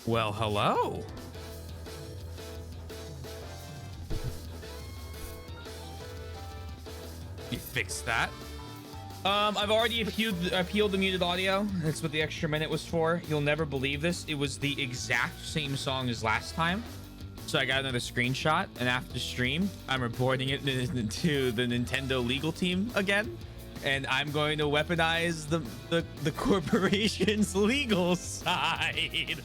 Well, hello. You fixed that. I've already appealed the muted audio. That's what the extra minute was for. You'll never believe this. It was the exact same song as last time. So I got another screenshot, and after stream, I'm reporting it to the Nintendo legal team again. And I'm going to weaponize the corporation's legal side.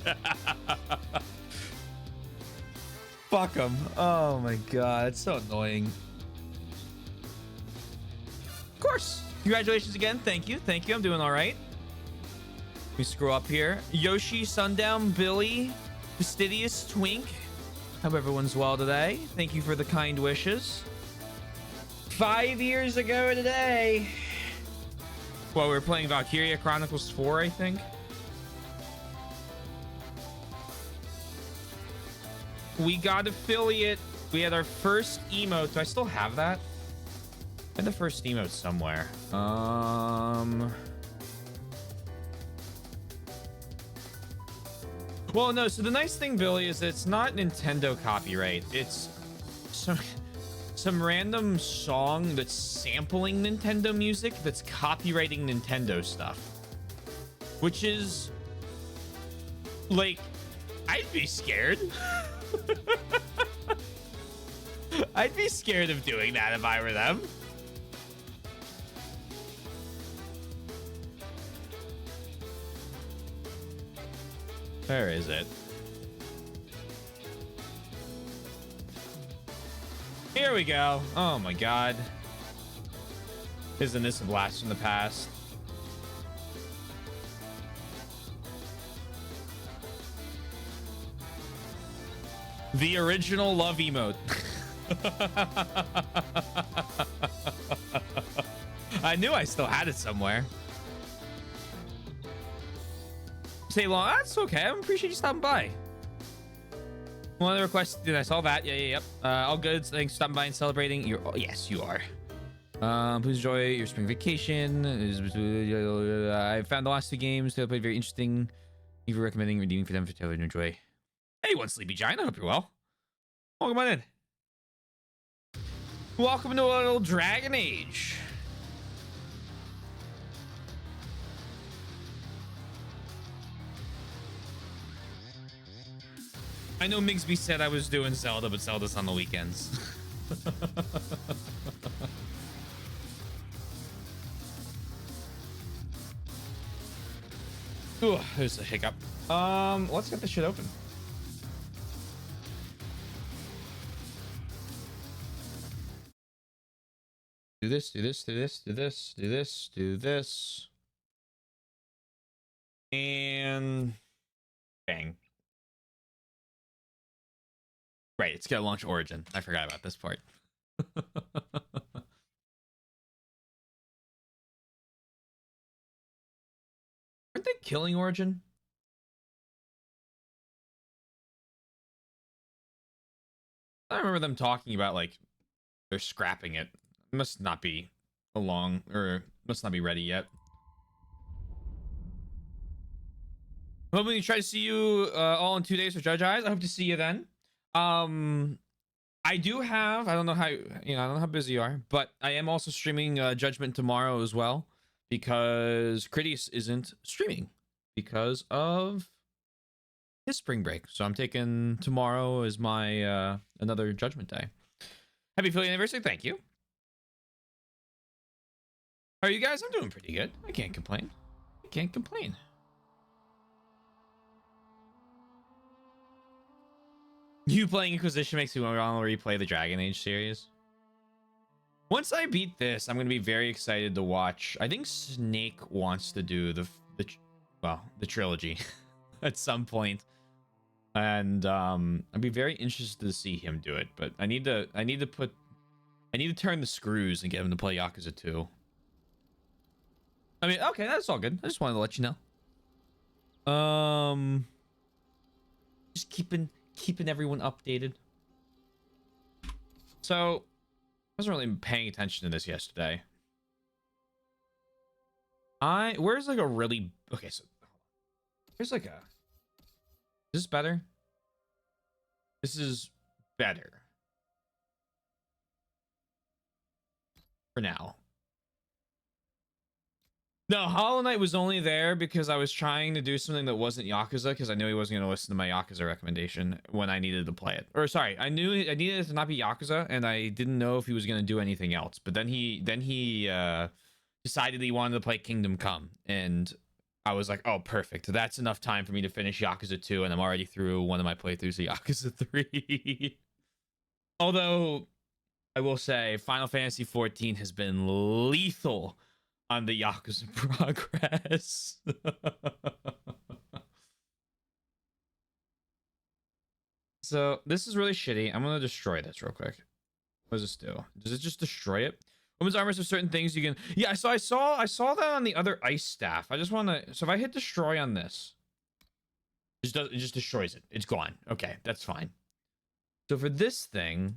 Fuck them. Oh my god, it's so annoying. Of course. Congratulations again. Thank you. Thank you. I'm doing all right. Let me scroll up here. Yoshi, Sundown, Billy, Fastidious, Twink. Hope everyone's well today. Thank you for the kind wishes. 5 years ago today. Well, we were playing Valkyria Chronicles 4, I think. We got affiliate. We had our first emote. Do I still have that? I had the first emote somewhere. Well, no. So the nice thing, Billy, is that it's not Nintendo copyright. It's some random song that's sampling Nintendo music that's copywriting Nintendo stuff, which is like, I'd be scared. I'd be scared of doing that if I were them. Where is it? Here we go. Oh my god. Isn't this a blast from the past? The original love emote. I knew I still had it somewhere. Say long. That's okay. I appreciate you stopping by. One of the requests. Did I saw that? Yeah, yep. All good. Thanks for stopping by and celebrating. Oh, yes, you are. Please enjoy your spring vacation. I found the last two games they played very interesting. Thank you for recommending redeeming for them for to enjoy. Hey, one sleepy giant. I hope you're well. Welcome on in. Welcome to a little Dragon Age. I know Migsby said I was doing Zelda, but Zelda's on the weekends. Ooh, there's a hiccup. Let's get this shit open. Do this, do this, do this, do this, do this, do this. And bang. Right, it's gonna launch Origin. I forgot about this part. Aren't they killing Origin? I remember them talking about like they're scrapping it. It must not be along or must not be ready yet. Hoping to try to see you all in 2 days for Judge Eyes. I hope to see you then. I do have, I don't know how, I don't know how busy you are, but I am also streaming Judgment tomorrow as well because Critias isn't streaming because of his spring break. So I'm taking tomorrow as my another Judgment Day. Happy affiliate anniversary. Thank you. How are you guys? I'm doing pretty good. I can't complain. I can't complain. You playing Inquisition makes me want to replay the Dragon Age series. Once I beat this, I'm going to be very excited to watch. I think Snake wants to do the trilogy at some point. And I'd be very interested to see him do it, but I need to turn the screws and get him to play Yakuza 2. I mean, okay, that's all good. I just wanted to let you know. Just keeping everyone updated. So I wasn't really paying attention to this yesterday. Where's like a really okay, so there's like a Is this better? This is better. For now. No, Hollow Knight was only there because I was trying to do something that wasn't Yakuza because I knew he wasn't going to listen to my Yakuza recommendation when I needed to play it. Or sorry, I knew I needed it to not be Yakuza and I didn't know if he was going to do anything else. But then he decided he wanted to play Kingdom Come and I was like, "Oh, perfect. That's enough time for me to finish Yakuza 2 and I'm already through one of my playthroughs of Yakuza 3." Although I will say Final Fantasy 14 has been lethal on the Yakuza progress. So this is really shitty. I'm gonna destroy this real quick. What does this do? Does it just destroy it? Women's armors have certain things you can. Yeah, so I saw that on the other ice staff. I just want to. So if I hit destroy on this, it just destroys it. It's gone. Okay, that's fine. So for this thing,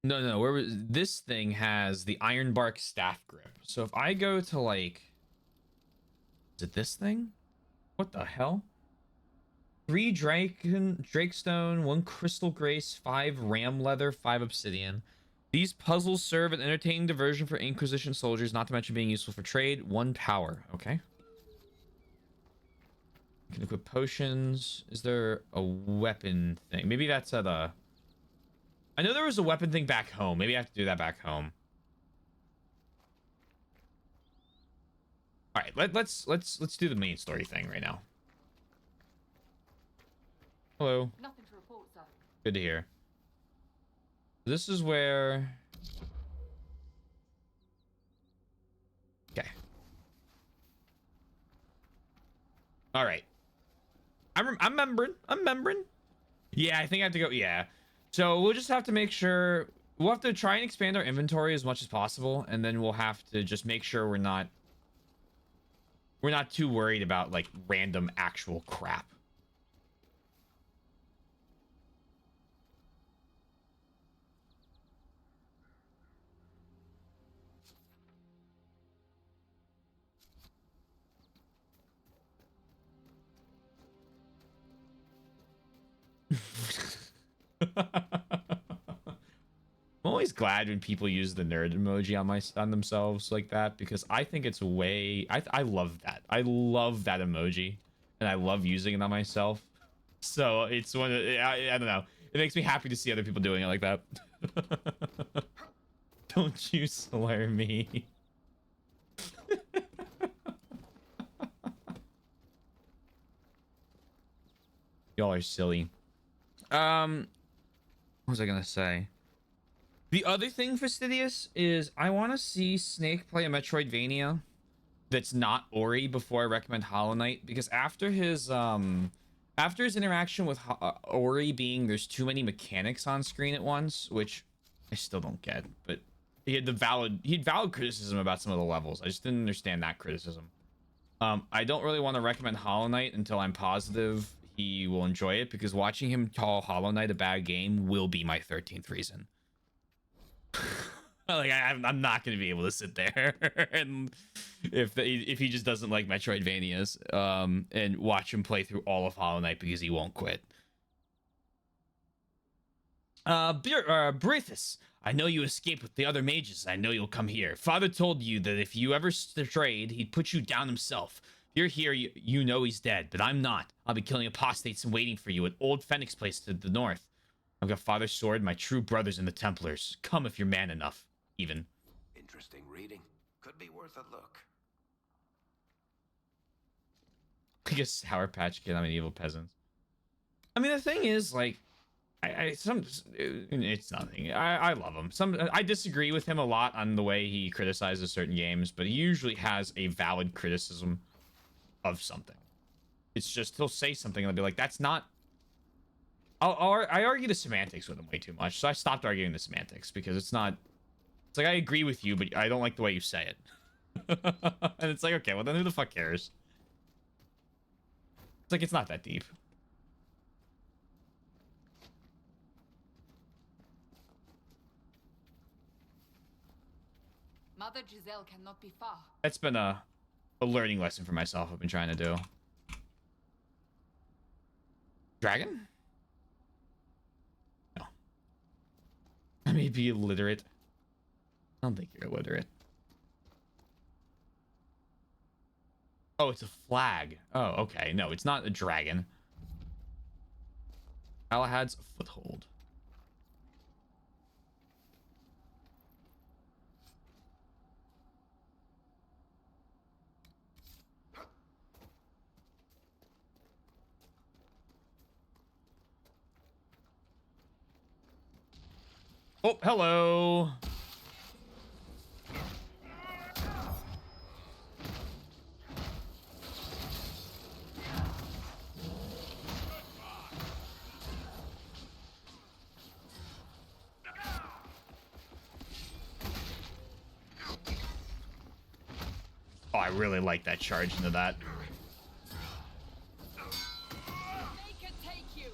no, where was this thing has the ironbark staff grip. So if I go to like, is it this thing? What the hell? 3 Drakestone, 1 Crystal Grace, 5 Ram Leather, 5 Obsidian. These puzzles serve an entertaining diversion for Inquisition soldiers, not to mention being useful for trade. 1 power. Okay. You can equip potions. Is there a weapon thing? Maybe that's at a... I know there was a weapon thing back home. Maybe I have to do that back home. All right, let's do the main story thing right now. Hello. Nothing to report, sir. Good to hear. This is where... Okay. All right. I'm remembering. Yeah, I think I have to go. Yeah. So we'll just have to make sure... We'll have to try and expand our inventory as much as possible, and then we'll have to just make sure we're not too worried about, like, random actual crap. I'm always glad when people use the nerd emoji on themselves like that because I think it's way I love that. I love that emoji and I love using it on myself. So it's one of, I don't know. It makes me happy to see other people doing it like that. Don't you slur me. Y'all are silly. What was I gonna say? The other thing, Fastidious, is I want to see Snake play a Metroidvania that's not Ori before I recommend Hollow Knight, because after his interaction with Ori being there's too many mechanics on screen at once, which I still don't get, but he had valid criticism about some of the levels. I just didn't understand that criticism. I don't really want to recommend Hollow Knight until I'm positive he will enjoy it, because watching him call Hollow Knight a bad game will be my 13th reason. Like I'm not gonna be able to sit there and if he just doesn't like Metroidvanias and watch him play through all of Hollow Knight because he won't quit. Brithus, I know you escaped with the other mages. I know you'll come here. Father told you that if you ever strayed, he'd put you down himself. If you're here, you know he's dead, but I'm not. I'll be killing apostates and waiting for you at Old Phoenix Place to the north. I've got Father's sword, my true brothers in the Templars. Come if you're man enough, even. Interesting reading. Could be worth a look. Like a Sour Patch Kid, I'm an evil peasant. I mean, the thing is, like, it's nothing. I love him. I disagree with him a lot on the way he criticizes certain games, but he usually has a valid criticism of something. It's just he'll say something and I'll be like, that's not... I argue the semantics with him way too much, so I stopped arguing the semantics because it's not... It's like, I agree with you, but I don't like the way you say it. And it's like, okay, well then who the fuck cares? It's like, it's not that deep. Mother Giselle cannot be far. That's been a learning lesson for myself I've been trying to do. Dragon? No. I may be illiterate. I don't think you're illiterate. Oh, it's a flag. Oh, okay. No, it's not a dragon. Galahad's foothold. Oh, hello. Oh, I really like that charge into that. They can take you.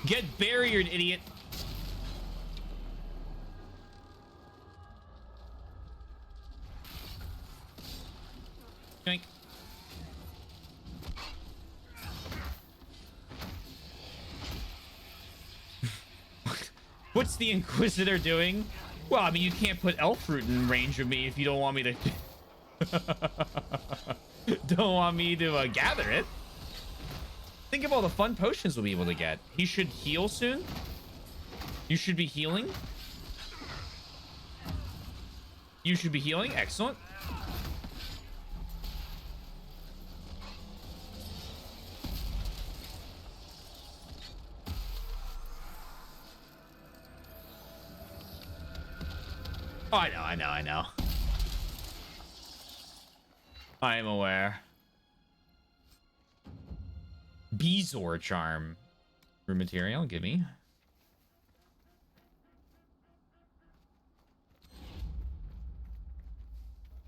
Get barriered, idiot. Yoink. What's the Inquisitor doing? Well, I mean, you can't put elf fruit in range of me if you don't want me to... don't want me to gather it. Think of all the fun potions we'll be able to get. He should heal soon. You should be healing. You should be healing. Excellent. Oh, I know. I am aware. Bezoar charm. Room material, give me.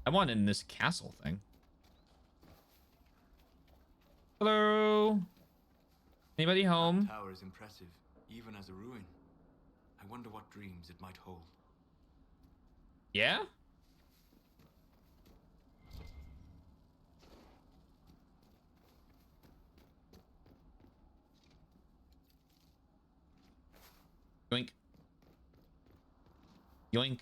I want in this castle thing. Hello? Anybody home? That tower is impressive, even as a ruin. I wonder what dreams it might hold. Yeah? Yoink. Yoink.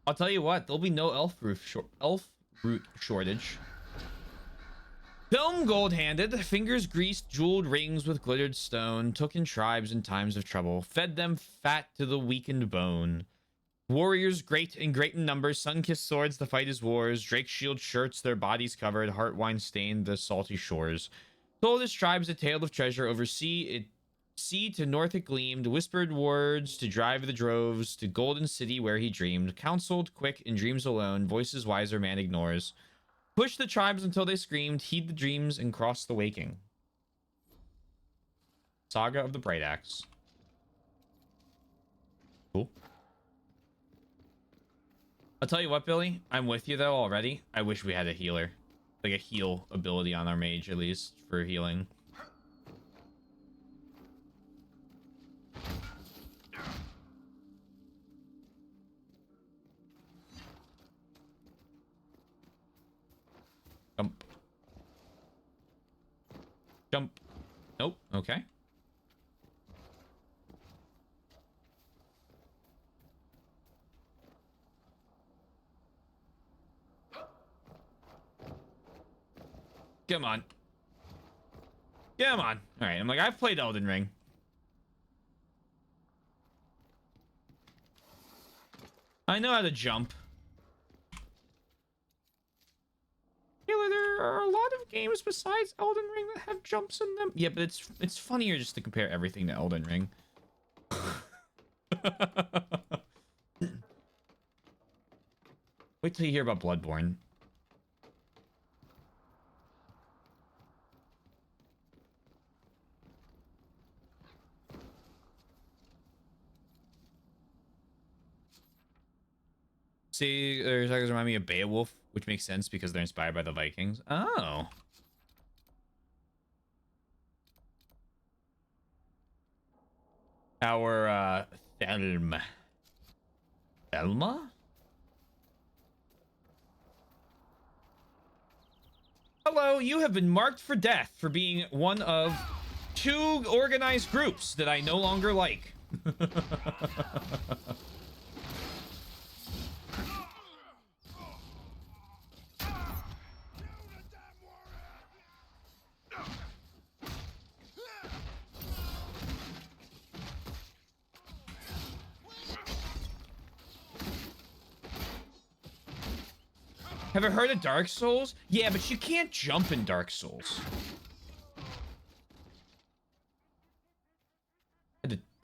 I'll tell you what, there'll be no elf root shortage. Film gold-handed, fingers greased, jeweled rings with glittered stone, took in tribes in times of trouble, fed them fat to the weakened bone. Warriors great in numbers, sun-kissed swords, the fight is wars, Drake shield shirts, their bodies covered, heart wine stained the salty shores. Told his tribes a tale of treasure over sea to north it gleamed, whispered words to drive the droves to golden city where he dreamed, counseled quick in dreams alone, voices wiser man ignores. Push the tribes until they screamed, heed the dreams and cross the waking. Saga of the Bright Axe. Cool. I'll tell you what, Billy, I'm with you though already. I wish we had a healer, like a heal ability on our mage at least for healing. Jump. Jump. Nope. Okay. Come on. Come on. All right. I'm like, I've played Elden Ring. I know how to jump. Taylor, there are a lot of games besides Elden Ring that have jumps in them. Yeah, but it's funnier just to compare everything to Elden Ring. Wait till you hear about Bloodborne. See, there's like remind me of Beowulf, which makes sense because they're inspired by the Vikings. Oh. Our Thelma. Thelma? hello, you have been marked for death for being one of 2 organized groups that I no longer like. Have you heard of Dark Souls? Yeah, but you can't jump in Dark Souls.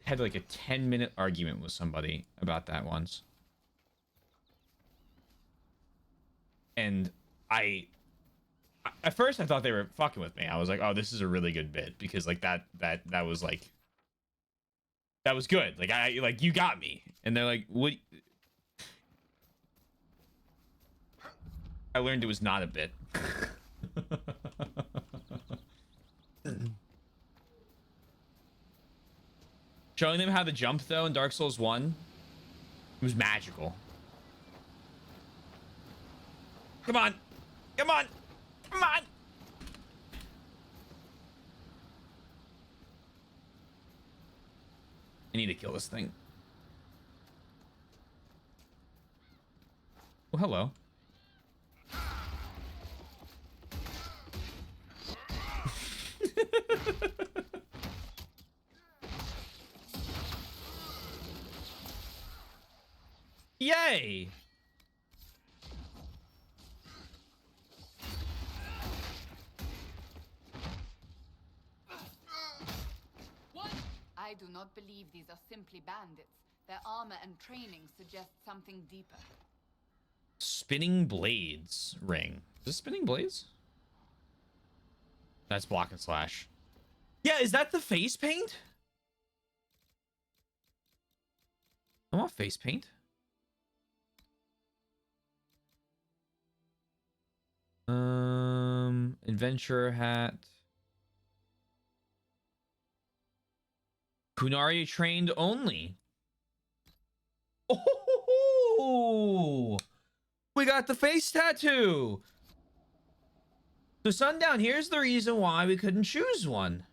Had like a 10-minute argument with somebody about that once. And at first I thought they were fucking with me. I was like, oh, this is a really good bit because like that was like, that was good. Like you got me. And they're like, what? I learned it was not a bit. Showing them how to jump though in Dark Souls 1, it was magical. Come on. Come on. Come on. I need to kill this thing. Oh, hello. Yay! What? I do not believe these are simply bandits. Their armor and training suggest something deeper. Spinning blades ring. Is this spinning blades? That's block and slash. Yeah, is that the face paint? I want face paint. Adventurer hat. Kunari trained only. Oh, we got the face tattoo. So Sundown, here's the reason why we couldn't choose one.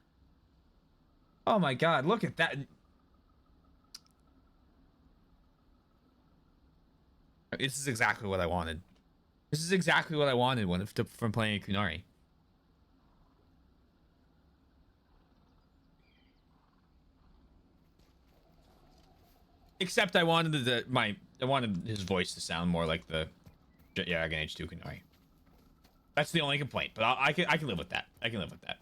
Oh my god, look at that. This is exactly what I wanted. This is exactly what I wanted from playing Kunari. Except I wanted I wanted his voice to sound more like the Dragon Age 2 Kunari. That's the only complaint, but I can live with that. I can live with that.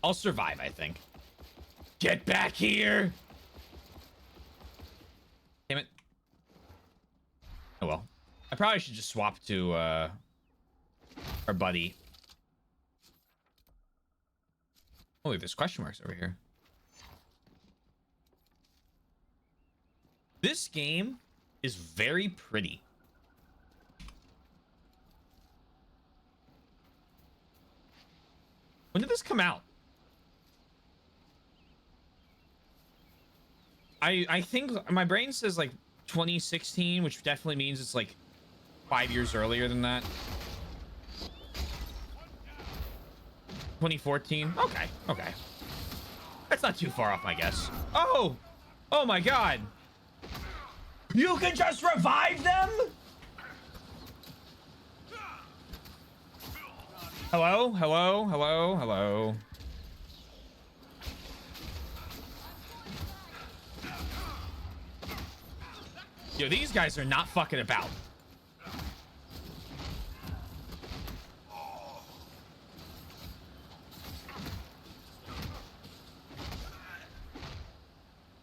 I'll survive, I think. Get back here! Damn it. Oh well. I probably should just swap to our buddy. Oh, wait, there's question marks over here. This game is very pretty. When did this come out? I think my brain says like 2016, which definitely means it's like 5 years earlier than that. 2014. Okay, okay. That's not too far off, I guess. Oh! Oh my god! You can just revive them? Hello? Hello? Hello? Hello? Yo, these guys are not fucking about.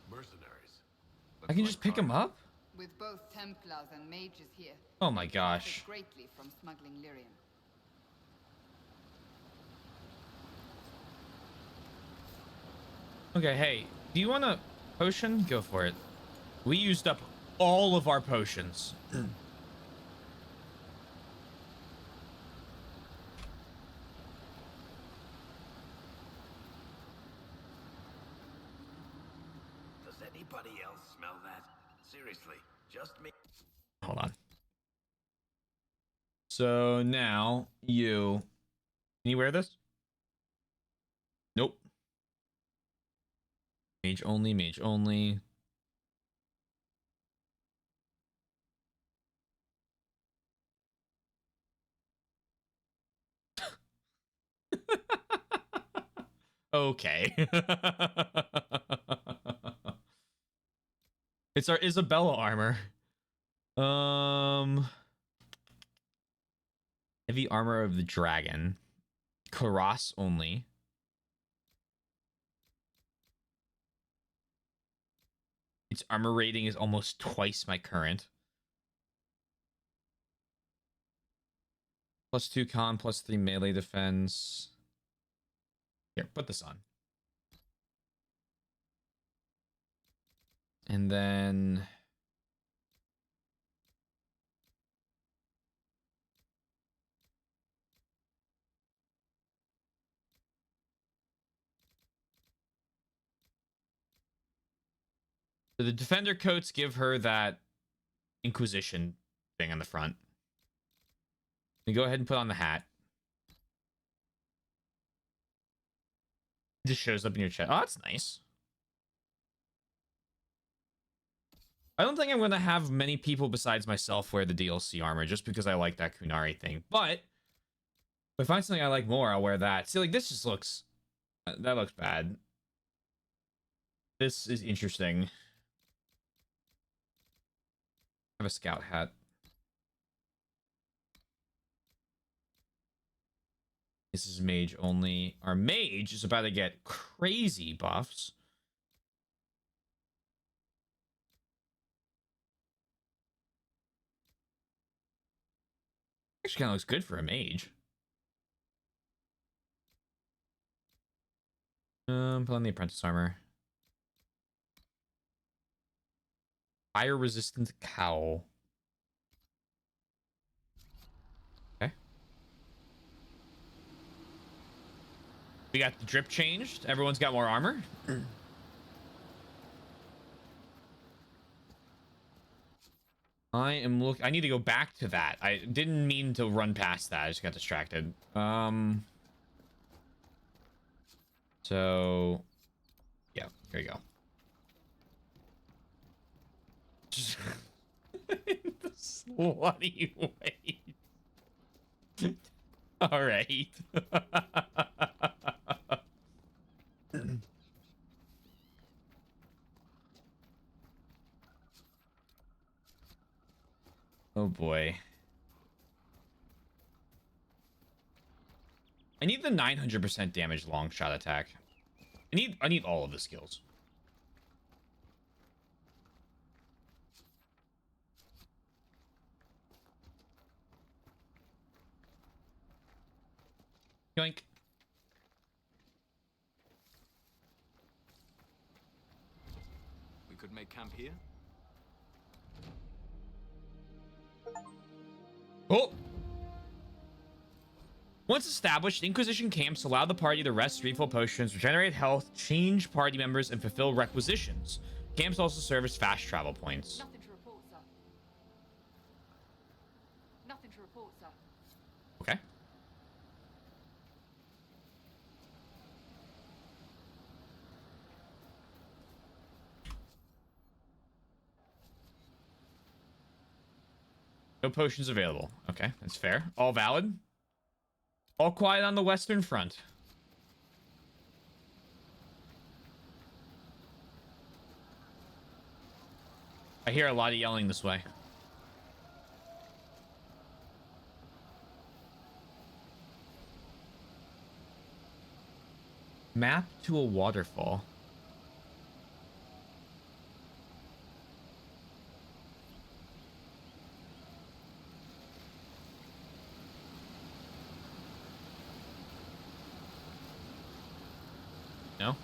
Mercenaries. I can just pick them up? With both Templars and mages here, Oh my gosh. benefit greatly from smuggling lyrium. Okay, hey, do you want a potion? Go for it. We used up all of our potions. Does anybody else smell that? Seriously, just me. Hold on. So now you can you wear this? Nope. Mage only, mage only. Okay. It's our Isabella armor. Heavy armor of the dragon. Karas only. Its armor rating is almost twice my current. +2 con, +3 melee defense. Here, put this on. And then so the defender coats give her that Inquisition thing on the front. You go ahead and put on the hat. It just shows up in your chest. Oh, that's nice. I don't think I'm going to have many people besides myself wear the DLC armor just because I like that Kunari thing. But if I find something I like more, I'll wear that. See, like, this just looks... that looks bad. This is interesting. I have a scout hat. This is mage only. Our mage is about to get crazy buffs. Actually kind of looks good for a mage. Put on the apprentice armor. Fire resistant cowl. Okay. We got the drip changed. Everyone's got more armor. I need to go back to that. I didn't mean to run past that. I just got distracted. So yeah, here you go. Just the slutty way. All right. Oh boy. I need the 900% damage long shot attack. I need all of the skills. Yoink. We could make camp here. Oh! Once established, Inquisition camps allow the party to rest, refill potions, regenerate health, change party members, and fulfill requisitions. Camps also serve as fast travel points. Nothing to report, sir. Nothing to report, sir. Okay. No potions available. Okay, that's fair. All valid. All quiet on the Western Front. I hear a lot of yelling this way. Map to a waterfall. No?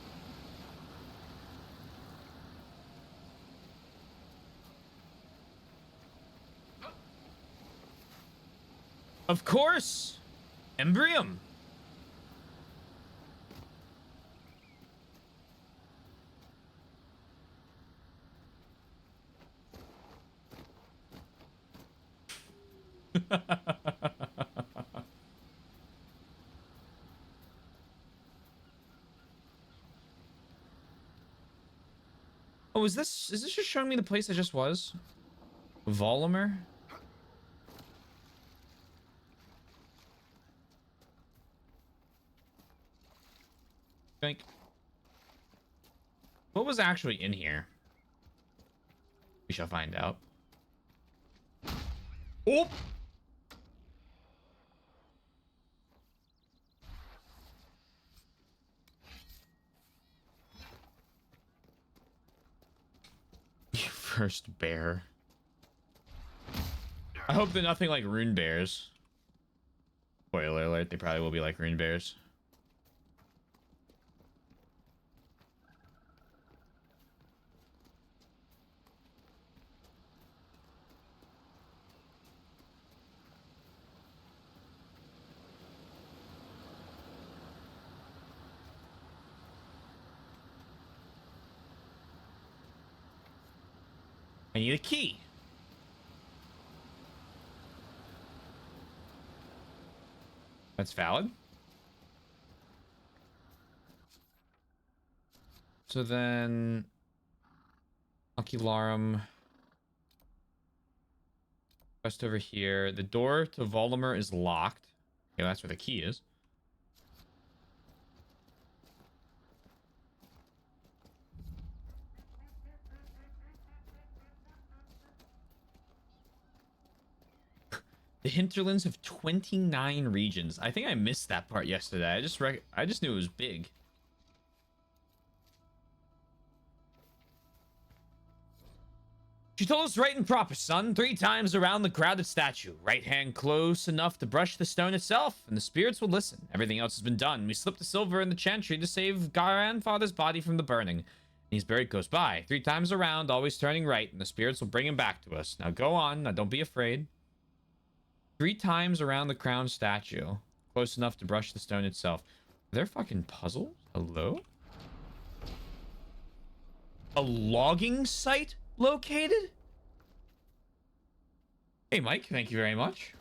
Of course! Embrium! Oh, is this just showing me the place I just was? Volumer? Think. What was actually in here? We shall find out. Oh! First bear. I hope they're nothing like rune bears. Spoiler alert, they probably will be like rune bears. I need a key. That's valid. So then Ocularum. Quest over here. The door to Volumer is locked. Okay, that's where the key is. The hinterlands have 29 regions. I think I missed that part yesterday. I just knew it was big. She told us right and proper, son. 3 times around the crowded statue. Right hand close enough to brush the stone itself, and the spirits will listen. Everything else has been done. We slipped the silver in the chantry to save grandfather's body from the burning. He's buried close by. 3 times around, always turning right, and the spirits will bring him back to us. Now go on. Now don't be afraid. 3 times around the crown statue. Close enough to brush the stone itself. Are there fucking puzzles? Hello? A logging site located? Hey, Mike. Thank you very much.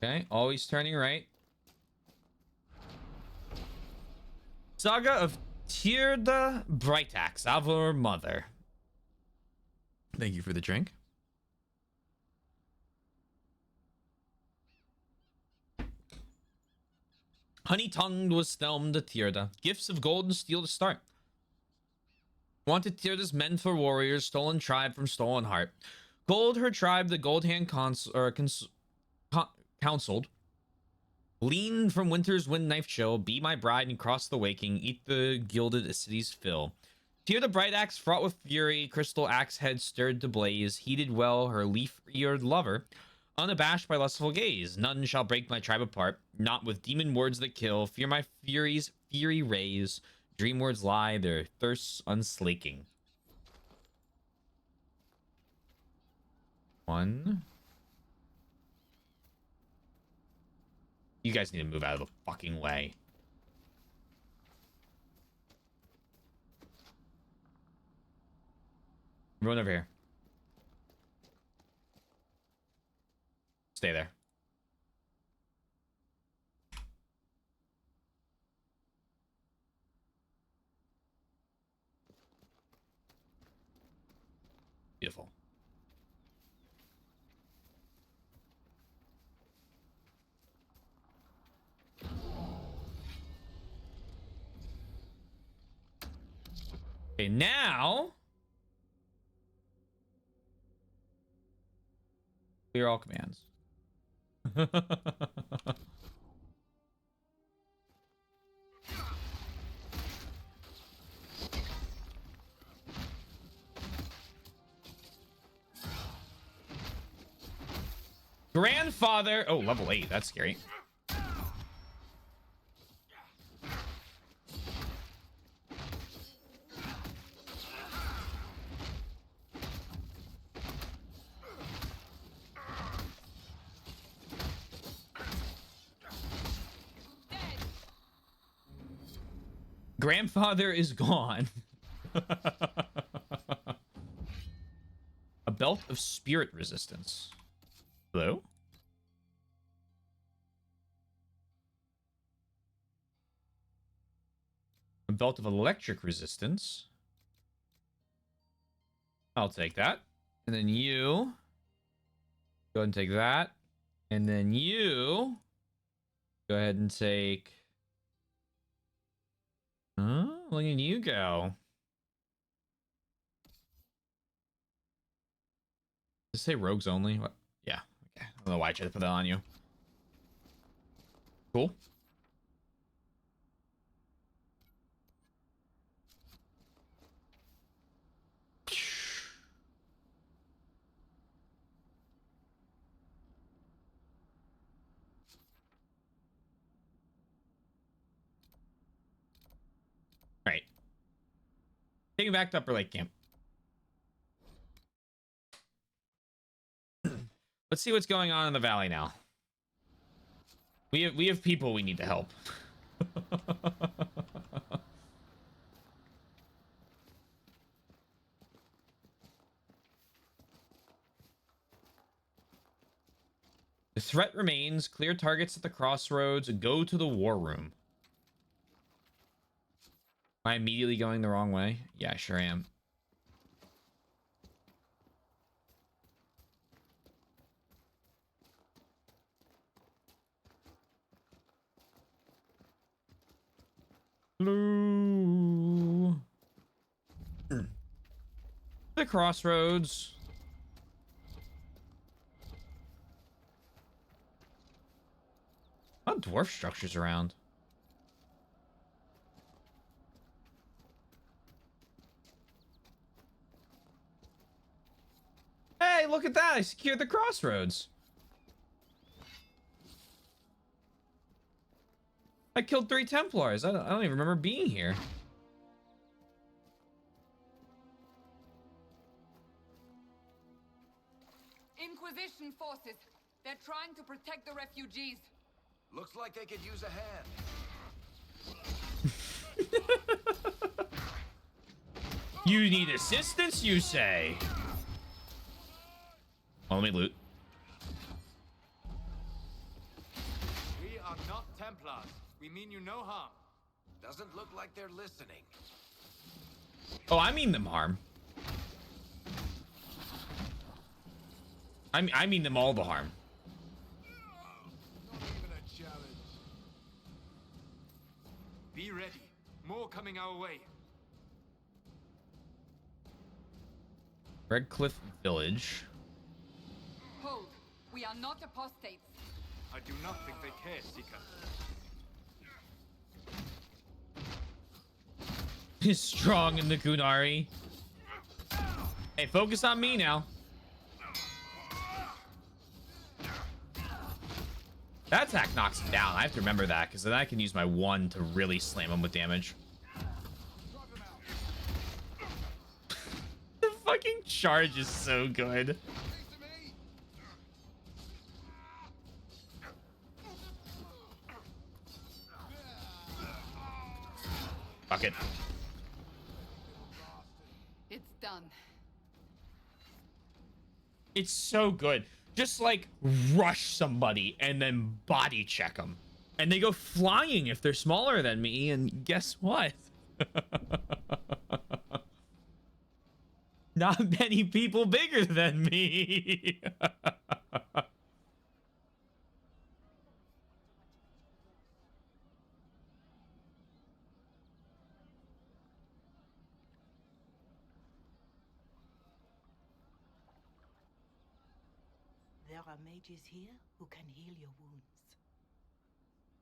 Okay, always turning right. Saga of Tierda Brightaxe, our mother. Thank you for the drink. Honey-tongued was Thelm to Tierda. Gifts of gold and steel to start. Wanted Tierda's men for warriors, stolen tribe from stolen heart. Gold her tribe, the gold hand counseled. Lean from winter's wind knife chill, be my bride and cross the waking, eat the gilded city's fill. Tear the bright axe fraught with fury, crystal axe head stirred to blaze, heated well her leaf-eared lover, unabashed by lustful gaze. None shall break my tribe apart, not with demon words that kill, fear my fury's fury raise, dream words lie, their thirsts unslaking. 1. You guys need to move out of the fucking way. Run over here. Stay there. Beautiful. Okay, now clear all commands. Grandfather. Oh, level 8. That's scary. Grandfather is gone. belt of spirit resistance. Hello? A belt of electric resistance. I'll take that. And then you go ahead and take that. And then you go ahead and take... Oh, look at you go. Does it say rogues only? What? Yeah. Okay. I don't know why I tried to put that on you. Cool. Right. Take it back to Upper Lake Camp. Let's see what's going on in the valley now. We have people we need to help. The threat remains. Clear targets at the crossroads. Go to the war room. Am I immediately going the wrong way? Yeah, I sure am. Blue. The crossroads. A lot of dwarf structures around. Hey, look at that! I secured the crossroads. I killed 3 Templars. I don't even remember being here. Inquisition forces. They're trying to protect the refugees. Looks like they could use a hand. You need assistance, you say? Oh, let me loot. We are not Templars. We mean you no harm. Doesn't look like they're listening. Oh, I mean them harm. I mean them all the harm. Not even a challenge. Be ready. More coming our way. Redcliffe Village. Hold. We are not apostates. I do not think they care, Seeker. He's strong in the Gunari. Hey, focus on me now. That attack knocks him down. I have to remember that, because then I can use my 1 to really slam him with damage. The fucking charge is so good. Fuck it. It's done. It's so good. Just like rush somebody and then body check them. And they go flying if they're smaller than me. And guess what? Not many people bigger than me. There are mages here who can heal your wounds.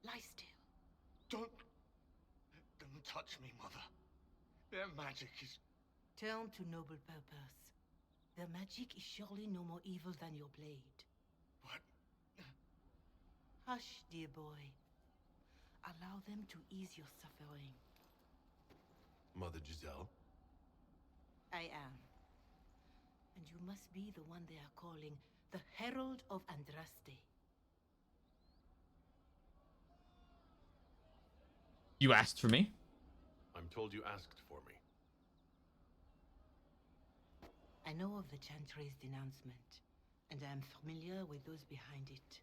Lie still. Don't touch me, Mother. Their magic is... Turn to noble purpose. Their magic is surely no more evil than your blade. What? Hush, dear boy. Allow them to ease your suffering. Mother Giselle? I am. And you must be the one they are calling the Herald of Andraste. You asked for me? I'm told you asked for me. I know of the Chantry's denouncement, and I am familiar with those behind it.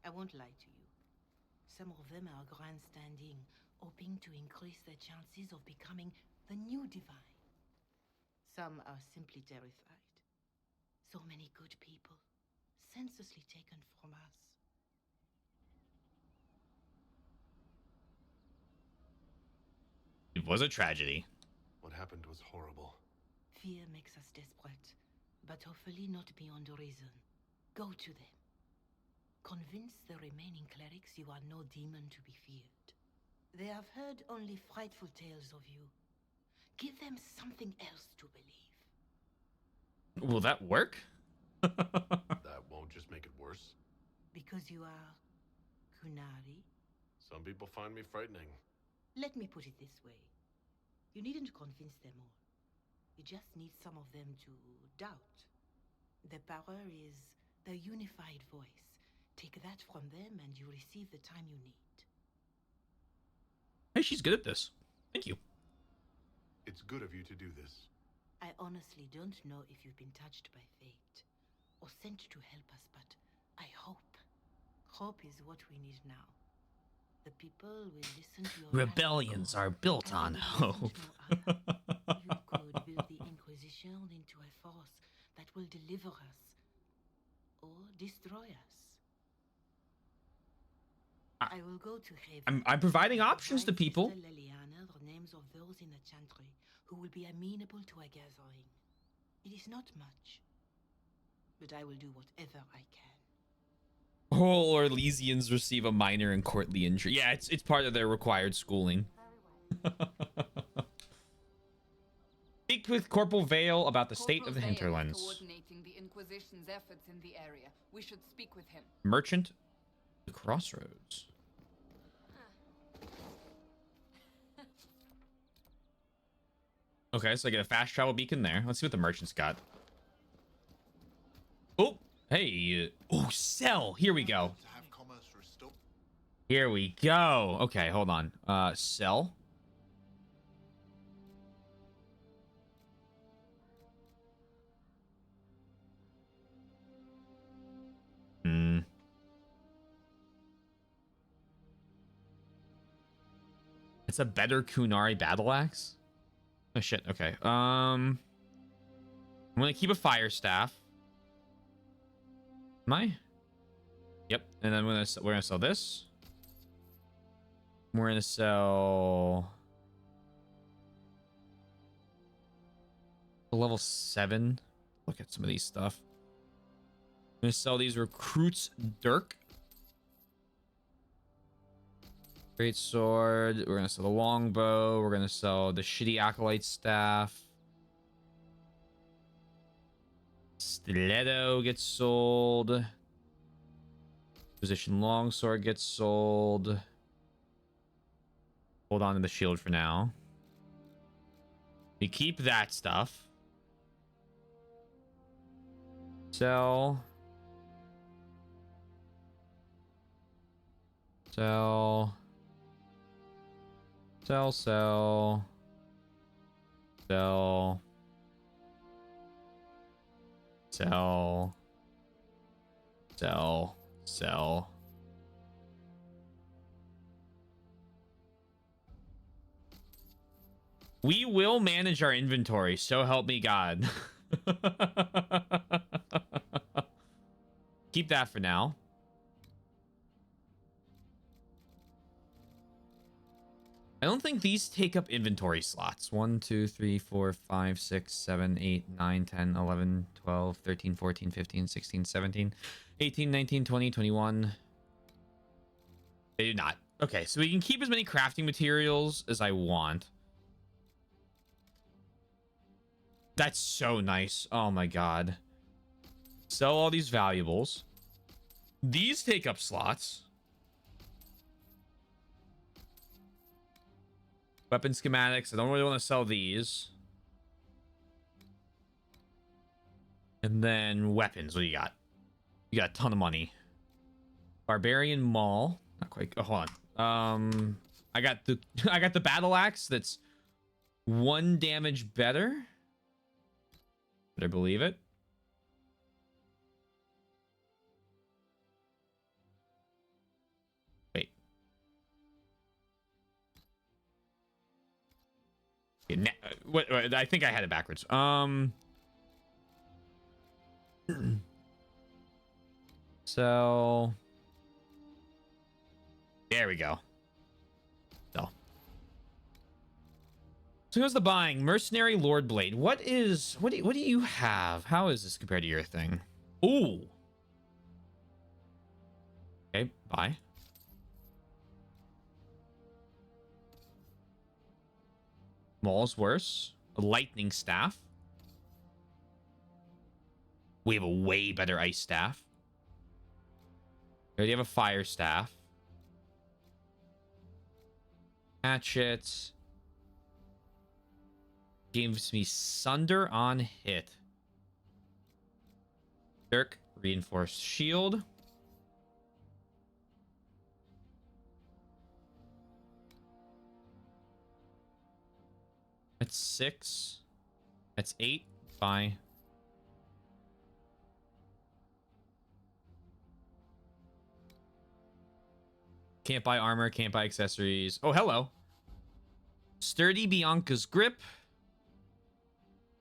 I won't lie to you. Some of them are grandstanding, hoping to increase their chances of becoming the new divine. Some are simply terrified. So many good people, senselessly taken from us. It was a tragedy. What happened was horrible. Fear makes us desperate, but hopefully not beyond reason. Go to them. Convince the remaining clerics you are no demon to be feared. They have heard only frightful tales of you. Give them something else to believe. Will that work? That won't just make it worse. Because you are Kunari? Some people find me frightening. Let me put it this way. You needn't convince them all. You just need some of them to doubt. The power is the unified voice. Take that from them and you receive the time you need. Hey, she's good at this. Thank you. It's good of you to do this. I honestly don't know if you've been touched by fate or sent to help us, but I hope. Hope is what we need now. The people will listen to your Rebellions are built on hope. You could build the Inquisition into a force that will deliver us or destroy us. I will go to Haven. I'm providing options to people. Sister Leliana the names of those in the Chantry who will be amenable to a gathering. It is not much, but I will do whatever I can. All Orlesians receive a minor and courtly injury. Yeah, it's part of their required schooling. Speak with Corporal Vale about the state of the Corporal Vale is hinterlands. coordinating the Inquisition's efforts in the area. We should speak with him. Merchant, the crossroads. Okay, so I get a fast travel beacon there. Let's see what the merchant's got. Oh, hey. Oh, sell. Here we go. To have commerce restored. Here we go. Okay, hold on. Sell. It's a better Kunari battle axe. Oh shit. Okay. I'm gonna keep a fire staff. Am I? Yep. And then we're gonna sell this. We're gonna sell level 7. Look at some of these stuff. I'm gonna sell these recruits Dirk. Great sword. We're gonna sell the longbow. We're gonna sell the shitty acolyte staff. Stiletto gets sold. Position longsword gets sold. Hold on to the shield for now. We keep that stuff. Sell. Sell. Sell, sell. Sell. Sell. Sell. Sell. We will manage our inventory, so help me God. Keep that for now. I don't think these take up inventory slots. 1, 2, 3, 4, 5, 6, 7, 8, 9, 10, 11, 12, 13, 14, 15, 16, 17, 18, 19, 20, 21. They do not. Okay, so we can keep as many crafting materials as I want. That's so nice. Oh my god. Sell all these valuables. These take up slots. Weapon schematics. I don't really want to sell these. And then weapons. What do you got? You got a ton of money. Barbarian Maul. Not quite. Oh, hold on. I got the battle axe that's 1 damage better. Better believe it. Wait. Yeah, what? I think I had it backwards. So there we go. So here's the buying. Mercenary Lord Blade. What do you have? How is this compared to your thing? Ooh. Okay, buy. Maul's worse. A lightning staff. We have a way better ice staff. We already have a fire staff. Hatchet. Gives me Sunder on hit. Dirk, reinforced shield. That's 6. That's 8. Buy. Can't buy armor, can't buy accessories. Oh, hello. Sturdy Bianca's grip.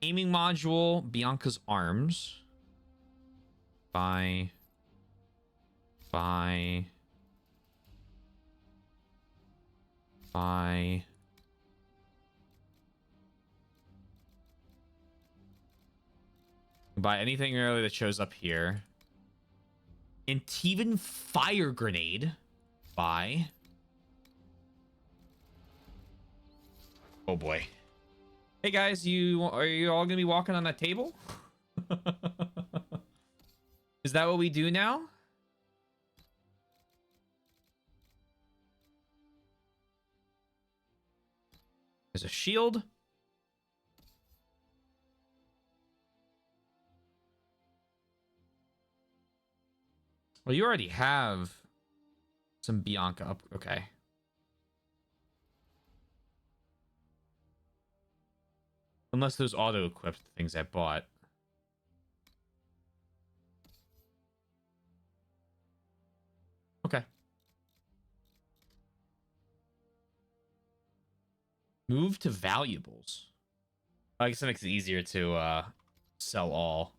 Aiming module, Bianca's arms. Buy. Buy. Buy. Buy anything really that shows up here. Antivan fire grenade. Buy. Oh boy. Hey guys, are you all gonna be walking on that table? Is that what we do now? There's a shield. Well, you already have some Bianca up. Okay. Unless those auto-equipped things I bought. Okay. Move to valuables. I guess that makes it easier to sell all.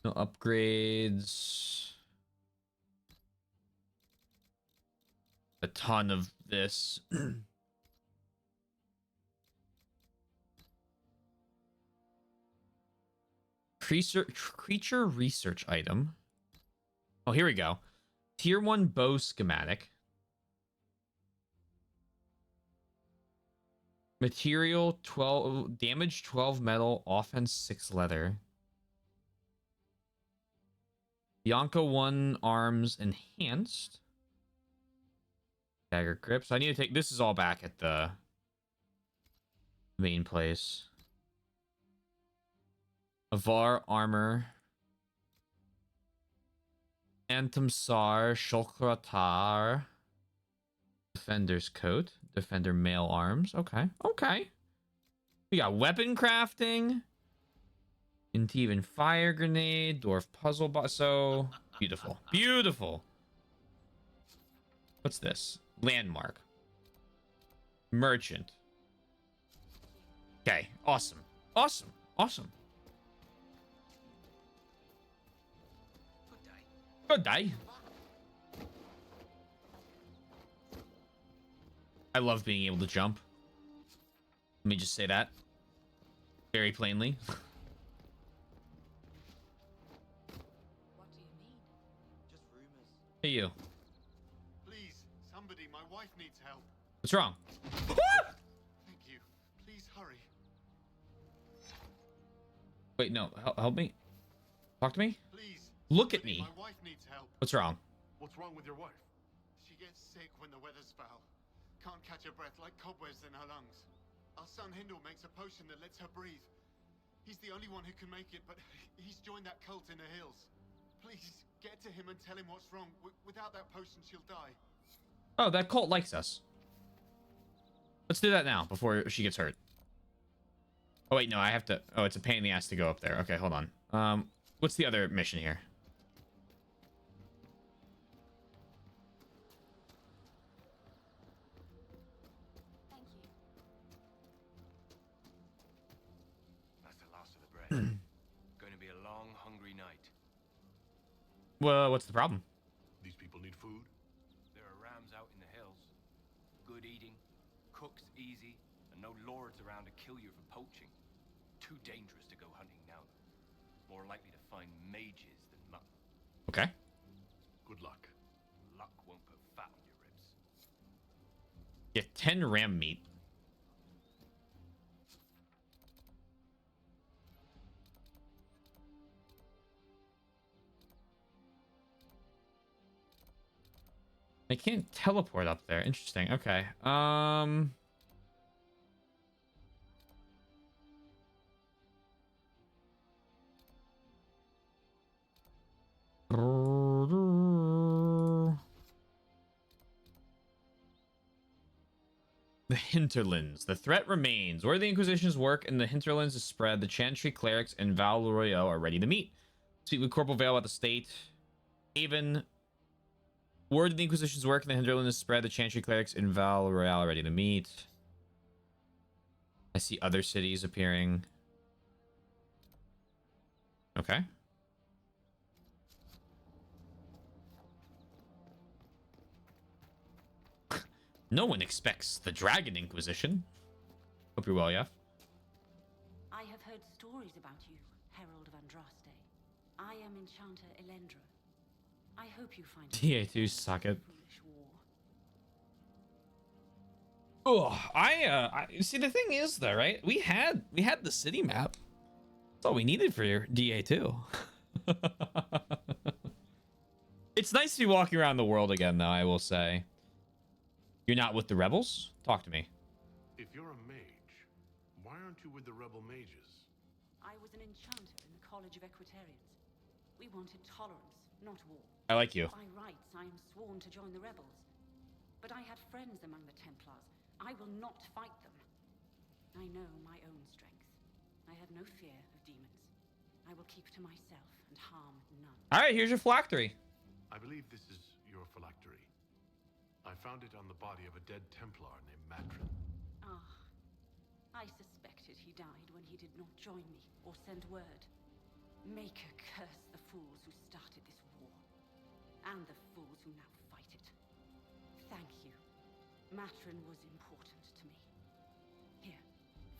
No upgrades. A ton of this. Creature research item. Oh, here we go. Tier 1 bow schematic. Material 12, damage 12 metal, offense 6 leather. Bianca 1 arms enhanced. Dagger grip. So I need to take this is all back at the main place. Avar armor. Antumsar Shulkratar. Defender's coat. Defender mail arms. Okay. Okay. We got weapon crafting. Intivan fire grenade. Dwarf puzzle box. So beautiful. Beautiful. What's this? Landmark. Merchant. Okay. Awesome. Awesome. Awesome. Good day. I love being able to jump. Let me just say that. Very plainly. What do you need? Just rumors. Hey, you. Please, somebody, my wife needs help. What's wrong? Thank you. Please hurry. Wait, no. Help me. Talk to me. Please. Look at somebody, me. My wife needs help. What's wrong? What's wrong with your wife? She gets sick when the weather's foul. Can't catch her breath like cobwebs in her lungs. Our son Hindle makes a potion that lets her breathe. He's the only one who can make it, but he's joined that cult in the hills. Please, get to him and tell him what's wrong. Without that potion, she'll die. Oh, that cult likes us. Let's do that now before she gets hurt. Oh, wait, no, I have to... Oh, it's a pain in the ass to go up there. Okay, hold on. What's the other mission here? Thank you. That's the last of the bread. Going to be a long, hungry night. Well, what's the problem? These people need food. There are rams out in the hills. Good eating, cooks easy, and no lords around to kill you for poaching. Too dangerous to go hunting now. More likely to find mages than mutton. Okay. Good luck. Luck won't put fat on your ribs. Get 10 ram meat. I can't teleport up there. Interesting. Okay. The hinterlands. The threat remains. Where the Inquisition's work in the hinterlands is spread, the Chantry clerics and Val Royale are ready to meet. Speak with Corporal Vale about the state. Haven. Word of the Inquisition's work in the hinterlands is spread, the Chantry clerics and Val Royale are ready to meet. I see other cities appearing. Okay. No one expects the Dragon Inquisition. Hope you're well, yeah. I have heard stories about you, Herald of Andraste. I am Enchanter Elendra. I hope you find TA2 suck it. foolish war. Oh, I see. The thing is, though, right? We had the city map. That's all we needed for your DA2. It's nice to be walking around the world again, though. I will say. You're not with the rebels? Talk to me. If you're a mage, why aren't you with the rebel mages? I was an enchanter in the College of Equitarians. We wanted tolerance, not war. I like you. By rights, I am sworn to join the rebels. But I had friends among the Templars. I will not fight them. I know my own strength. I have no fear of demons. I will keep to myself and harm none. All right, here's your phylactery. I believe this is your phylactery. I found it on the body of a dead Templar named Matrin. Ah, I suspected he died when he did not join me or send word. Maker curse the fools who started this war, and the fools who now fight it. Thank you. Matrin was important to me. Here,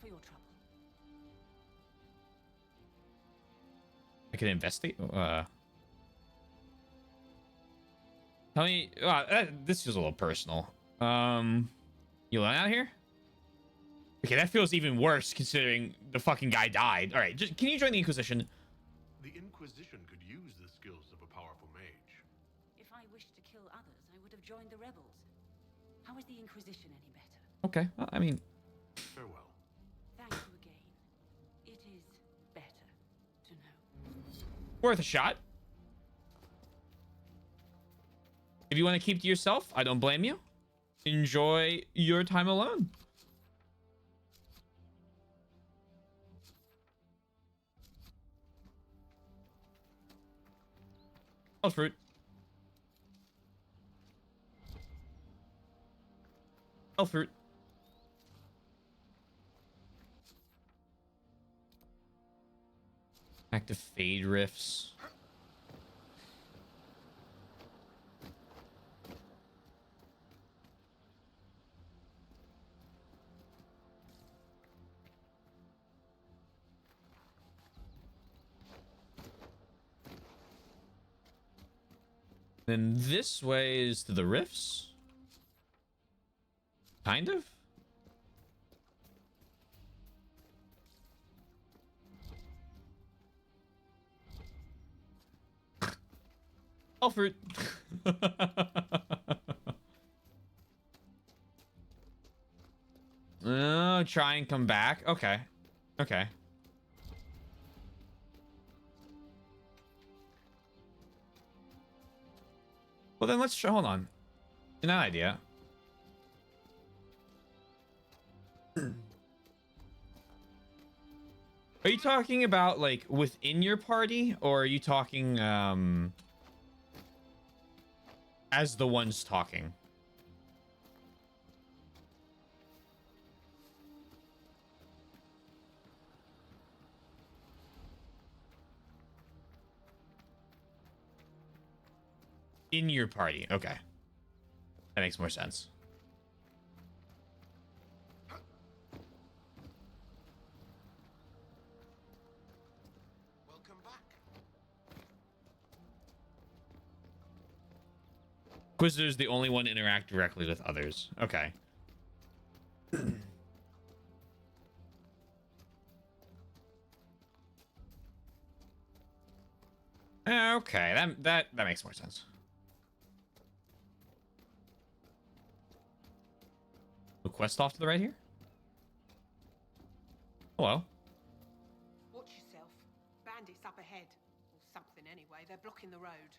for your trouble. I can investigate. Tell me. This feels a little personal. You alone out here? Okay, that feels even worse considering the fucking guy died. All right, just can you join the Inquisition? The Inquisition could use the skills of a powerful mage. If I wished to kill others, I would have joined the rebels. How is the Inquisition any better? Okay, well, I mean, Farewell. Thank you again. It is better to know. worth a shot. If you want to keep to yourself, I don't blame you. Enjoy your time alone. Oh, fruit. Oh, fruit. Active fade riffs. Then this way is to the rifts. Kind of. Oh, fruit. Oh, try and come back. Okay. Okay. Well, then let's try. Hold on. An idea. Are you talking about like within your party, or are you talking as the ones talking? In your party. Okay. That makes more sense. Welcome back. Inquisitor's the only one to interact directly with others. Okay. Okay, that makes more sense. The quest off to the right here? Hello. Watch yourself. Bandits up ahead. Or something anyway. They're blocking the road.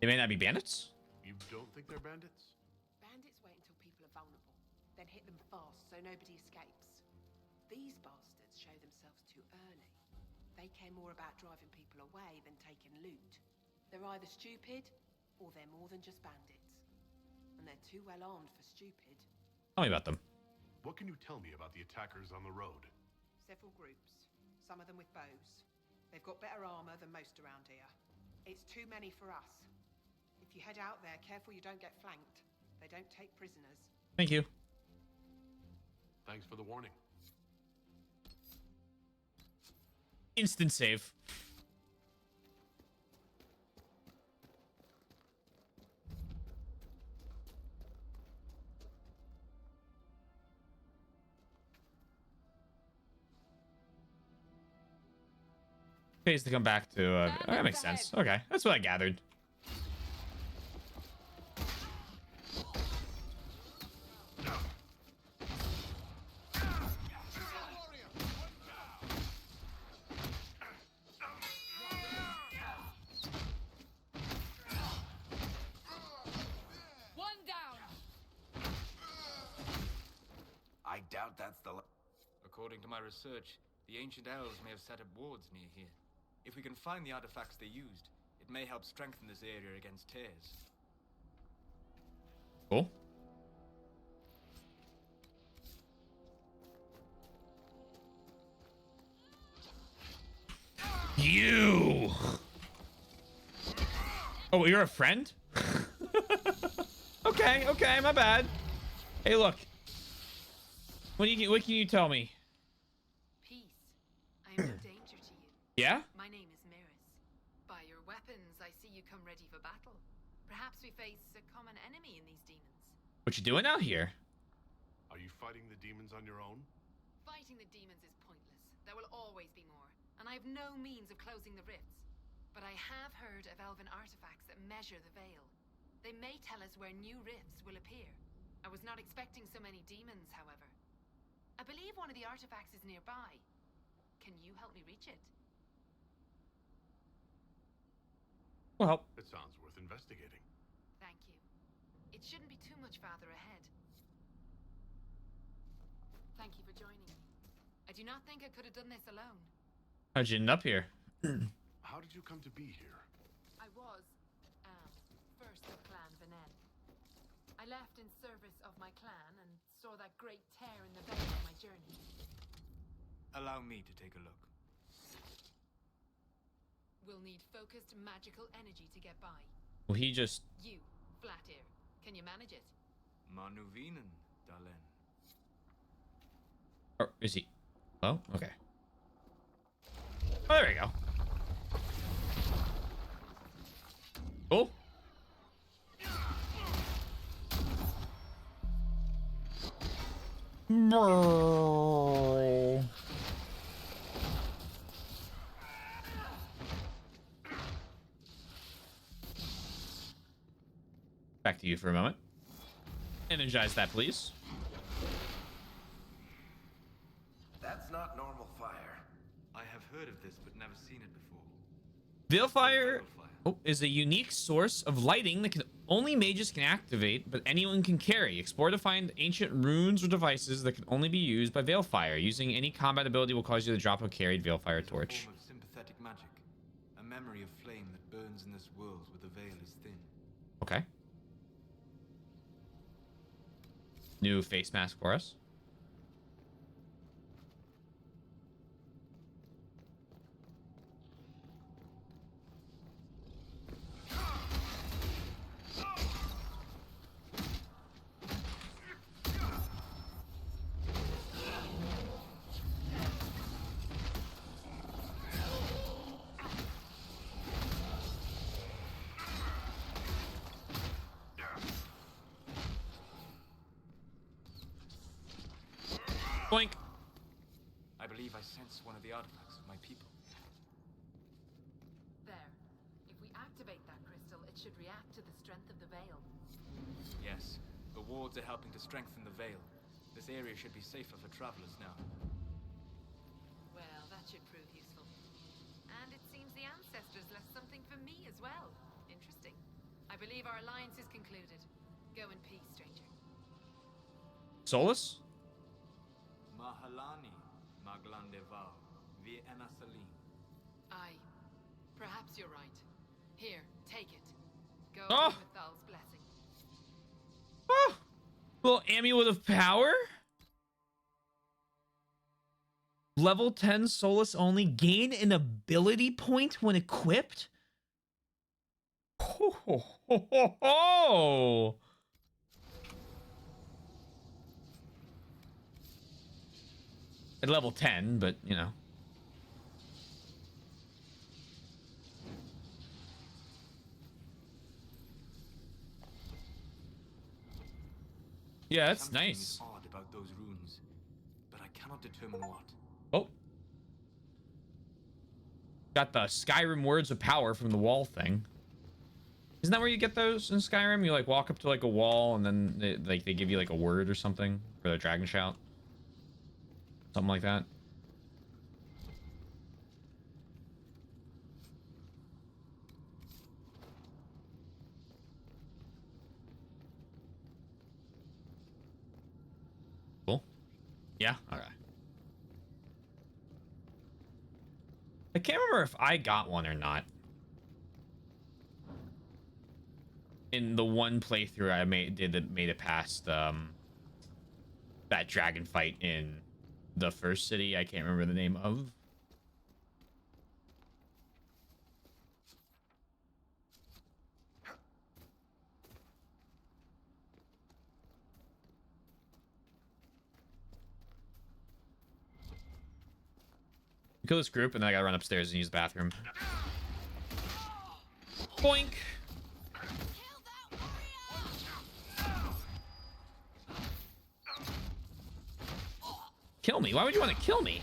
They may not be bandits. You don't think they're bandits? Bandits wait until people are vulnerable, then hit them fast so nobody escapes. These bastards show themselves too early. They care more about driving people away than taking loot. They're either stupid, or they're more than just bandits. And they're too well armed for stupid. Tell me about them. What can you tell me about the attackers on the road? Several groups, some of them with bows. They've got better armor than most around here. It's too many for us. If you head out there, careful you don't get flanked. They don't take prisoners. Thank you. Thanks for the warning. Instant save. Pays to come back to that makes sense. Okay, that's what I gathered. One down. I doubt that's the... According to my research, the ancient elves may have set up wards near here. If we can find the artifacts they used, it may help strengthen this area against tears. Cool. You. Oh, you're a friend? Okay, my bad. Hey, look. What can you tell me? Peace. I am no danger to you. Yeah? My name is Miris. By your weapons, I see you come ready for battle. Perhaps we face a common enemy in these demons. What you doing out here? Are you fighting the demons on your own? Fighting the demons is pointless. There will always be more, and I have no means of closing the rifts. But I have heard of elven artifacts that measure the veil. They may tell us where new rifts will appear. I was not expecting so many demons, however. I believe one of the artifacts is nearby. Can you help me reach it? Well, It sounds worth investigating. Thank you. It shouldn't be too much farther ahead. Thank you for joining me. I do not think I could have done this alone. how'd you end up here? How did you come to be here? I was, first of Clan Venen. I left in service of my clan and saw that great tear in the veil on my journey. Allow me to take a look. We'll need focused magical energy to get by. Well, he just... You, Flatear, can you manage it? Manuvinen, Dalen. Or is he... Oh, okay. Oh, there we go. Cool. No. Back to you for a moment. Energize that, please. That's not normal fire. I have heard of this, but never seen it before. Veilfire Veilfire. Oh, is a unique source of lighting that can only mages can activate, but anyone can carry. Explore to find ancient runes or devices that can only be used by Veilfire. Using any combat ability will cause you to drop a carried Veilfire It's a torch. form of sympathetic magic. A memory of flame that burns in this world where the veil is thin. Okay. New face mask for us. Boink. I believe I sense one of the artifacts of my people. There. If we activate that crystal, it should react to the strength of the veil. Yes, the wards are helping to strengthen the veil. This area should be safer for travelers now. Well, that should prove useful. And it seems the ancestors left something for me as well. Interesting. I believe our alliance is concluded. Go in peace, stranger. Solus? Mahalani, Maglandeval, vi Enasalim. Aye. Perhaps you're right. Here, take it. Go Oh. with Thal's blessing. Oh, little amulet of power. Level 10 Solus only. Gain an ability point when equipped. Ho, ho, ho, ho, ho. At level 10, but you know. Yeah, that's Something nice. is odd about those runes, but I cannot determine what. Oh. Got the Skyrim words of power from the wall thing. Isn't that where you get those in Skyrim? You like walk up to like a wall and then they give you like a word or something for the dragon shout. Something like that. Cool. Yeah, alright. I can't remember if I got one or not. In the one playthrough I made it past that dragon fight in the first city I can't remember the name of. Kill this group and then I gotta run upstairs and use the bathroom. Boink. Kill me? Why would you want to kill me?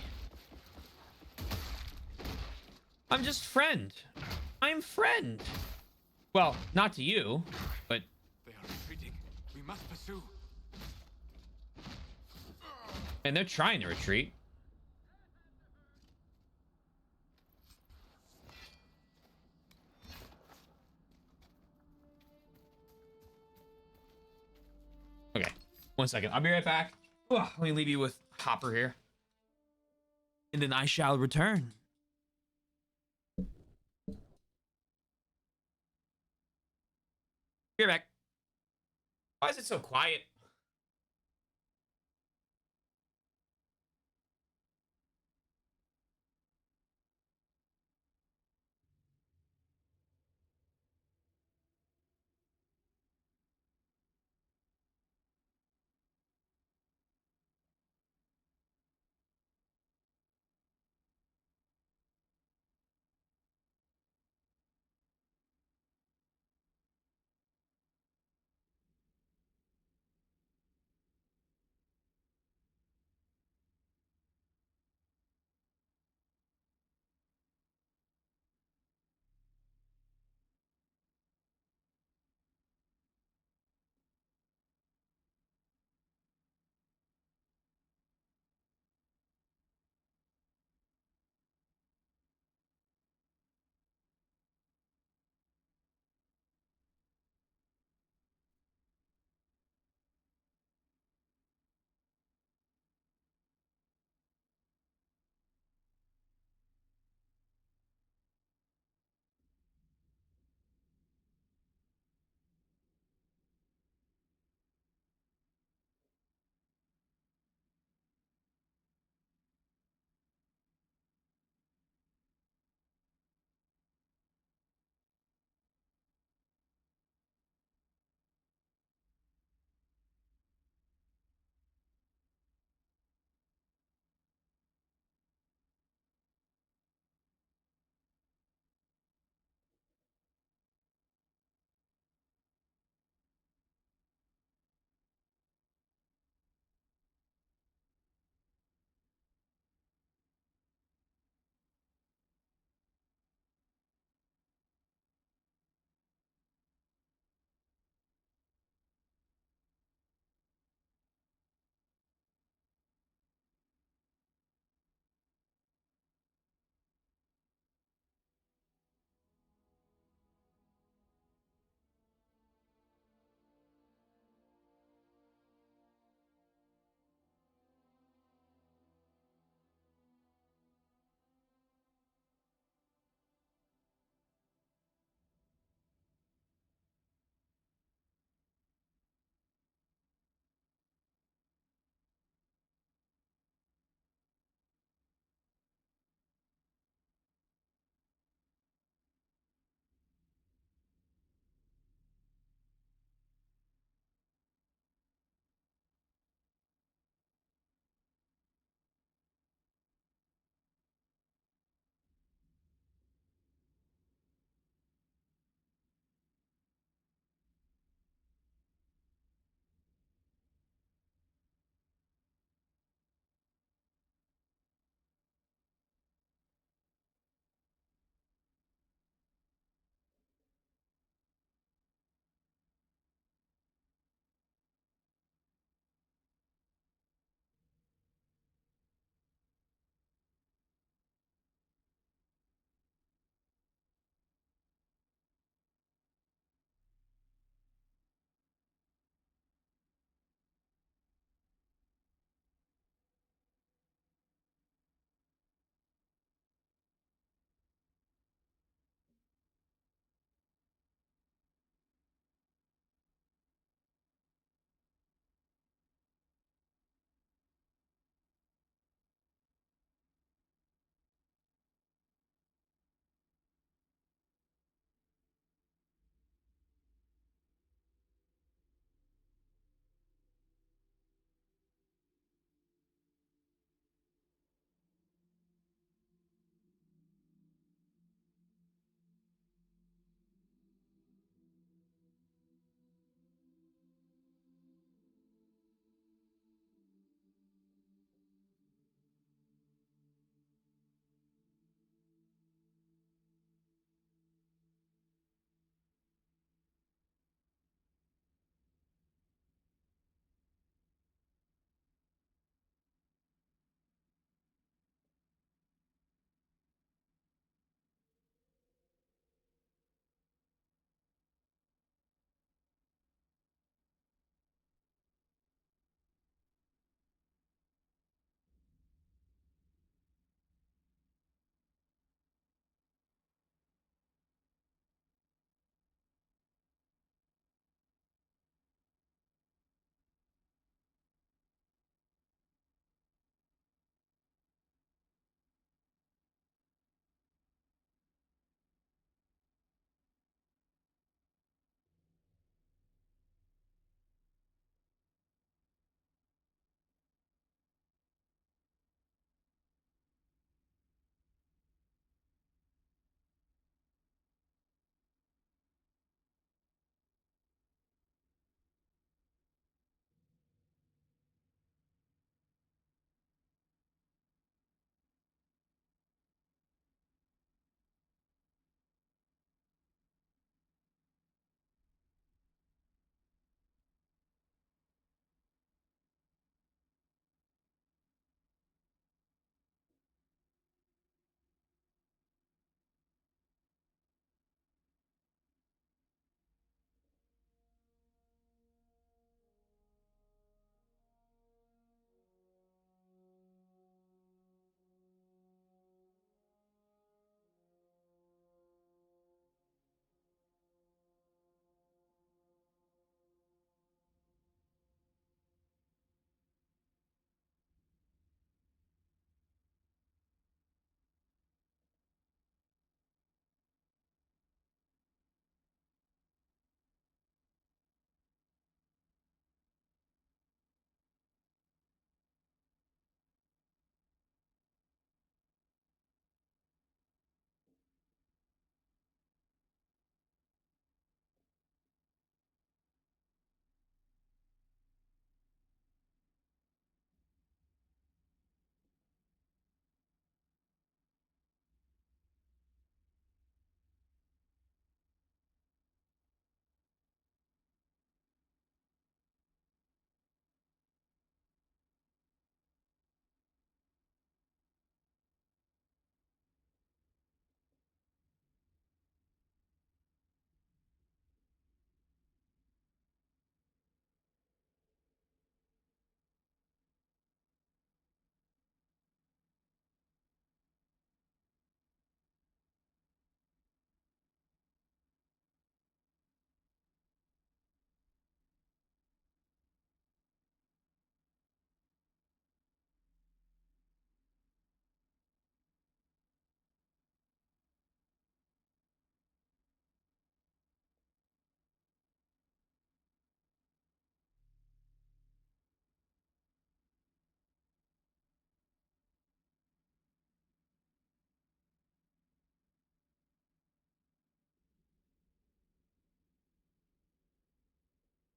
I'm just friend. I'm friend. Well, not to you, but... They are retreating. We must pursue. And they're trying to retreat. Okay, 1 second. I'll be right back. Ugh, let me leave you with Hopper here. And then I shall return. Be right back. Why is it so quiet?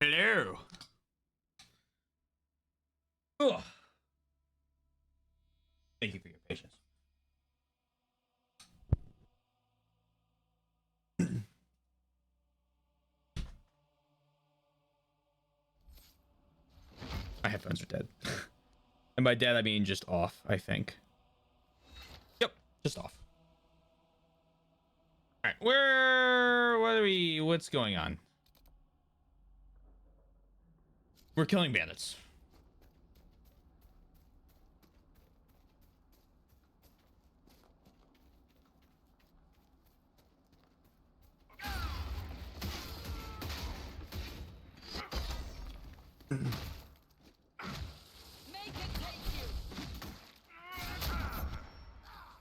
Hello. Ugh. Thank you for your patience. My headphones are dead. And by dead, I mean just off, I think. Yep, just off. All right, what's going on? We're killing bandits.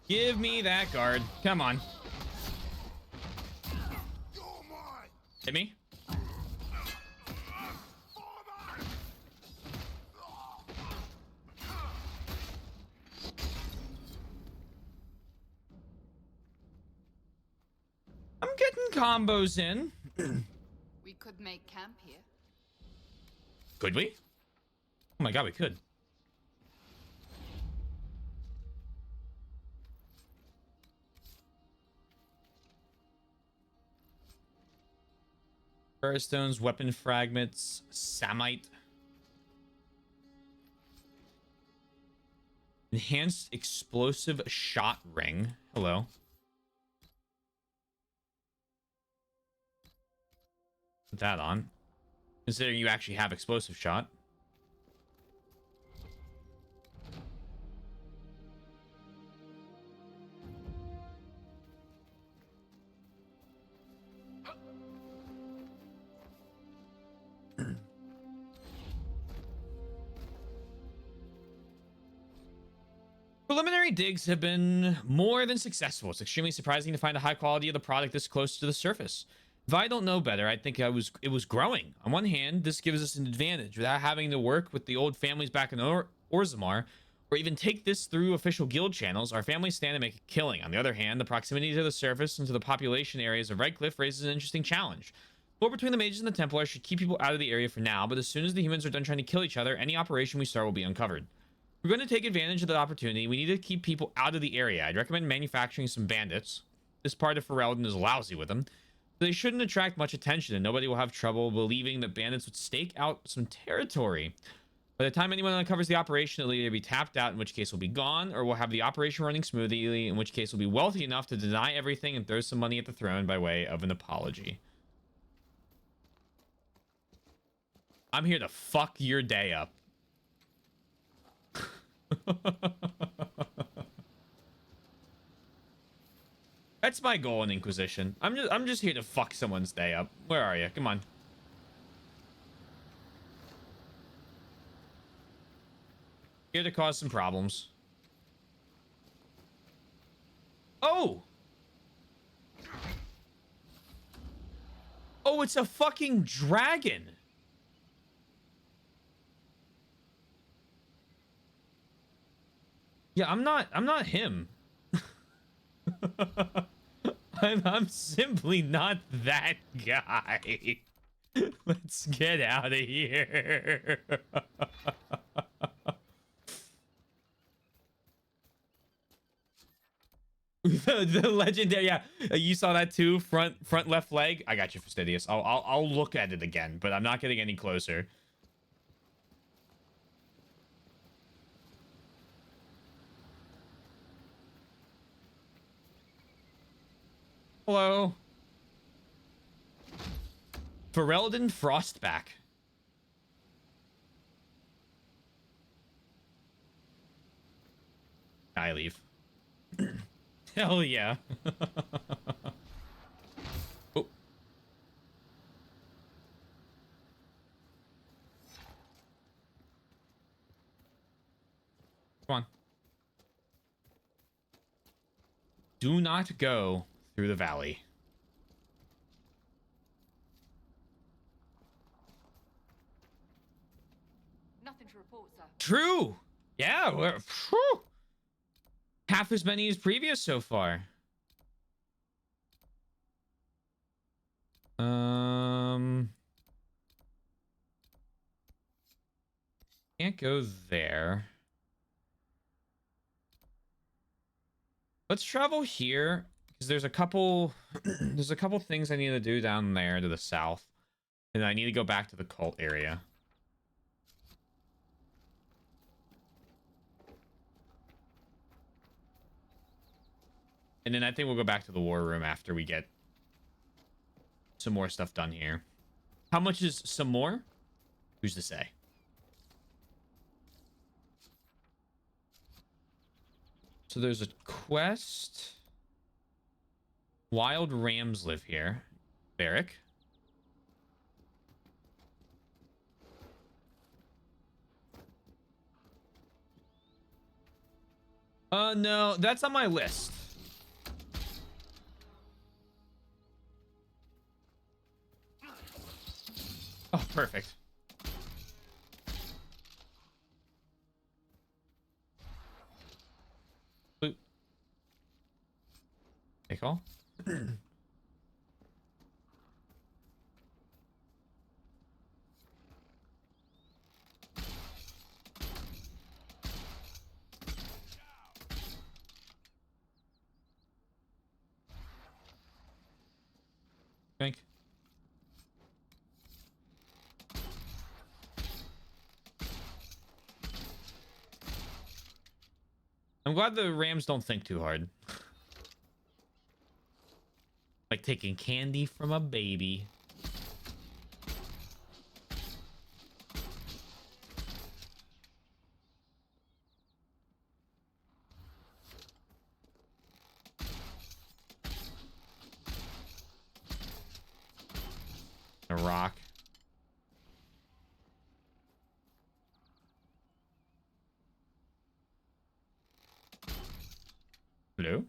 Give me that guard. Come on. Hit me. I'm getting combos in. We could make camp here. Could we? Oh my god, we could. Stones, weapon fragments, Samite. Enhanced explosive shot ring. Hello. Put that on. Considering you actually have explosive shot. Preliminary digs have been more than successful. It's extremely surprising to find the high quality of the product this close to the surface. If I don't know better, I'd think it was growing. On one hand, this gives us an advantage without having to work with the old families back in Orzammar, or even take this through official guild channels. Our families stand to make a killing. On the other hand, the proximity to the surface and to the population areas of Redcliffe raises an interesting challenge. War between the mages and the Templars should keep people out of the area for now, but as soon as the humans are done trying to kill each other, any operation we start will be uncovered. We're going to take advantage of the opportunity. We need to keep people out of the area. I'd recommend manufacturing some bandits. This part of Ferelden is lousy with them. They shouldn't attract much attention, and nobody will have trouble believing that bandits would stake out some territory. By the time anyone uncovers the operation, it'll either be tapped out, in which case we'll be gone, or we'll have the operation running smoothly, in which case we'll be wealthy enough to deny everything and throw some money at the throne by way of an apology. I'm here to fuck your day up. That's my goal in Inquisition. I'm just here to fuck someone's day up. Where are you? Come on. Here to cause some problems. Oh! Oh, it's a fucking dragon. Yeah, I'm not him. I'm simply not that guy. Let's get out of here. the legendary, yeah, you saw that too. Front left leg. I got you, Fastidious. I'll look at it again, but I'm not getting any closer. Hello. Ferelden Frostback. I leave. Hell yeah. Oh. Come on. Do not go through the valley. Nothing to report, sir. True. Yeah, we're whew, half as many as previous so far. Can't go there. Let's travel here because there's a couple there's a couple things I need to do down there to the south. And I need to go back to the cult area. And then I think we'll go back to the war room after we get some more stuff done here. How much is some more? Who's to say? So there's a quest. Wild rams live here. Barrack. No, that's on my list. Oh, perfect. Boop. Take all. Drink. I'm glad the Rams don't think too hard. Like taking candy from a baby. A rock. Hello?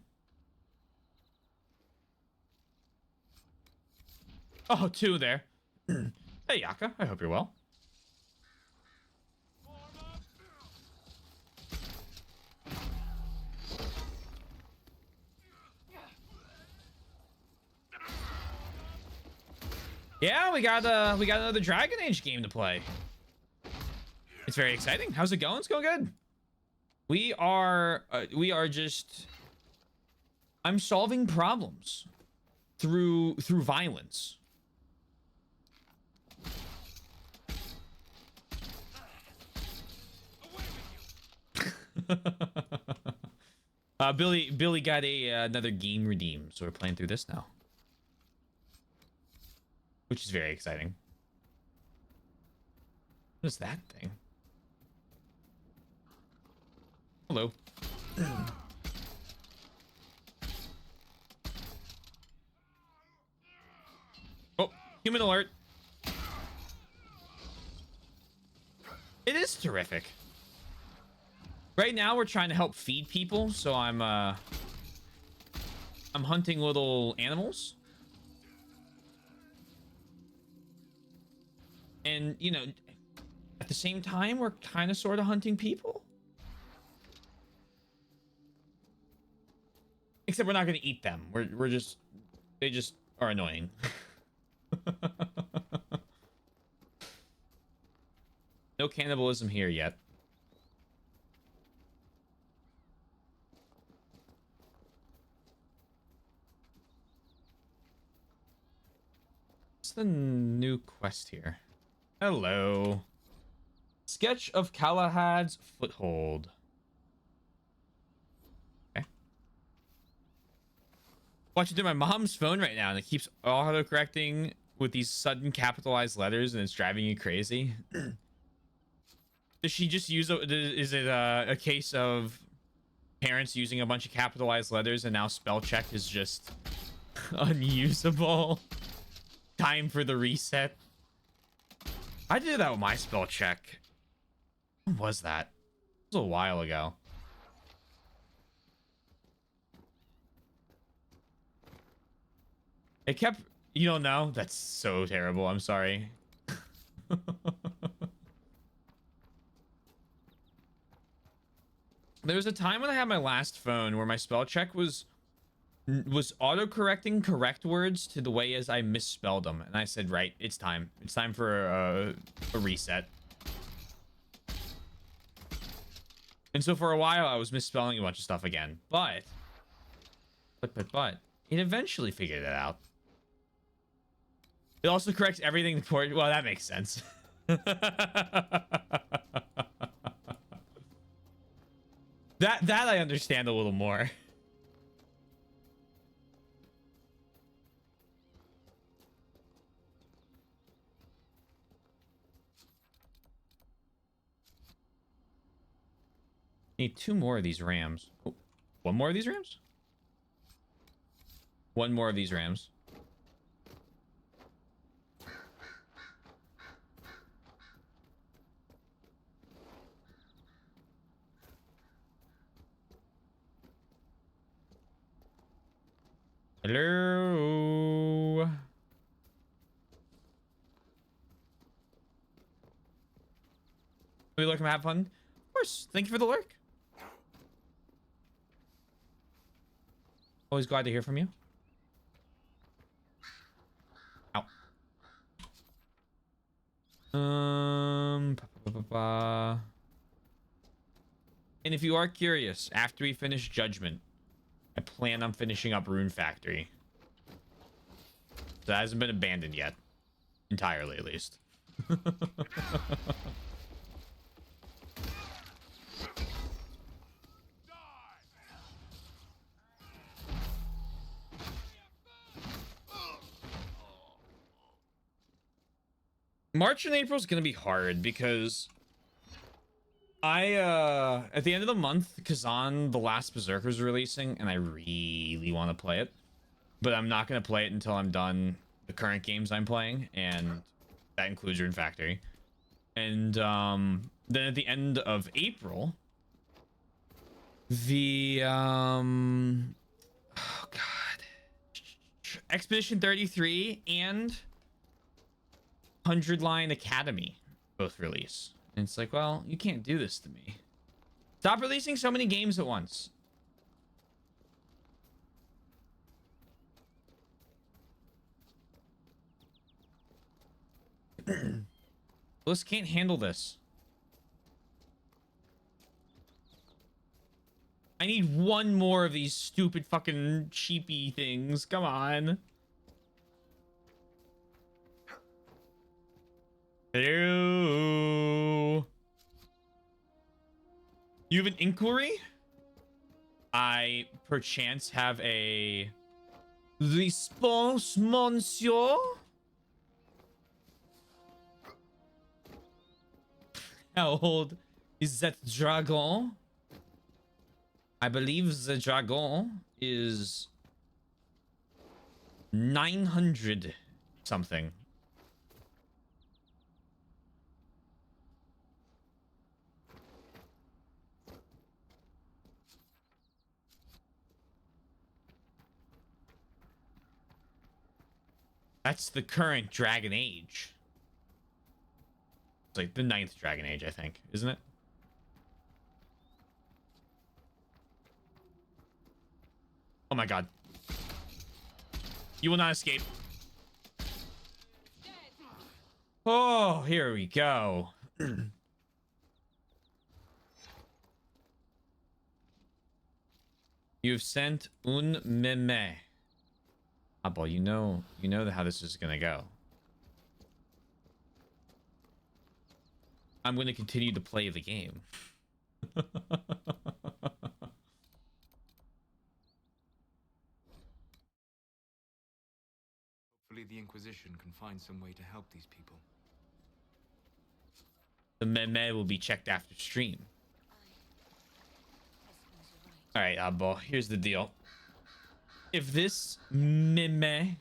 Oh, two there. Hey, Yaka. I hope you're well. Yeah, we got another Dragon Age game to play. It's very exciting. How's it going? It's going good. We are just I'm solving problems through violence. Billy got another game redeemed, so we're playing through this now, which is very exciting. What is that thing? Hello. Oh, human alert. It is terrific. Right now we're trying to help feed people, so I'm hunting little animals. And, you know, at the same time we're kind of sort of hunting people. Except we're not going to eat them. We're just they just are annoying. No cannibalism here yet. What's the new quest here? Hello. Sketch of Galahad's Foothold. Okay. Watching through my mom's phone right now, and it keeps auto-correcting with these sudden capitalized letters, and it's driving you crazy. Does she just use is it a case of parents using a bunch of capitalized letters and now spell check is just unusable? Time for the reset. I did that with my spell check. When was that? It was a while ago. It kept... You don't know? That's so terrible. I'm sorry. There was a time when I had my last phone where my spell check was auto-correcting correct words to the way as I misspelled them. And I said, right, it's time. It's time for a reset. And so for a while, I was misspelling a bunch of stuff again. But it eventually figured it out. It also corrects everything the port. Well, that makes sense. That I understand a little more. Need 2 more of these rams. Oh, 1 more of these rams? 1 more of these rams. Hello. We look and have fun. Of course. Thank you for the lurk. Always glad to hear from you. Ow. And if you are curious, after we finish Judgment, I plan on finishing up Rune Factory. That hasn't been abandoned yet. Entirely, at least. March and April is going to be hard because at the end of the month, Kazan the Last Berserker is releasing, and I really want to play it, but I'm not going to play it until I'm done the current games I'm playing, and that includes Rune Factory. And then at the end of April, the oh god, Expedition 33 and 100 Line Academy both release. And it's like, well, you can't do this to me. Stop releasing so many games at once. Bliss can't handle this. I need 1 more of these stupid fucking cheapy things. Come on. Hello. You have an inquiry? I perchance have a response, monsieur. How old is that dragon? I believe the dragon is 900 something. That's the current Dragon Age. It's like the 9th Dragon Age, I think, isn't it? Oh my god. You will not escape. Oh, here we go. You've sent un meme. Ah, boy, you know how this is gonna go. I'm gonna continue to play the game. Hopefully the Inquisition can find some way to help these people. The meme will be checked after stream. All right, Abbo, here's the deal. If this meme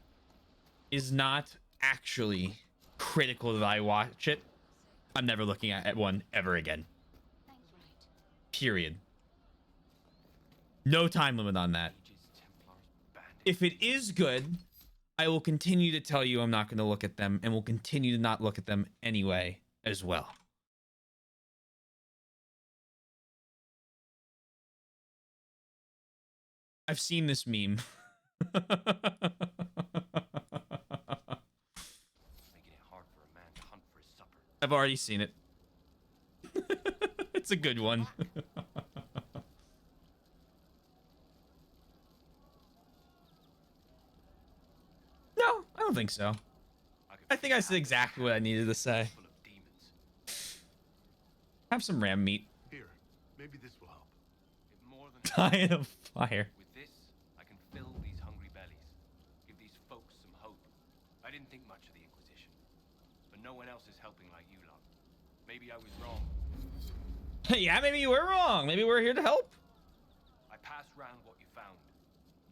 is not actually critical that I watch it, I'm never looking at one ever again. Period. No time limit on that. If it is good, I will continue to tell you I'm not going to look at them, and will continue to not look at them anyway as well. I've seen this meme. Making it hard for a man to hunt for his supper. I've already seen it. It's a good one. don't think so. could I think I figure said out exactly what I needed to say. full of demons. Have some ram meat. Here, maybe this will help. It more than Die in a fire. with this, I can fill these hungry bellies, give these folks some hope. I didn't think much of the Inquisition, but no one else is helping like you lot. Maybe I was wrong. Yeah, maybe you were wrong. Maybe we're here to help. I passed round what you found.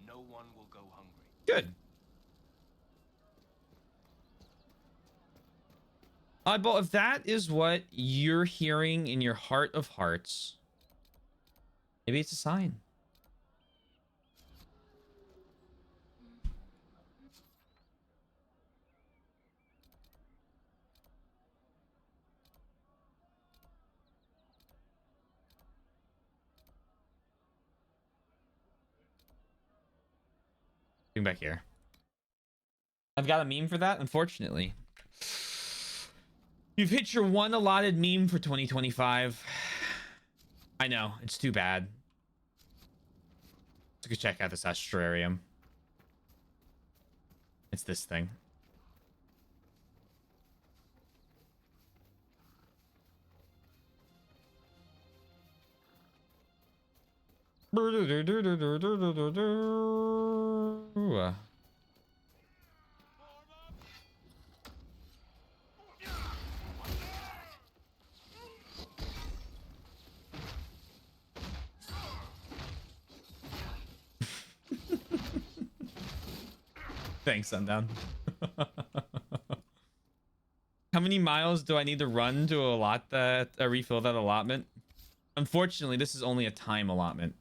No one will go hungry. Good. Oddball, if that is what you're hearing in your heart of hearts, maybe it's a sign. Bring back here. I've got a meme for that, unfortunately. You've hit your one allotted meme for 2025. I know, it's too bad. Let's go check out this astrarium. It's this thing. Thanks, Sundown. How many miles do I need to run to allot that, refill that allotment? Unfortunately, this is only a time allotment.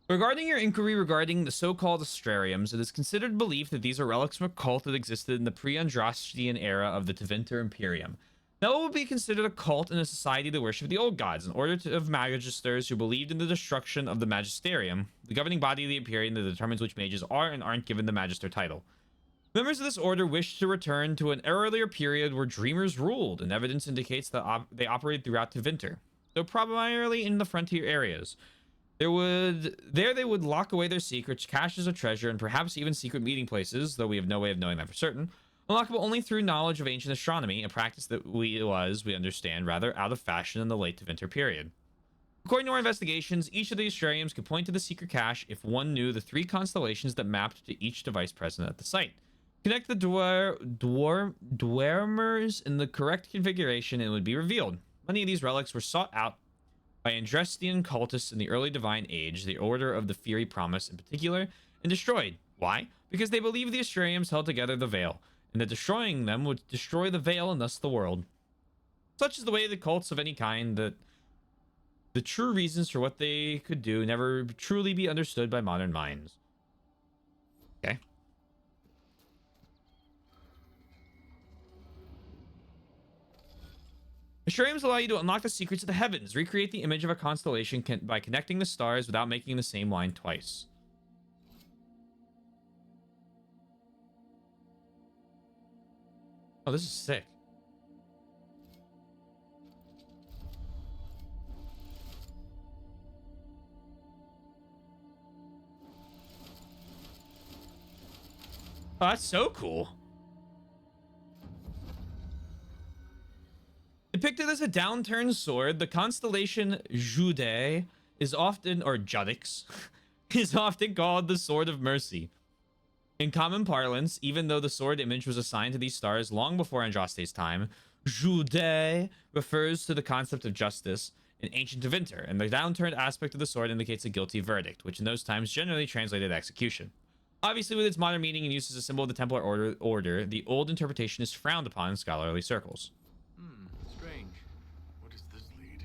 Regarding your inquiry regarding the so-called astrariums, it is considered belief that these are relics from a cult that existed in the pre-Andrastian era of the Tevinter Imperium. Now, it would be considered a cult in a society that worshipped the old gods, an order of magisters who believed in the destruction of the magisterium, the governing body of the Imperium that determines which mages are and aren't given the magister title. Members of this order wished to return to an earlier period where dreamers ruled, and evidence indicates that they operated throughout Tevinter, though primarily in the frontier areas. They would lock away their secrets, caches of treasure, and perhaps even secret meeting places, though we have no way of knowing that for certain. Unlockable only through knowledge of ancient astronomy, a practice that we understand, rather out of fashion in the late Tevinter period. According to our investigations, each of the astrariums could point to the secret cache if one knew the 3 constellations that mapped to each device present at the site. Connect the dwarmers in the correct configuration and it would be revealed. Many of these relics were sought out by Andrastian cultists in the early Divine Age, the Order of the Fiery Promise in particular, and destroyed. Why? Because they believed the astrariums held together the Veil, and that destroying them would destroy the Veil and thus the world. Such is the way the cults of any kind that the true reasons for what they could do never truly be understood by modern minds. Okay. Astrariums allow you to unlock the secrets of the heavens, recreate the image of a constellation by connecting the stars without making the same line twice. Oh, this is sick. Oh, that's so cool. Depicted as a downturned sword, the constellation Jude is often, or Judix, is often called the Sword of Mercy. In common parlance, even though the sword image was assigned to these stars long before Andraste's time, Jude refers to the concept of justice in ancient Tevinter, and the downturned aspect of the sword indicates a guilty verdict, which in those times generally translated execution. Obviously, with its modern meaning and use as a symbol of the Templar order, the old interpretation is frowned upon in scholarly circles. Strange. What does this lead?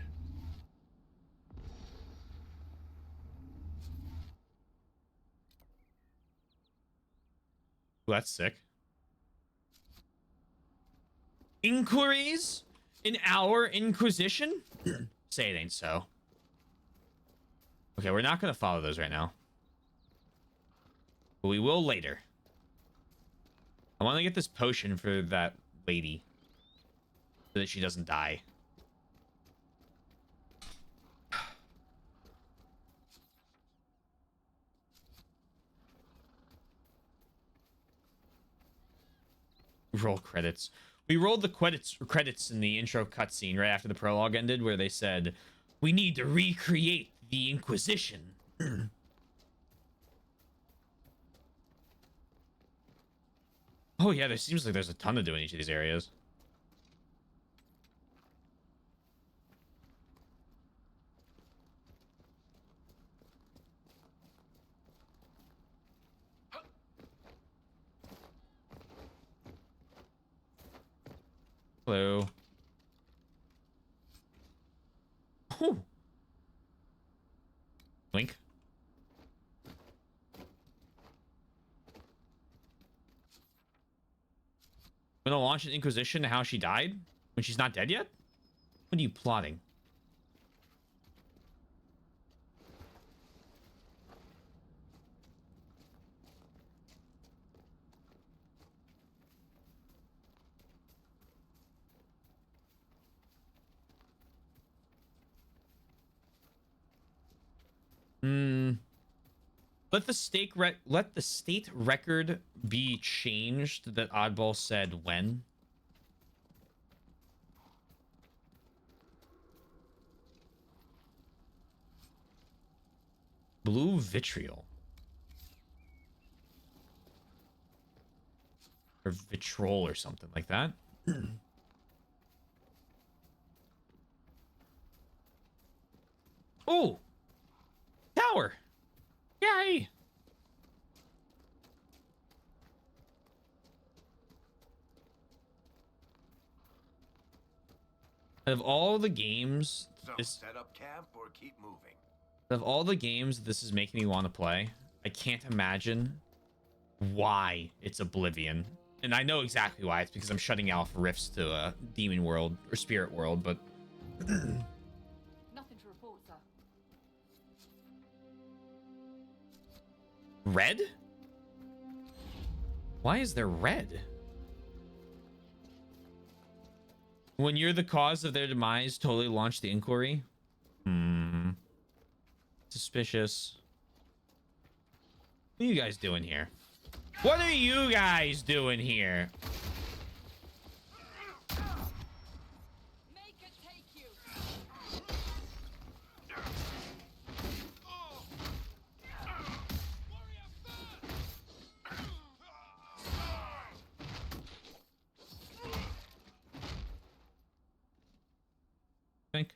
Ooh, that's sick. Inquiries in our Inquisition? Say it ain't so. Okay, we're not going to follow those right now. But we will later. I want to get this potion for that lady. So that she doesn't die. roll credits. We rolled the credits in the intro cutscene right after the prologue ended, where they said, "We need to recreate the Inquisition." Oh yeah, there seems like there's a ton to do in each of these areas. Hello. Oh. Link. Gonna launch an Inquisition to how she died when she's not dead yet? What are you plotting? Let the state record be changed that Oddball said when. Blue vitriol. Or vitrol or something like that. Oh! Tower! Yay! Out of all the games, So set up camp or keep moving. Of all the games this is making me want to play, I can't imagine why it's Oblivion. And I know exactly why. It's because I'm shutting off rifts to a demon world or spirit world, but Nothing to report, sir. red? Why is there red? When you're the cause of their demise, totally launch the inquiry. Suspicious. What are you guys doing here? What are you guys doing here? Make it take you. Think.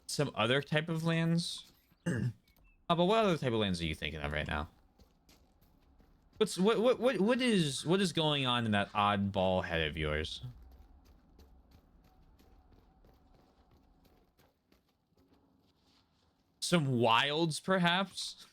Some other type of lands? Oh, but what other type of lands are you thinking of right now? What is going on in that oddball head of yours? Some wilds, perhaps?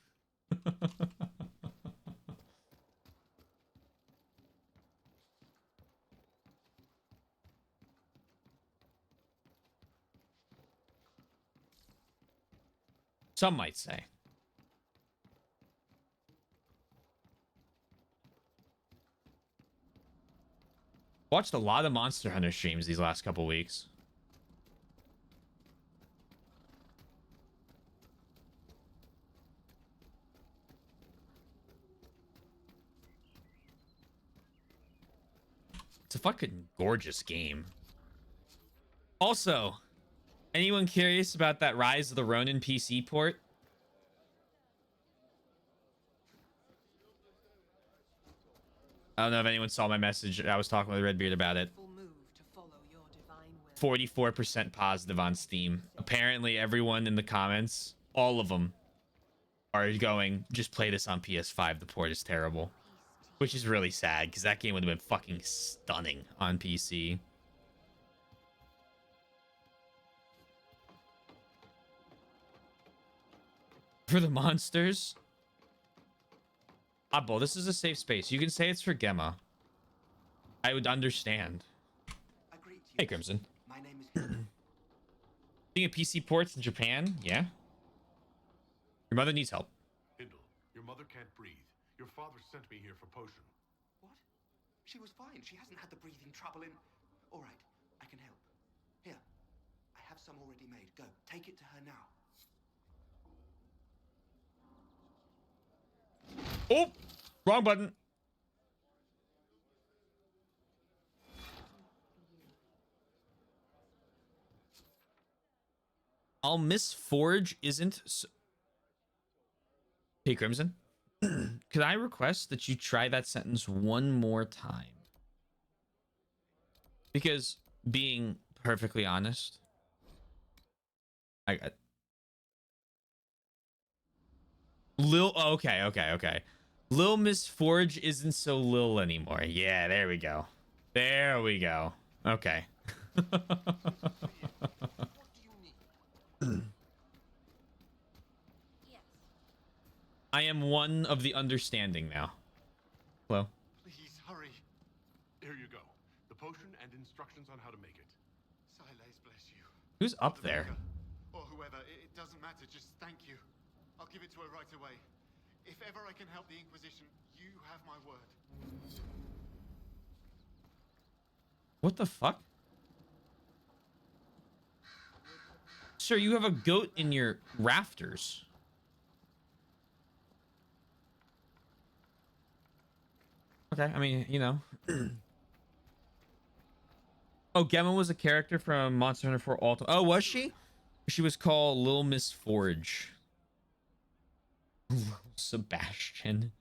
Some might say. Watched a lot of Monster Hunter streams these last couple weeks. It's a fucking gorgeous game. Also, anyone curious about that Rise of the Ronin PC port? I don't know if anyone saw my message. I was talking with Redbeard about it. 44% positive on Steam. Apparently, everyone in the comments, all of them, are going, just play this on PS5. The port is terrible. Which is really sad, because that game would have been fucking stunning on PC. For the monsters? Oddball, this is a safe space. You can say it's for Gemma. I would understand. Hey, Crimson. My name is Being a PC ports in Japan? Yeah. Your mother needs help. Hindle, your mother can't breathe. Your father sent me here for potion. What? She was fine. She hasn't had the breathing trouble in... All right, I can help. Here, I have some already made. Go, take it to her now. Oh, wrong button. I'll miss Forge isn't. Hey, Crimson. Could I request that you try that sentence one more time? Because being perfectly honest, I got Lil. Okay. Lil Miss Forge isn't so Lil anymore. Yeah, there we go. There we go. Okay. I am one of the understanding now. Hello. Please hurry. Here you go. The potion and instructions on how to make it. Silas, bless you. Who's up The there? vicar, or whoever, it doesn't matter. Just thank you. I'll give it to her right away. If ever I can help the Inquisition, you have my word. What the fuck? Sir, you have a goat in your rafters. Okay, I mean, you know. Oh, Gemma was a character from Monster Hunter 4 Ultimate. Oh, was she? She was called Little Miss Forge. Sebastian.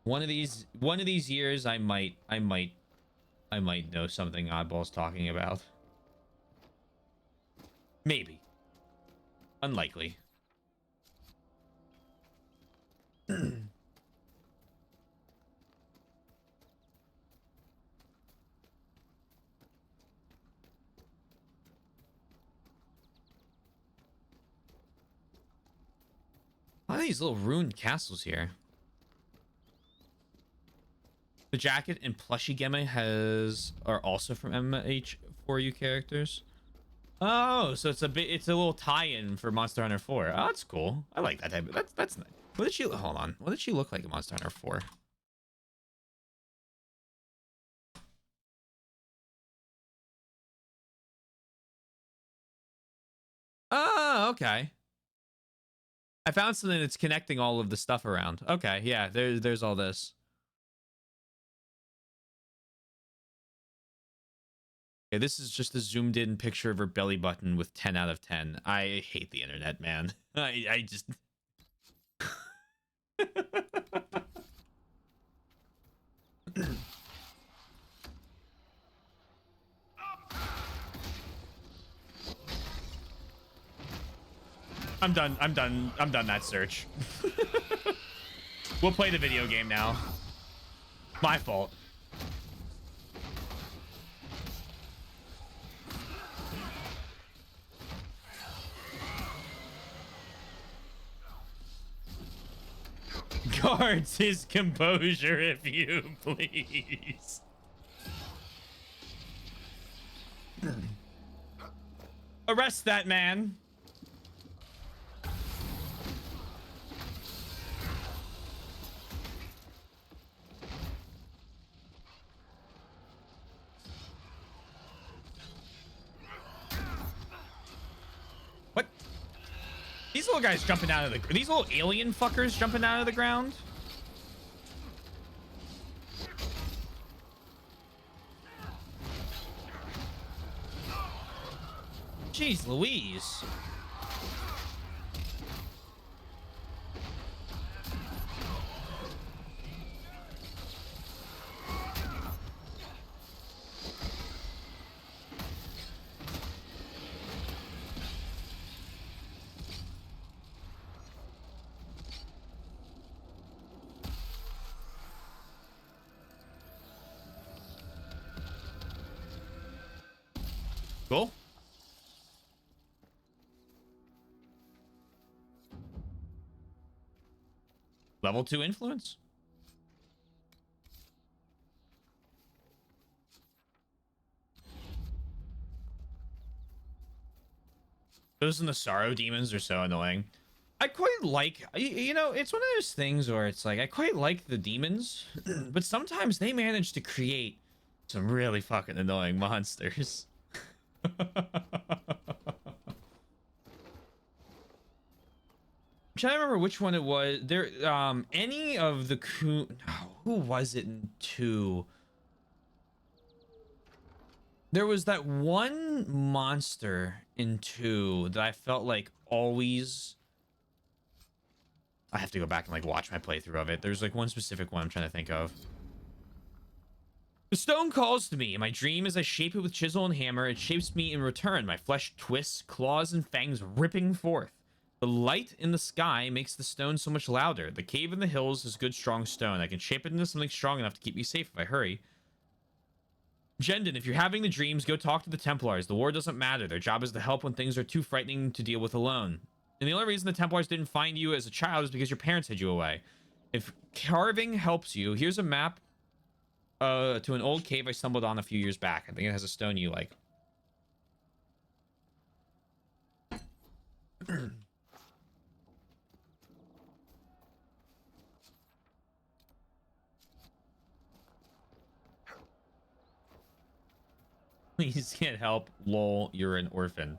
One of these years I might know something Oddball's talking about. Maybe. Unlikely. A lot of these little ruined castles here. The jacket and plushie Gemma are also from MH4U characters. Oh, so it's a little tie-in for Monster Hunter 4. Oh, that's cool. I like that type of that's nice. What did she hold on? What did she look like in Monster Hunter 4? Oh, okay. I found something that's connecting all of the stuff around. Okay, yeah, there's all this. Okay, this is just a zoomed in picture of her belly button with 10 out of 10. I hate the internet, man. I just... I'm done that search. We'll play the video game now. My fault. Guards his composure, if you please. Arrest that man. What? These little guys jumping out of the... These little alien fuckers jumping out of the ground? Jeez Louise. Cool. Level 2 influence. Those and the sorrow demons are so annoying. I quite like, you know, it's one of those things where it's like, I quite like the demons, but sometimes they manage to create some really fucking annoying monsters. trying to remember which one it was. There, any of the who was it in 2? There was that one monster in 2 that I felt like always. I have to go back and like watch my playthrough of it. There's like one specific one I'm trying to think of. The stone calls to me. In my dream, as I shape it with chisel and hammer, it shapes me in return. My flesh twists, claws and fangs ripping forth. The light in the sky makes the stone so much louder. The cave in the hills is good, strong stone. I can shape it into something strong enough to keep me safe if I hurry. Jendon, if you're having the dreams, go talk to the Templars. The war doesn't matter. Their job is to help when things are too frightening to deal with alone. And the only reason the Templars didn't find you as a child is because your parents hid you away. If carving helps you, here's a map to an old cave I stumbled on a few years back. I think it has a stone you like. Please can't help. Lol, you're an orphan.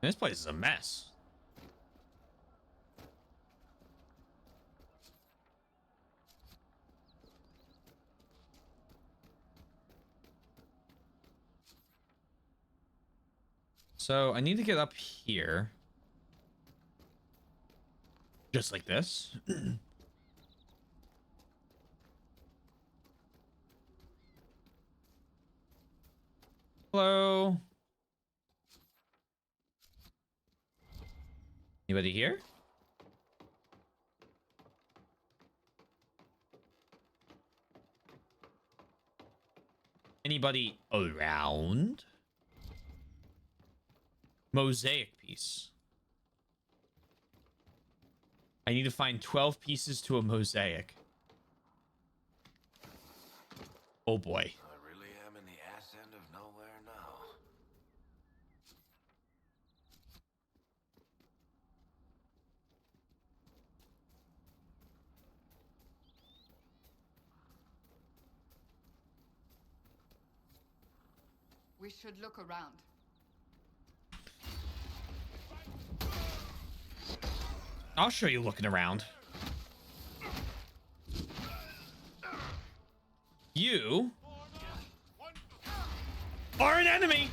This place is a mess. So I need to get up here. Just like this. Hello. Anybody here? Anybody around? Mosaic piece. I need to find 12 pieces to a mosaic. Oh boy. I really am in the ass end of nowhere now. We should look around. I'll show you looking around. You are an enemy.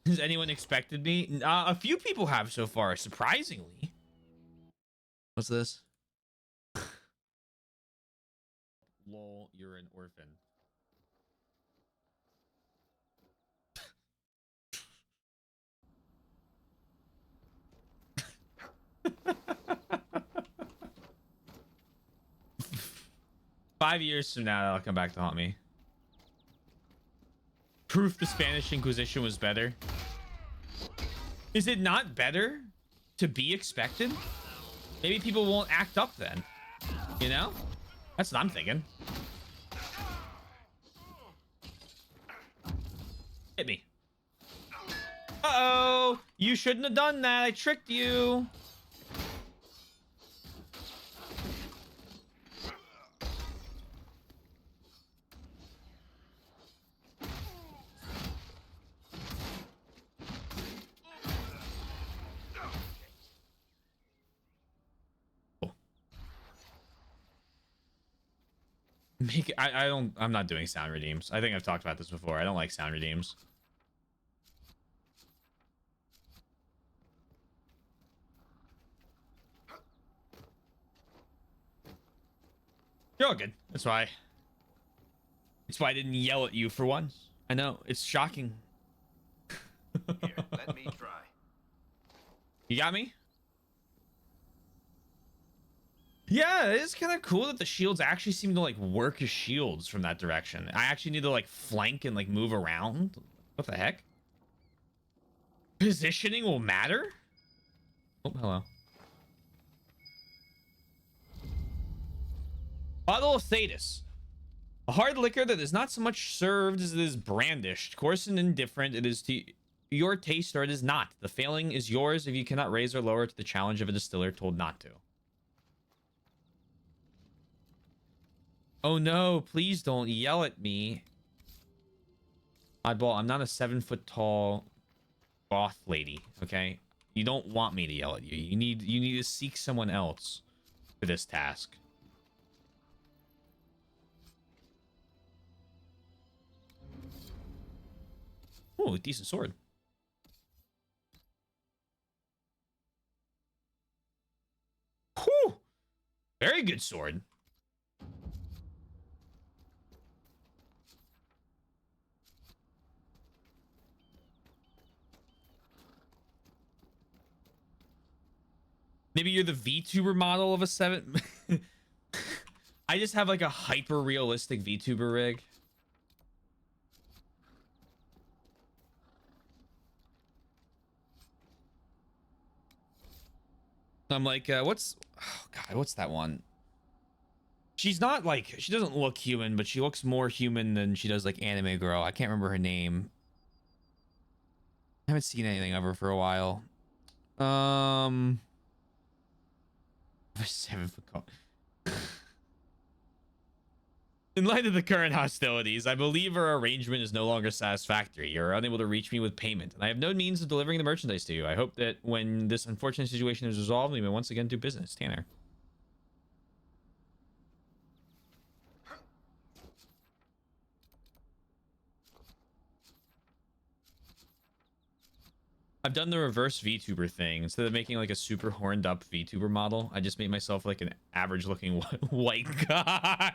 Has anyone expected me? A few people have so far, surprisingly. What's this? Lol, you're an orphan. Five years from now, that'll come back to haunt me. Proof the Spanish Inquisition was better. Is it not better to be expected? Maybe people won't act up then. You know? That's what I'm thinking. Hit me. Uh-oh. You shouldn't have done that. I tricked you. I'm not doing sound redeems. I think I've talked about this before. I don't like sound redeems. You're all good. That's why. That's why I didn't yell at you for once. I know, it's shocking. Here, let me try. You got me? Yeah, it is kind of cool that the shields actually seem to like work as shields from that direction. I actually need to like flank and like move around. What the heck? Positioning will matter? Oh, hello. Bottle of Thetis. A hard liquor that is not so much served as it is brandished. Coarse and indifferent, it is to your taste or it is not. The failing is yours if you cannot raise or lower to the challenge of a distiller told not to. Oh no, please don't yell at me. Oddball, I'm not a 7-foot tall goth lady, okay? You don't want me to yell at you. You need to seek someone else for this task. Oh, decent sword. Whew! Very good sword. Maybe you're the VTuber model of a 7. I just have like a hyper realistic VTuber rig. I'm like, oh God, what's that one? She's not like, she doesn't look human, but she looks more human than she does like anime girl. I can't remember her name. I haven't seen anything of her for a while. 7-foot cone. In light of the current hostilities, I believe our arrangement is no longer satisfactory. You're unable to reach me with payment, and I have no means of delivering the merchandise to you. I hope that when this unfortunate situation is resolved, we may once again do business. Tanner. I've done the reverse VTuber thing. Instead of making like a super horned up VTuber model, I just made myself like an average looking white guy.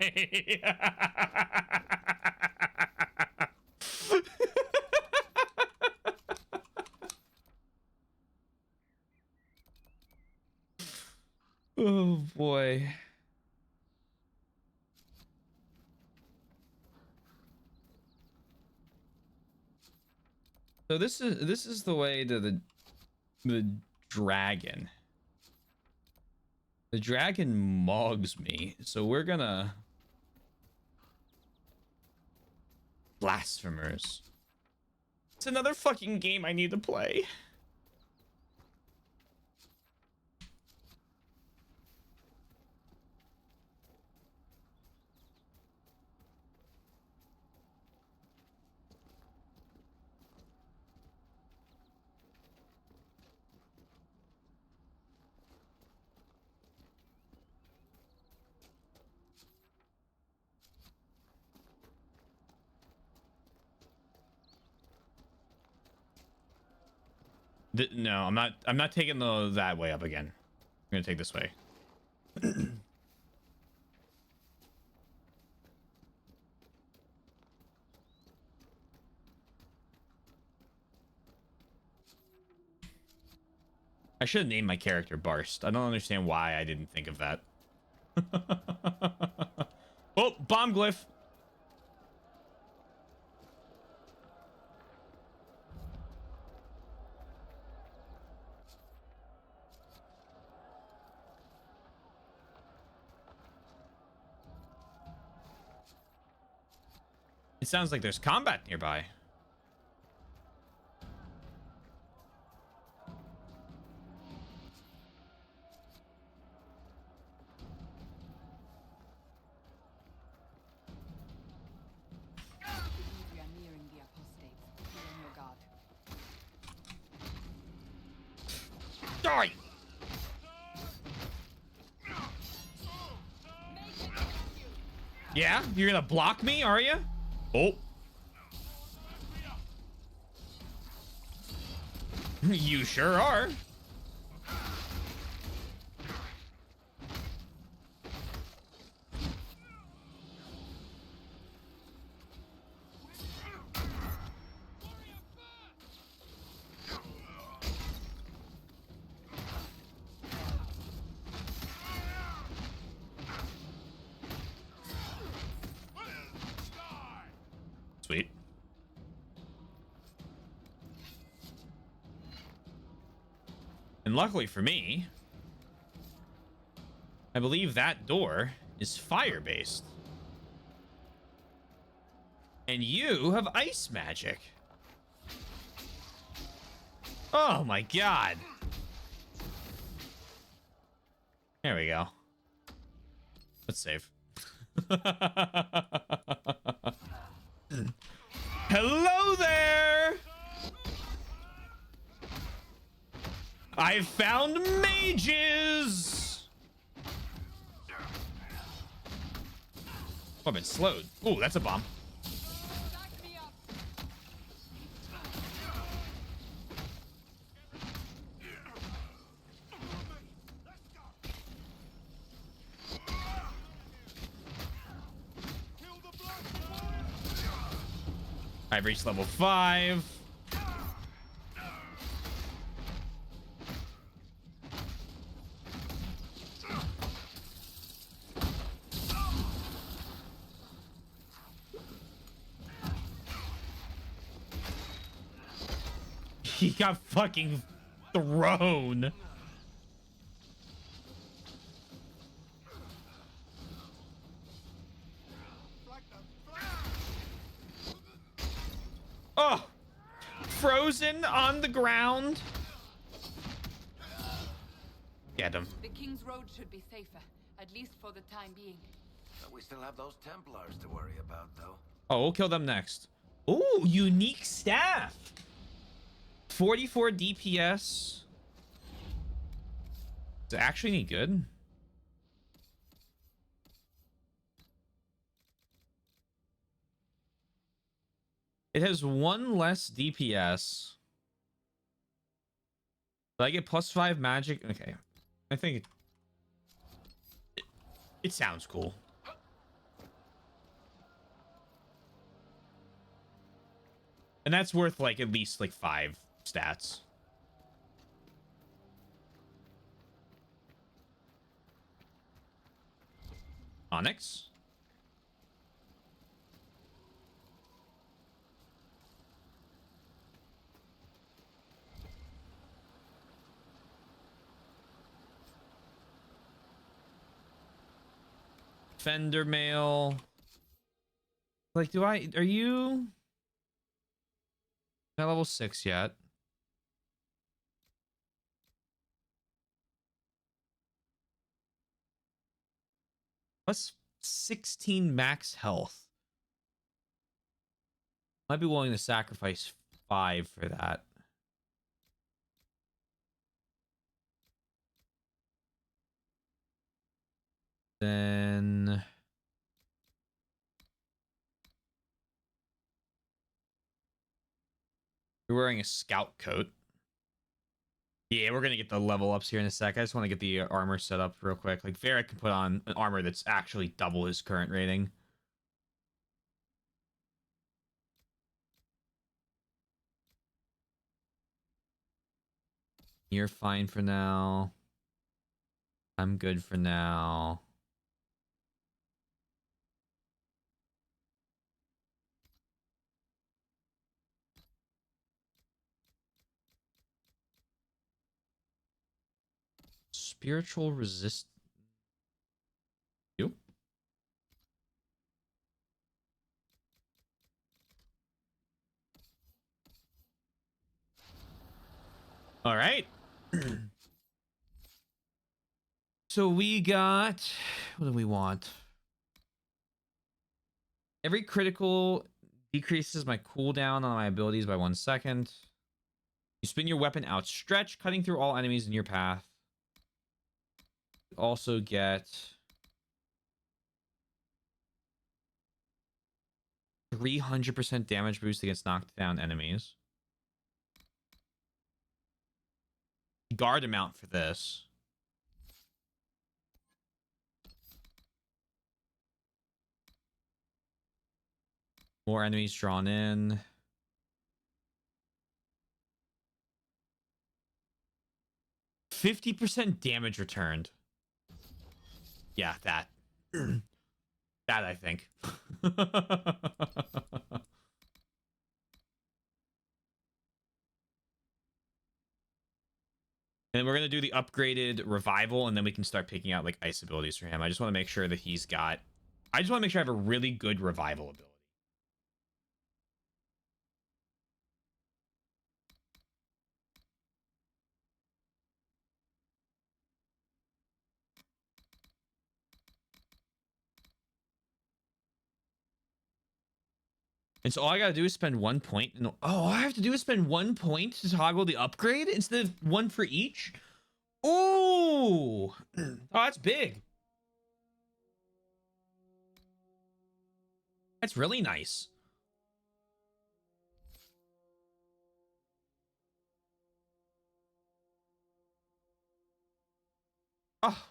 Oh boy. So this is the way to the dragon. The dragon mugs me, so we're gonna blasphemers. It's another fucking game I need to play. No, I'm not taking that way up again. I'm gonna take this way. I should have named my character Barst. I don't understand why I didn't think of that. Oh, bomb glyph. It sounds like there's combat nearby. We are nearing the apostates. Be on your guard. Die! Yeah? You're gonna block me, are you? Oh. You sure are. Sweet. And luckily for me, I believe that door is fire-based. And you have ice magic. Oh my god. There we go. Let's save. Hello there! I found mages! Oh, I've been slowed. Ooh, that's a bomb. I've reached level 5. He got fucking thrown. Oh, frozen on the ground. Get him. The King's Road should be safer, at least for the time being. But we still have those Templars to worry about, though. Oh, we'll kill them next. Ooh, unique staff. 44 DPS. Is it actually any good? It has 1 less DPS. But I get +5 magic. Okay. I think it sounds cool. And that's worth like at least like 5 stats. Onyx. Fender mail. Like, are you not level 6 yet? Plus 16 max health. Might be willing to sacrifice 5 for that. Then you're wearing a scout coat. Yeah, we're gonna get the level ups here in a sec. I just want to get the armor set up real quick. Like Varric can put on an armor that's actually double his current rating. You're fine for now. I'm good for now. Spiritual resist. You? All right. So we got, what do we want? Every critical decreases my cooldown on my abilities by 1 second. You spin your weapon outstretched, cutting through all enemies in your path. You also get 300% damage boost against knocked down enemies. Guard amount for this. More enemies drawn in. %50 damage returned. Yeah, that. That, I think. And then we're gonna do the upgraded revival, and then we can start picking out like ice abilities for him. I just want to make sure that he's got. I just want to make sure I have a really good revival ability. And so all I gotta do is spend 1 point. And all I have to do is spend 1 point to toggle the upgrade instead of one for each. Oh, that's big. That's really nice. Oh,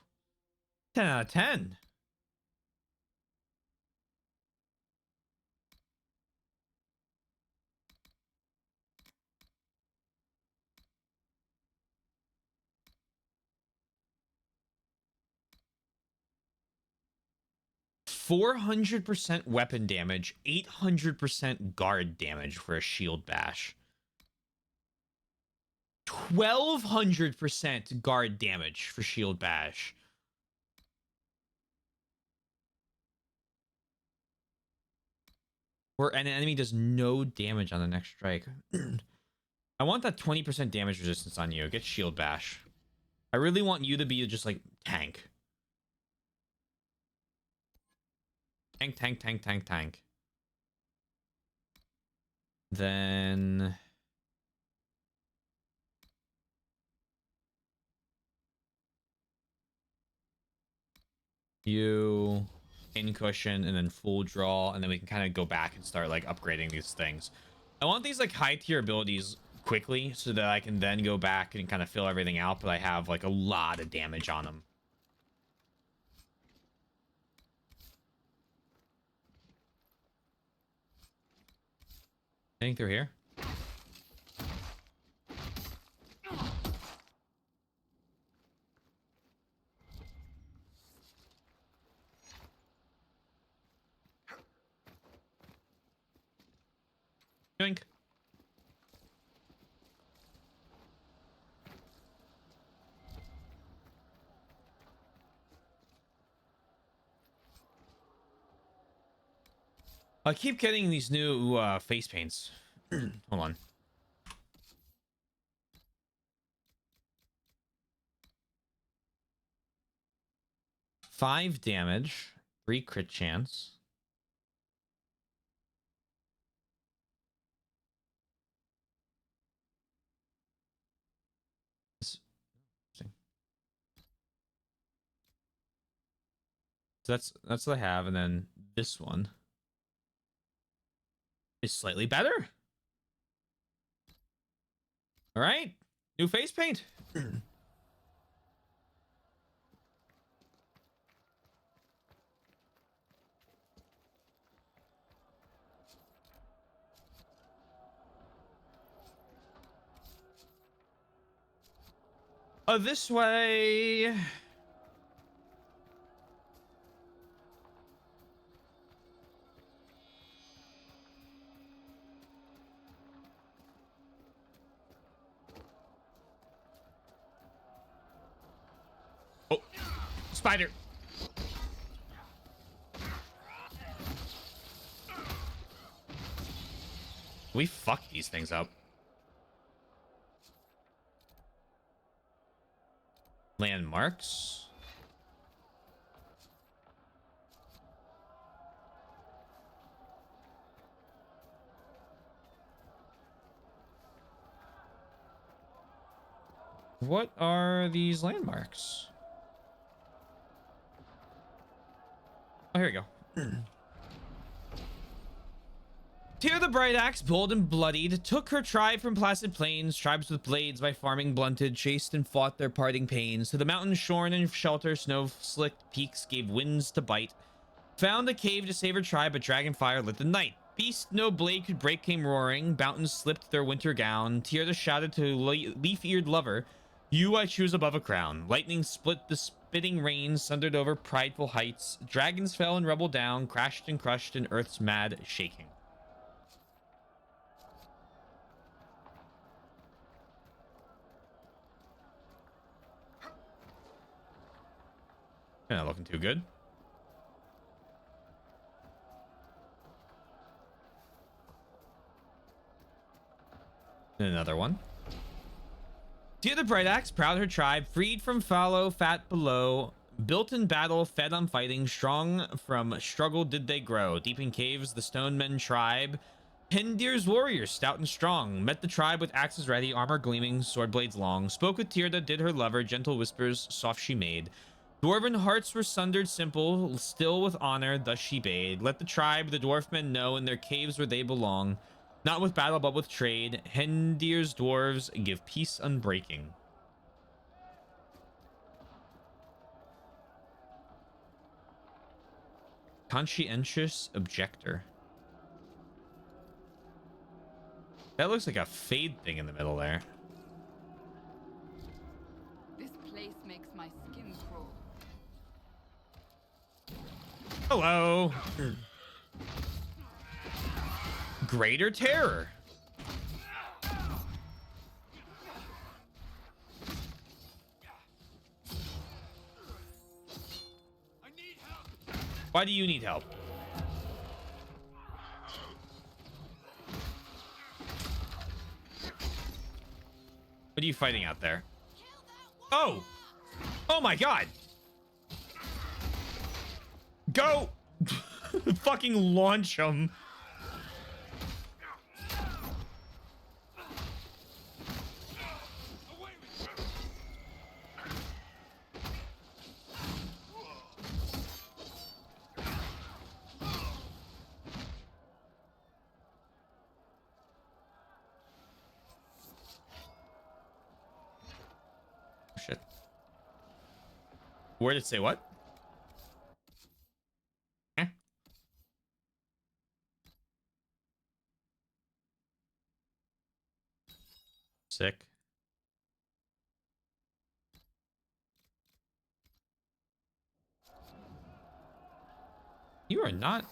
10 out of 10. 400% weapon damage, 800% guard damage for a shield bash. 1200% guard damage for shield bash. Where an enemy does no damage on the next strike. I want that 20% damage resistance on you. Get shield bash. I really want you to be just like tank. Tank, tank, tank, tank, tank. Then you in cushion and then full draw, and then we can kind of go back and start like upgrading these things. I want these like high tier abilities quickly so that I can then go back and kind of fill everything out, but I have like a lot of damage on them. Anything through here? Doink. I keep getting these new face paints. Hold on. Five damage, 3 crit chance. So that's what I have, and then this one is slightly better. All right, new face paint. This way. Oh, spider. We fuck these things up. Landmarks. What are these landmarks? Oh, here we go. Tyr the Bright Axe, bold and bloodied, took her tribe from placid plains, tribes with blades by farming blunted, chased and fought their parting pains. To the mountains shorn and shelter, snow-slicked peaks gave winds to bite. Found a cave to save her tribe, but dragon fire lit the night. Beast no blade could break came roaring, mountains slipped their winter gown. Tyr the shouted to leaf-eared lover, you I choose above a crown. Lightning split the spitting rains, sundered over prideful heights. Dragons fell and rubble down, crashed and crushed in earth's mad shaking. Not looking too good. Another one. Dear the Bright Axe, proud her tribe, freed from fallow, fat below, built in battle, fed on fighting, strong from struggle did they grow. Deep in caves, the stone men tribe, Hendir's warriors, stout and strong, met the tribe with axes ready, armor gleaming, sword blades long, spoke with Tyrda, did her lover, gentle whispers, soft she made. Dwarven hearts were sundered simple, still with honor, thus she bade. Let the tribe, the dwarf men know, in their caves where they belong, not with battle, but with trade. Hendir's dwarves give peace unbreaking. Conscientious objector. That looks like a fade thing in the middle there. This place makes my skin crawl. Hello. Greater terror. Why do you need help? What are you fighting out there? Oh! Oh my god! Go! Fucking launch him. Shit. Where did it say what? Sick. You are not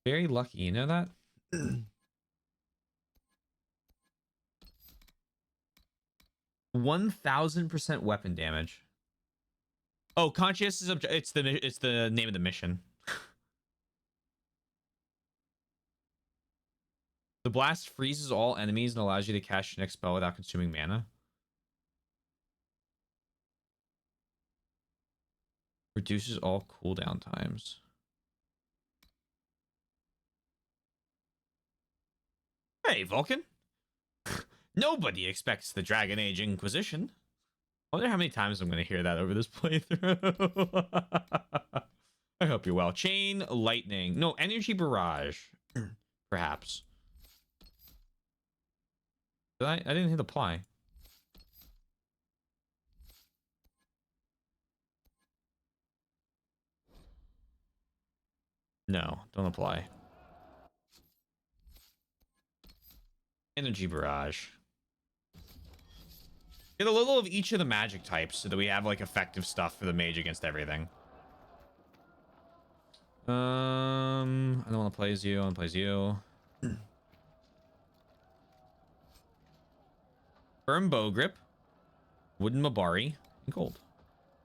very lucky, you know that? 1000% weapon damage. Oh, conscious is it's the name of the mission. The blast freezes all enemies and allows you to cast your next spell without consuming mana. Reduces all cooldown times. Hey, Vulcan. Nobody expects the Dragon Age Inquisition. I wonder how many times I'm going to hear that over this playthrough. I hope you're well. Chain lightning. No, energy barrage. Perhaps. Did I didn't hit apply. No, don't apply. Energy barrage. Get a little of each of the magic types so that we have like effective stuff for the mage against everything. I don't want to play as you. I want to play as you. Firm bow grip, wooden mabari, and gold.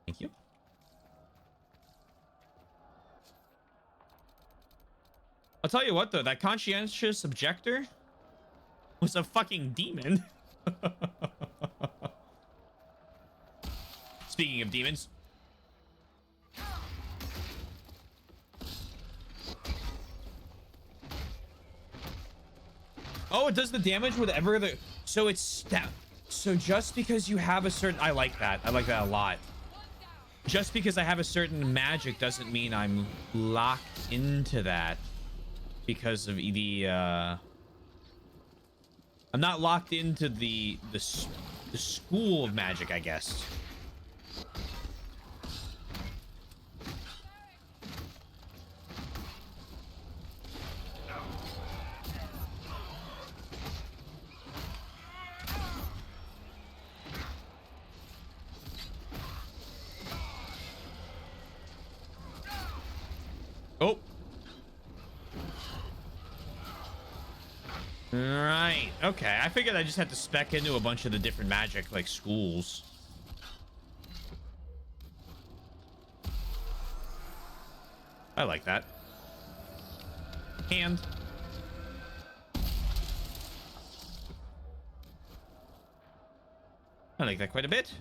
Thank you. I'll tell you what though, that conscientious objector was a fucking demon. Speaking of demons. Oh, it does the damage whatever the... So it's stat. So just because you have a certain... I like that. I like that a lot. Just because I have a certain magic doesn't mean I'm locked into that. Because of the... I'm not locked into the school of magic, I guess. Oh. Right. Okay. I figured I just had to spec into a bunch of the different magic, like, schools. I like that. And I like that quite a bit.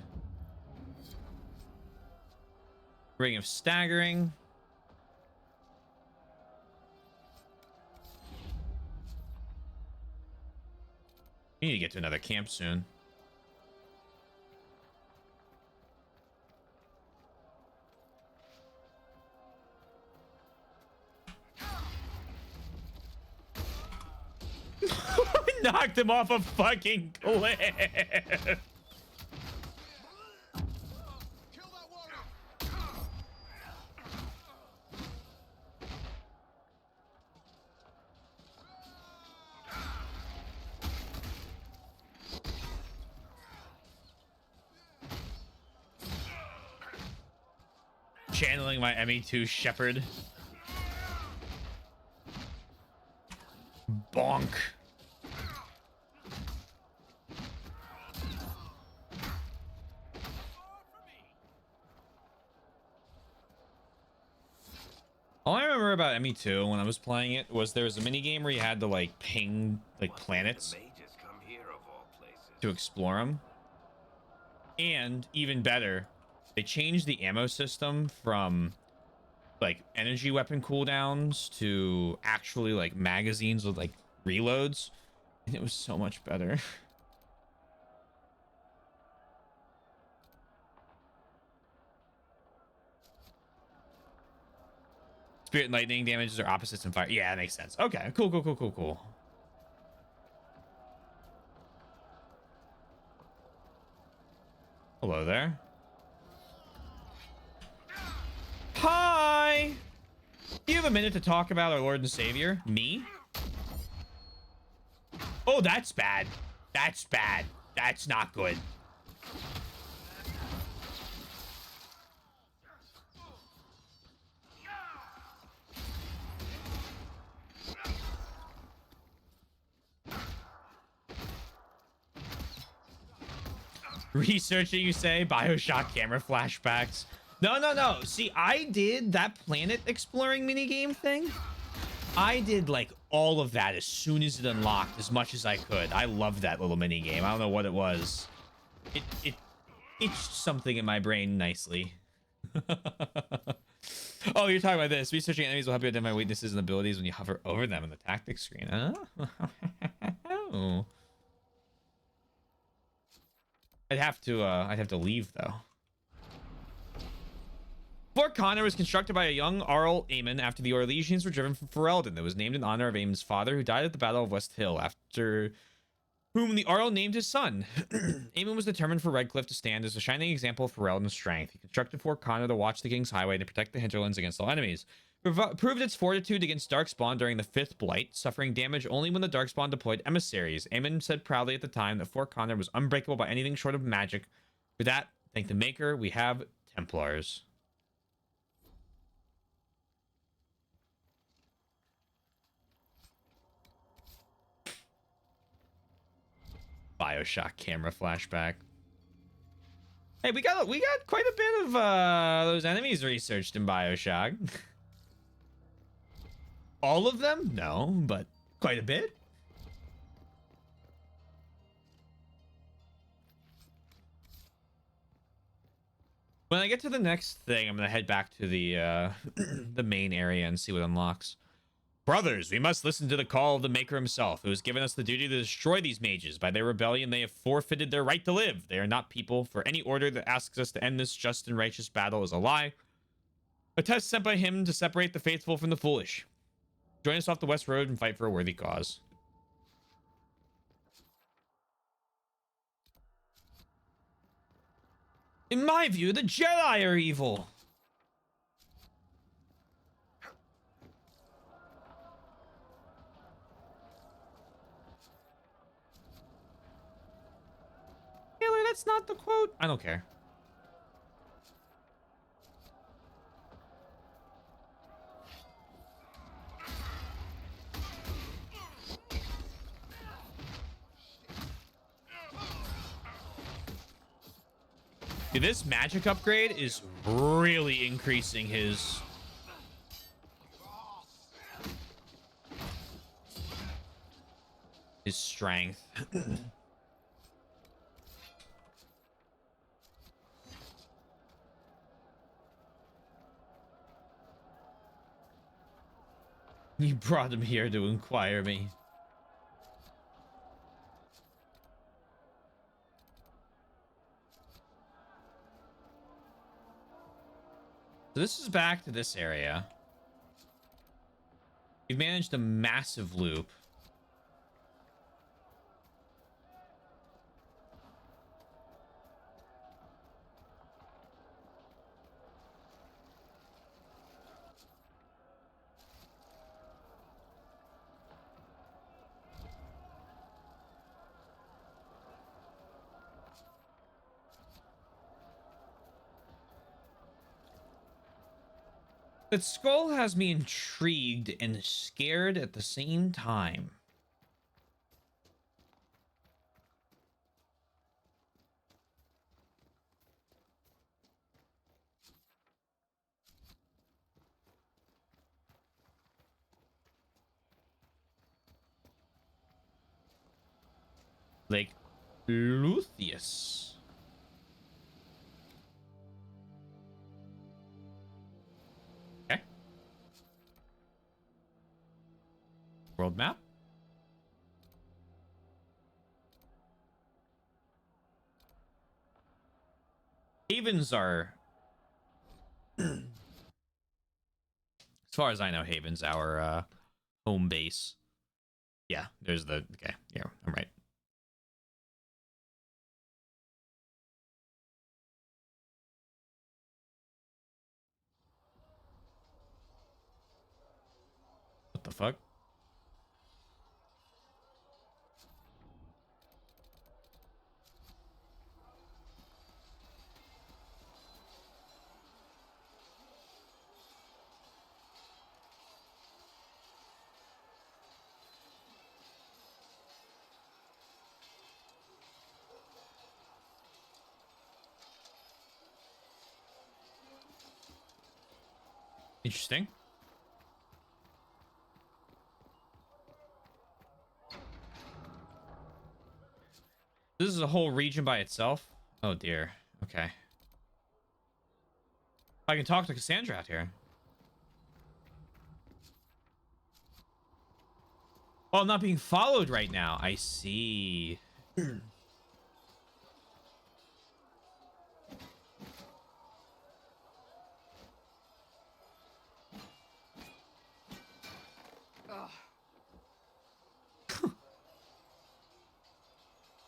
Ring of Staggering. We need to get to another camp soon. Knocked him off a fucking cliff. Channeling my ME2 Shepherd. Bonk. All I remember about ME2 when I was playing it was there was a mini game where you had to like ping like planets to explore them. And even better, they changed the ammo system from like energy weapon cooldowns to actually like magazines with like reloads, and it was so much better. Spirit and lightning damages are opposites in fire. Yeah, that makes sense. Okay, cool. Hello there. Hi! Do you have a minute to talk about our Lord and Savior? Me? Oh, that's bad. That's bad. That's not good. Researching, you say? BioShock camera flashbacks. No. See, I did that planet exploring minigame thing. I did like all of that as soon as it unlocked, as much as I could. I loved that little minigame. I don't know what it was. It itched something in my brain nicely. Oh, you're talking about this. Researching enemies will help you identify weaknesses and abilities when you hover over them in the tactics screen. Oh. I'd have to leave though. Fort Connor was constructed by a young Arl Aemon after the Orlesians were driven from Ferelden. It was named in honor of Aemon's father, who died at the Battle of West Hill, after whom the Arl named his son. Aemon was determined for Redcliffe to stand as a shining example of Ferelden's strength. He constructed Fort Connor to watch the King's Highway and to protect the hinterlands against all enemies. Proved its fortitude against Darkspawn during the Fifth Blight, suffering damage only when the Darkspawn deployed emissaries. Aemon said proudly at the time that Fort Connor was unbreakable by anything short of magic. For that, thank the Maker, we have Templars. BioShock camera flashback. Hey, we got quite a bit of those enemies researched in BioShock. All of them? No, but quite a bit. When I get to the next thing, I'm gonna head back to the the main area and see what unlocks. Brothers, we must listen to the call of the Maker himself, who has given us the duty to destroy these mages. By their rebellion, they have forfeited their right to live. They are not people, for any order that asks us to end this just and righteous battle is a lie. A test sent by him to separate the faithful from the foolish. Join us off the West Road and fight for a worthy cause. In my view, the Jedi are evil. Taylor, that's not the quote. I don't care. Dude, this magic upgrade is really increasing his his strength. You brought him here to inquire me. So this is back to this area. We've managed a massive loop. That skull has me intrigued and scared at the same time. Lake Luthieus. Okay. World map. Havens are... as far as I know, Haven's our home base. Yeah, there's the... Okay, yeah, I'm right. What the fuck? Interesting. This is a whole region by itself? Oh dear. Okay. I can talk to Cassandra out here. Oh, I'm not being followed right now. I see.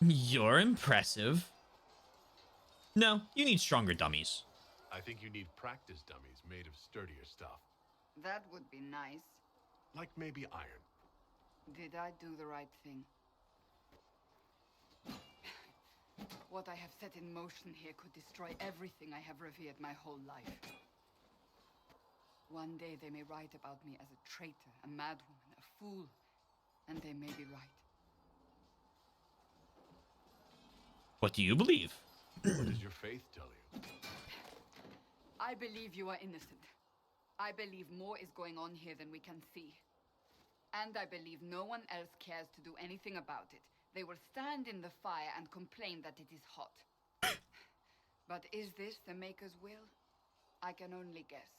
You're impressive. No, you need stronger dummies. I think you need practice dummies made of sturdier stuff. That would be nice. Like maybe iron. Did I do the right thing? What I have set in motion here could destroy everything I have revered my whole life. One day they may write about me as a traitor, a madwoman, a fool, and they may be right. What do you believe? What does your faith tell you? I believe you are innocent. I believe more is going on here than we can see. And I believe no one else cares to do anything about it. They will stand in the fire and complain that it is hot. But is this the Maker's will? I can only guess.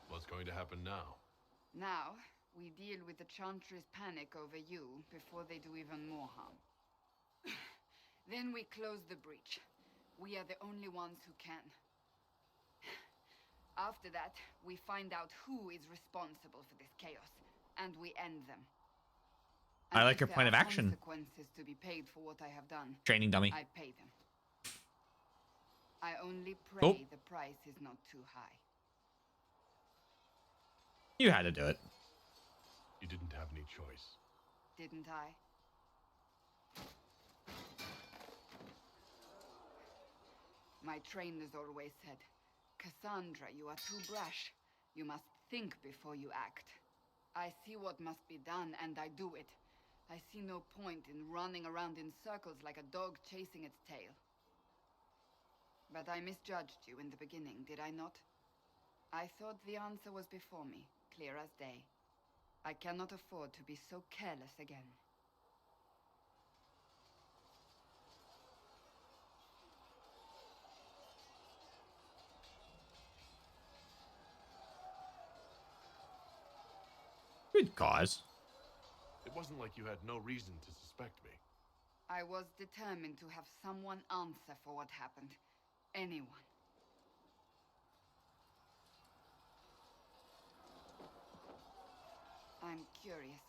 What's going to happen now? Now, we deal with the Chantry's panic over you before they do even more harm. Then we close the breach. We are the only ones who can. After that, we find out who is responsible for this chaos, and we end them. I And like if your there plan of are action. Consequences to be paid for what I have done. Training dummy. I pay them. I only pray Oh. the price is not too high. You had to do it. You didn't have any choice. Didn't I? My trainers always said, Cassandra, you are too brash. You must think before you act. I see what must be done, and I do it. I see no point in running around in circles like a dog chasing its tail. But I misjudged you in the beginning, did I not? I thought the answer was before me. clear as day. I cannot afford to be so careless again. Good cause. It wasn't like you had no reason to suspect me. I was determined to have someone answer for what happened. Anyone. I'm curious.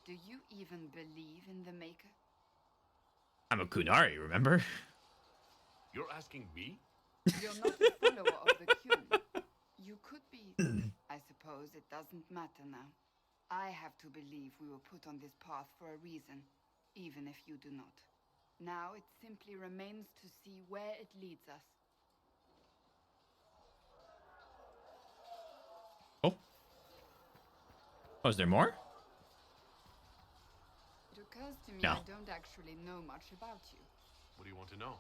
Do you even believe in the Maker? I'm a Kunari, remember? You're asking me? You're not a follower of the Qun. You could be. I suppose it doesn't matter now. I have to believe we were put on this path for a reason, even if you do not. Now it simply remains to see where it leads us. Oh, is there more? It occurs to me No. I don't actually know much about you. What do you want to know?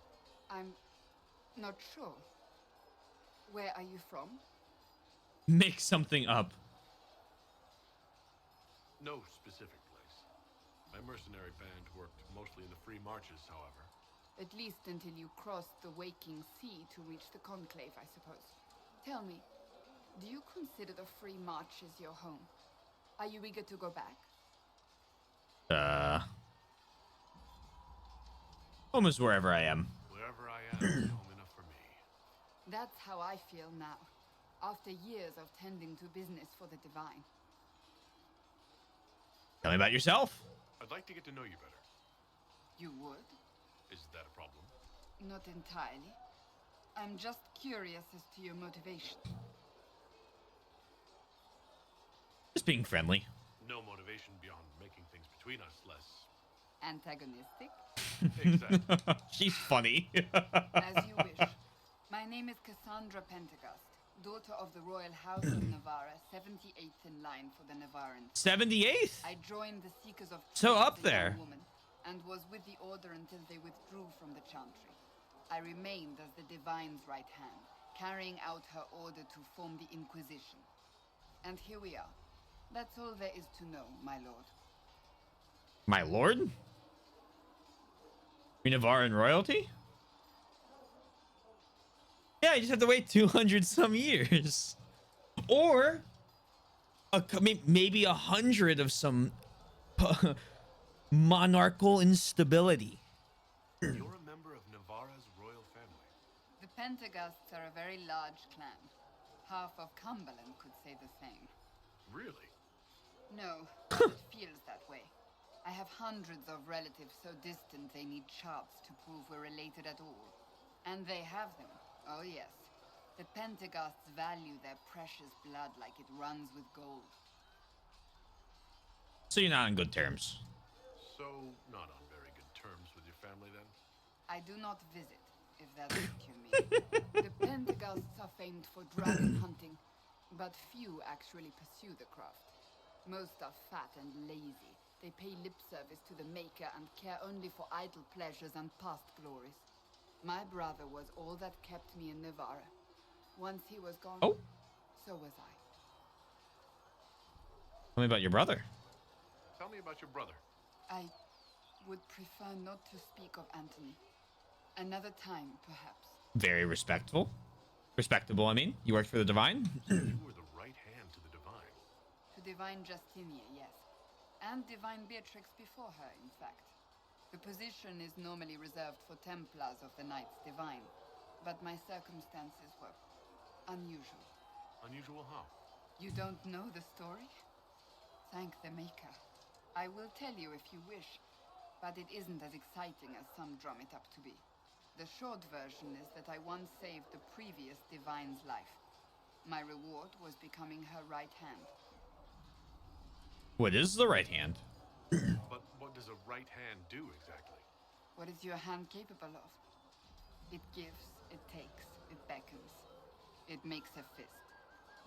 I'm not sure. Where are you from? Make something up. No specific place. My mercenary band worked mostly in the free marches, however. At least until you crossed the waking sea to reach the Conclave, I suppose. Tell me, do you consider the Free Marches your home? Are you eager to go back? Almost wherever I am. Wherever I am is home enough for me. That's how I feel now, after years of tending to business for the Divine. Tell me about yourself. I'd like to get to know you better. You would? Is that a problem? Not entirely. I'm just curious as to your motivation. Just being friendly. No motivation beyond making things between us less... Antagonistic? Exactly. She's funny. As you wish. My name is Cassandra Pentecost, daughter of the Royal House of Navarra, 78th in line for the Navarran. 78th? I joined the Seekers of So Truth up as a young there. woman, and was with the Order until they withdrew from the Chantry. I remained as the Divine's right hand, carrying out her order to form the Inquisition. And here we are. That's all there is to know, my lord. My lord? Navarran royalty? Yeah, you just have to wait 200 some years. Or maybe 100 of some monarchical instability. You're a member of Navarra's royal family. The Pentecosts are a very large clan. Half of Cumberland could say the same. Really? No, but it feels that way. I have hundreds of relatives so distant they need charts to prove we're related at all. And they have them. Oh yes. The Pentecosts value their precious blood like it runs with gold. So you're not on good terms. So, not on very good terms with your family then? I do not visit, if that's what you mean. The Pentecosts are famed for dragon hunting, but few actually pursue the craft. Most are fat and lazy. They pay lip service to the Maker and care only for idle pleasures and past glories. My brother was all that kept me in Navarra. Once he was gone, so was I. Tell me about your brother. Tell me about your brother. I would prefer not to speak of Anthony. Another time, perhaps. Very respectful. Respectable, I mean. You worked for the Divine? You were the right hand to the Divine. To Divine Justinia, yes. And Divine Beatrix before her, in fact. The position is normally reserved for Templars of the Knights Divine, but my circumstances were unusual. Unusual how? You don't know the story? Thank the Maker. I will tell you if you wish, but it isn't as exciting as some drum it up to be. The short version is that I once saved the previous Divine's life. My reward was becoming her right hand. What is the right hand? But what does a right hand do exactly? What is your hand capable of? It gives, it takes, it beckons. It makes a fist.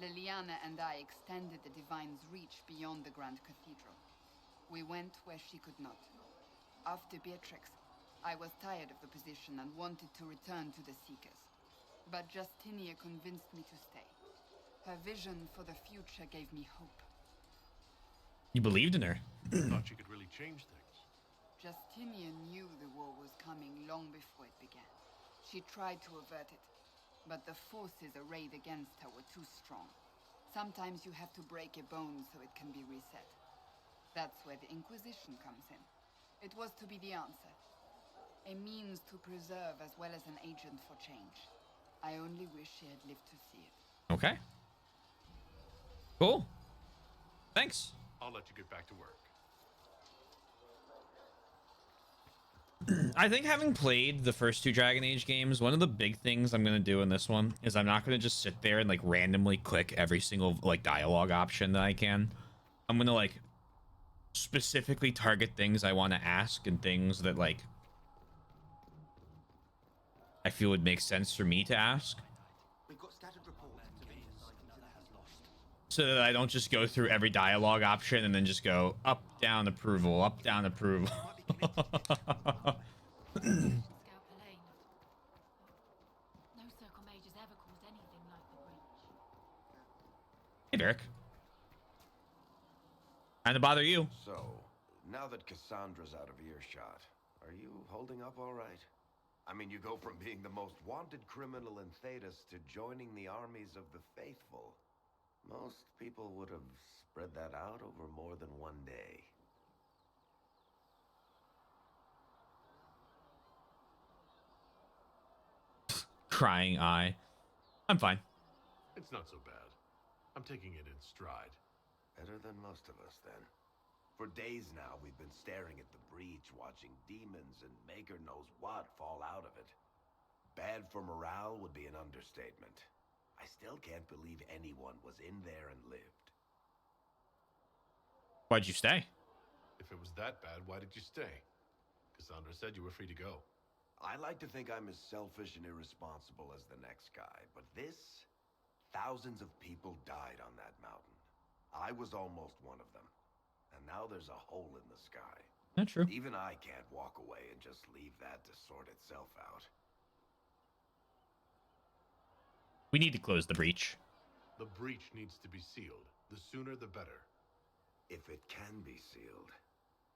Liliana and I extended the Divine's reach beyond the Grand Cathedral. We went where she could not. After Beatrix, I was tired of the position and wanted to return to the Seekers. But Justinia convinced me to stay. Her vision for the future gave me hope. You believed in her. Thought she could really change things. Justinian knew the war was coming long before it began. She tried to avert it, but the forces arrayed against her were too strong. Sometimes you have to break a bone so it can be reset. That's where the Inquisition comes in. It was to be the answer. A means to preserve as well as an agent for change. I only wish she had lived to see it. Okay. Cool. Thanks. I'll let you get back to work. I think having played the first 2 Dragon Age games, one of the big things I'm going to do in this one is I'm not going to just sit there and like randomly click every single like dialogue option that I can. I'm going to like specifically target things I want to ask and things that like I feel would make sense for me to ask. We've got scattered reports has lost. So that I don't just go through every dialogue option and then just go up, down, approval, up, down, approval. Scout Lane. No Circle Mage has ever caused anything like the breach. Hey, Derek. Trying to bother you. So, now that Cassandra's out of earshot, are you holding up all right? I mean, you go from being the most wanted criminal in Thedas to joining the armies of the faithful. Most people would have spread that out over more than one day. Crying eye. I'm fine. It's not so bad. I'm taking it in stride. Better than most of us, then. For days now, we've been staring at the breach, watching demons and Maker knows what fall out of it. Bad for morale would be an understatement. I still can't believe anyone was in there and lived. Why'd you stay? If it was that bad, why did you stay? Cassandra said you were free to go. I like to think I'm as selfish and irresponsible as the next guy, but this... Thousands of people died on that mountain. I was almost one of them. And now there's a hole in the sky. Not true. Even I can't walk away and just leave that to sort itself out. We need to close the breach. The breach needs to be sealed. The sooner the better. If it can be sealed,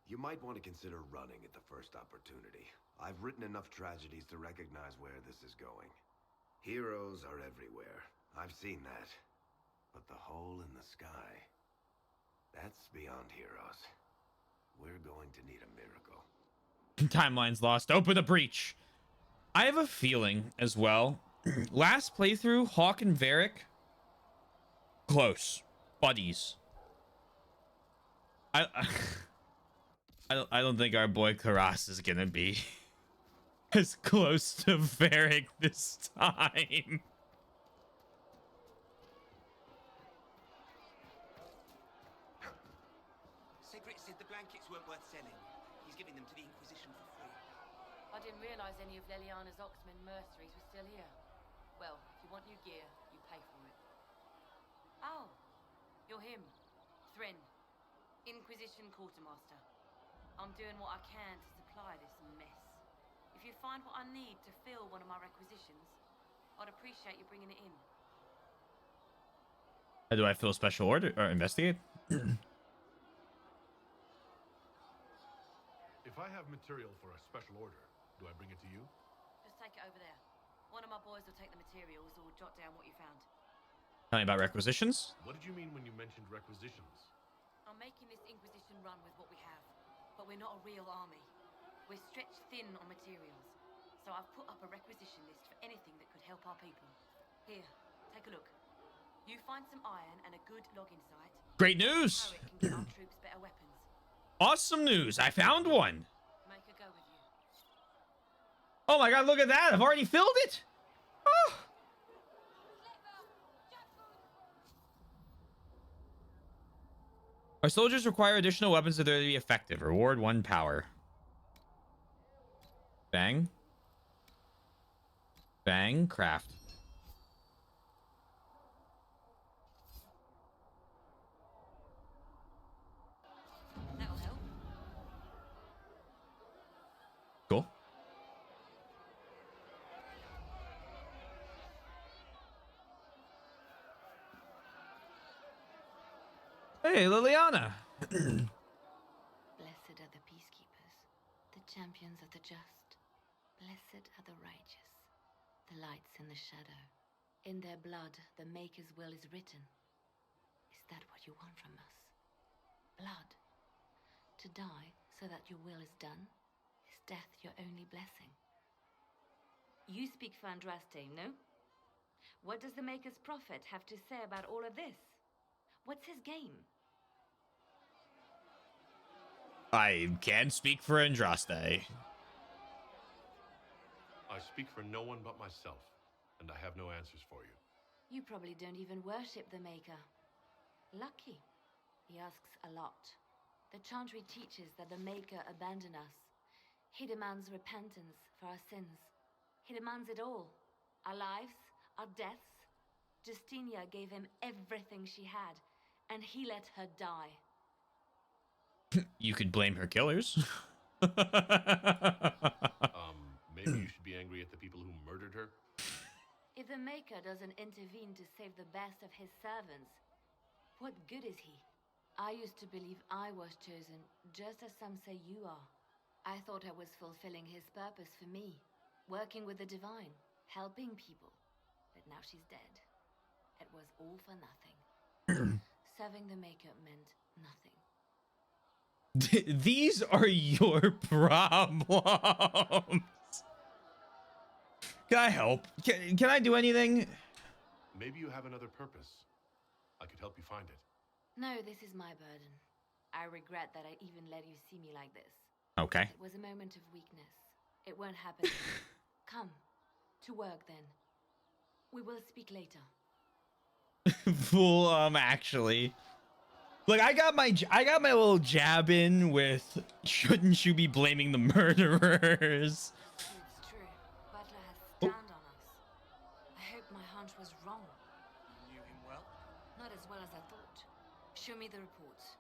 you might want to consider running at the first opportunity. I've written enough tragedies to recognize where this is going. Heroes are everywhere. I've seen that. But the hole in the sky, that's beyond heroes. We're going to need a miracle. Timeline's lost. Open the breach. I have a feeling as well. Last playthrough, Hawk and Varric, close buddies. I don't think our boy Karas is gonna be as close to Varric this time. Cedric said the blankets weren't worth selling. He's giving them to the Inquisition for free. I didn't realize any of Leliana's Oxman mercenaries were still here. Well, if you want new gear, you pay for it. Oh, you're him. Thrin, Inquisition Quartermaster. I'm doing what I can to supply this mess. If you find what I need to fill one of my requisitions, I'd appreciate you bringing it in. Do I fill special order or investigate? If I have material for a special order, do I bring it to you? Just take it over there. One of my boys will take the materials or jot down what you found. Tell me about requisitions. What did you mean when you mentioned requisitions? I'm making this Inquisition run with what we have, but we're not a real army. We're stretched thin on materials, so I've put up a requisition list for anything that could help our people. Here, take a look. You find some iron and a good logging site. Great news! How it can get our troops better weapons. Awesome news! I found one! Make a go with you. Oh my god, look at that! I've already filled it! Oh. Our soldiers require additional weapons that are to be effective. Reward 1 power. Bang. Bang. Craft. That'll help. Cool. Hey, Liliana. Blessed are the peacekeepers, the champions of the just. Blessed are the righteous, the lights in the shadow. In their blood, the Maker's will is written. Is that what you want from us? Blood? To die so that your will is done? Is death your only blessing? You speak for Andraste, no? What does the Maker's prophet have to say about all of this? What's his game? I can speak for Andraste. I speak for no one but myself, and I have no answers for you. You probably don't even worship the Maker. Lucky. He asks a lot. The Chantry teaches that the Maker abandoned us. He demands repentance for our sins. He demands it all. Our lives, our deaths. Justinia gave him everything she had, and he let her die. You could blame her killers. Maybe you should be angry at the people who murdered her? If the Maker doesn't intervene to save the best of his servants, what good is he? I used to believe I was chosen, just as some say you are. I thought I was fulfilling his purpose for me, working with the divine, helping people. But now she's dead. It was all for nothing. Serving the Maker meant nothing. These are your problems. Can I help? Can I do anything? Maybe you have another purpose. I could help you find it. No, this is my burden. I regret that I even let you see me like this. Okay. It was a moment of weakness. It won't happen again. Come, to work then. We will speak later. Fool, actually. Look, I got my little jab in with shouldn't you be blaming the murderers? It's true. Butler has stand on us. I hope my hunch was wrong. You knew him well? Not as well as I thought. Show me the reports.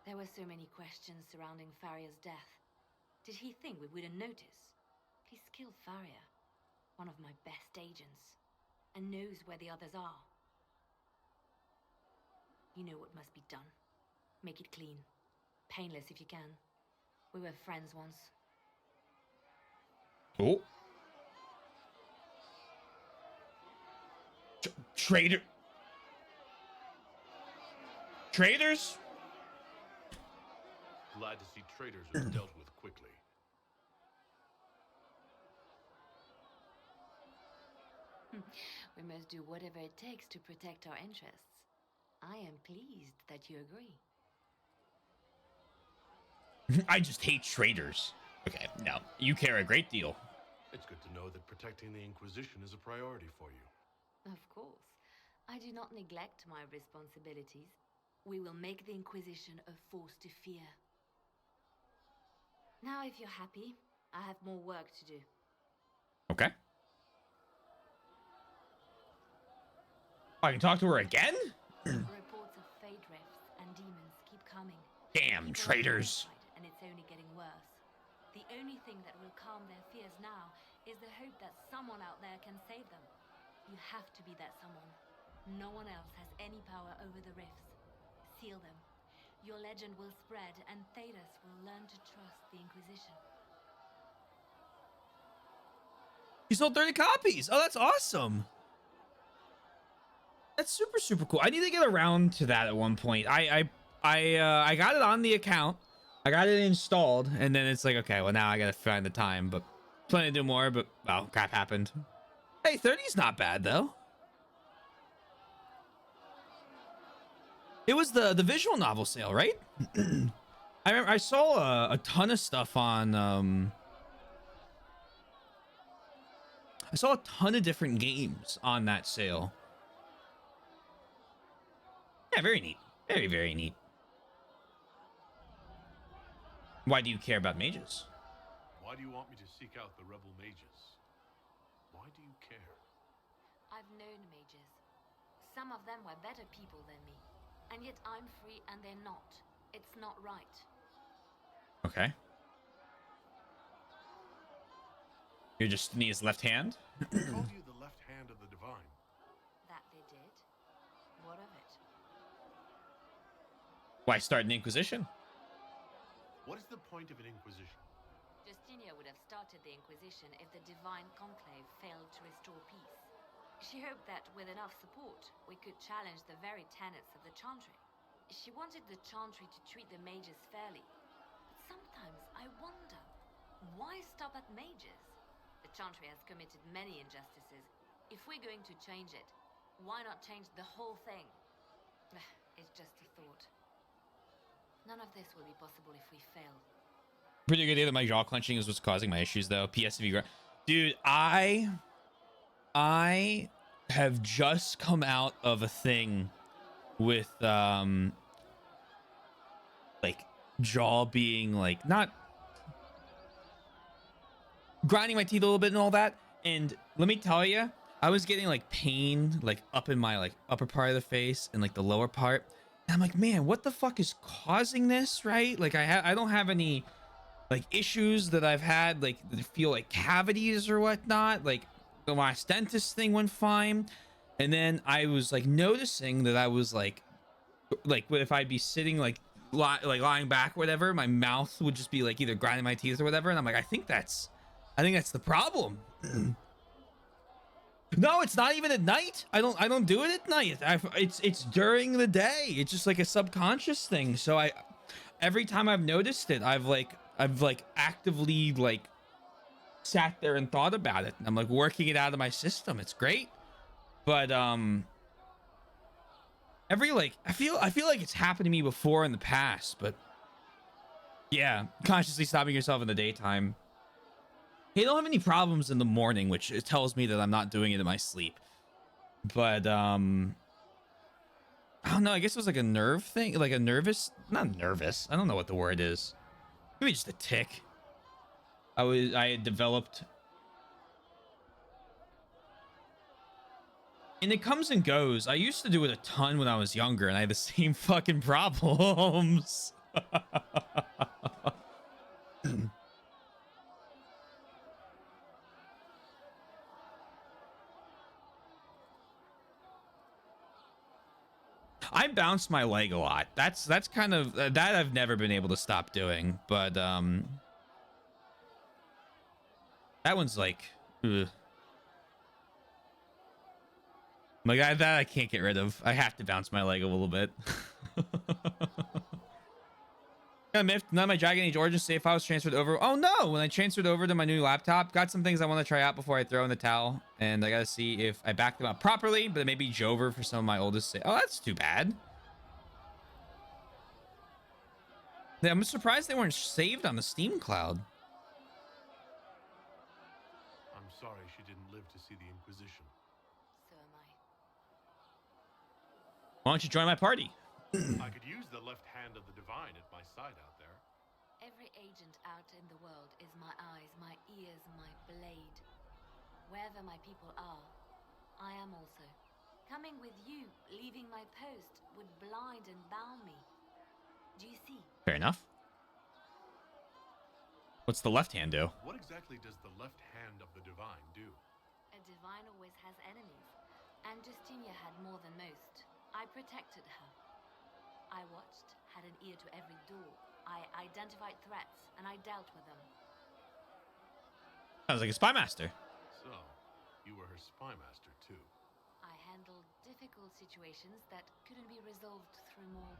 There were so many questions surrounding Faria's death. Did he think we wouldn't notice? He's killed Faria, one of my best agents, and knows where the others are. You know what must be done. Make it clean. Painless if you can. We were friends once. Oh. Traitor. Traitors? Glad to see traitors are dealt with quickly. We must do whatever it takes to protect our interests. I am pleased that you agree. I just hate traitors. Okay, no, you care a great deal. It's good to know that protecting the Inquisition is a priority for you. Of course. I do not neglect my responsibilities. We will make the Inquisition a force to fear. Now, if you're happy, I have more work to do. Okay. I can talk to her again? Reports of fate rifts and demons keep coming. Damn People traitors. are terrified, and it's only getting worse. The only thing that will calm their fears now is the hope that someone out there can save them. You have to be that someone. No one else has any power over the rifts. Seal them. Your legend will spread, and Thedas will learn to trust the Inquisition. You sold 30 copies. Oh, that's awesome. That's super, super cool. I need to get around to that at one point. I got it on the account. I got it installed, and then it's like, okay, well, now I gotta find the time, but planning to do more, but, well, crap happened. Hey, 30's not bad, though. It was the visual novel sale, right? I remember I saw a ton of stuff on, I saw a ton of different games on that sale. Yeah, very neat. Very, very neat. Why do you care about mages? Why do you want me to seek out the rebel mages? Why do you care? I've known mages. Some of them were better people than me. And yet I'm free and they're not. It's not right. Okay. You're just Nia's left hand? They called you the left hand of the divine. That they did? What of it? Why start an Inquisition? What is the point of an Inquisition? Justinia would have started the Inquisition if the Divine Conclave failed to restore peace. She hoped that with enough support, we could challenge the very tenets of the Chantry. She wanted the Chantry to treat the mages fairly. But sometimes I wonder, why stop at mages? The Chantry has committed many injustices. If we're going to change it, why not change the whole thing? It's just a thought. None of this will be possible if we fail. Pretty good idea that my jaw clenching is what's causing my issues, though. PSV, dude, I have just come out of a thing with like jaw being like not grinding my teeth a little bit and all that. And let me tell you, I was getting like pain like up in my like upper part of the face and like the lower part. And I'm like, man, what the fuck is causing this, right? Like I don't have any like issues that I've had like that feel like cavities or whatnot. Like the last dentist thing went fine. And then I was like noticing that I was like if I'd be sitting like lying back or whatever, my mouth would just be like either grinding my teeth or whatever. And I'm like, I think that's the problem. No, it's not even at night. I don't do it at night. It's during the day. It's just like a subconscious thing. So every time I've noticed it, I've actively like sat there and thought about it. And I'm like working it out of my system. It's great. But I feel like it's happened to me before in the past, but yeah, consciously stopping yourself in the daytime. You don't have any problems in the morning, which it tells me that I'm not doing it in my sleep. But I don't know. I guess it was like a nerve thing, like a not nervous. I don't know what the word is. Maybe just a tick. I had developed, and it comes and goes. I used to do it a ton when I was younger, and I had the same fucking problems. I bounce my leg a lot. That's kind of that I've never been able to stop doing, but that one's like ugh. Like that I can't get rid of. I have to bounce my leg a little bit. None of my Dragon Age Origins save files transferred over. Oh no! When I transferred over to my new laptop, got some things I want to try out before I throw in the towel, and I gotta see if I back them up properly. But it may be Jover for some of my oldest. Oh, that's too bad. Yeah, I'm surprised they weren't saved on the Steam cloud. I'm sorry she didn't live to see the Inquisition. So am I. Why don't you join my party? I could use the left hand of the Divine at my side out there. Every agent out in the world is my eyes, my ears, my blade. Wherever my people are, I am also. Coming with you, leaving my post, would blind and bound me. Do you see? Fair enough. What's the left hand do? What exactly does the left hand of the Divine do? A divine always has enemies, and Justinia had more than most. I protected her. I watched, had an ear to every door. I identified threats, and I dealt with them. Sounds like a spy master. So, you were her spy master too. I handled difficult situations that couldn't be resolved through more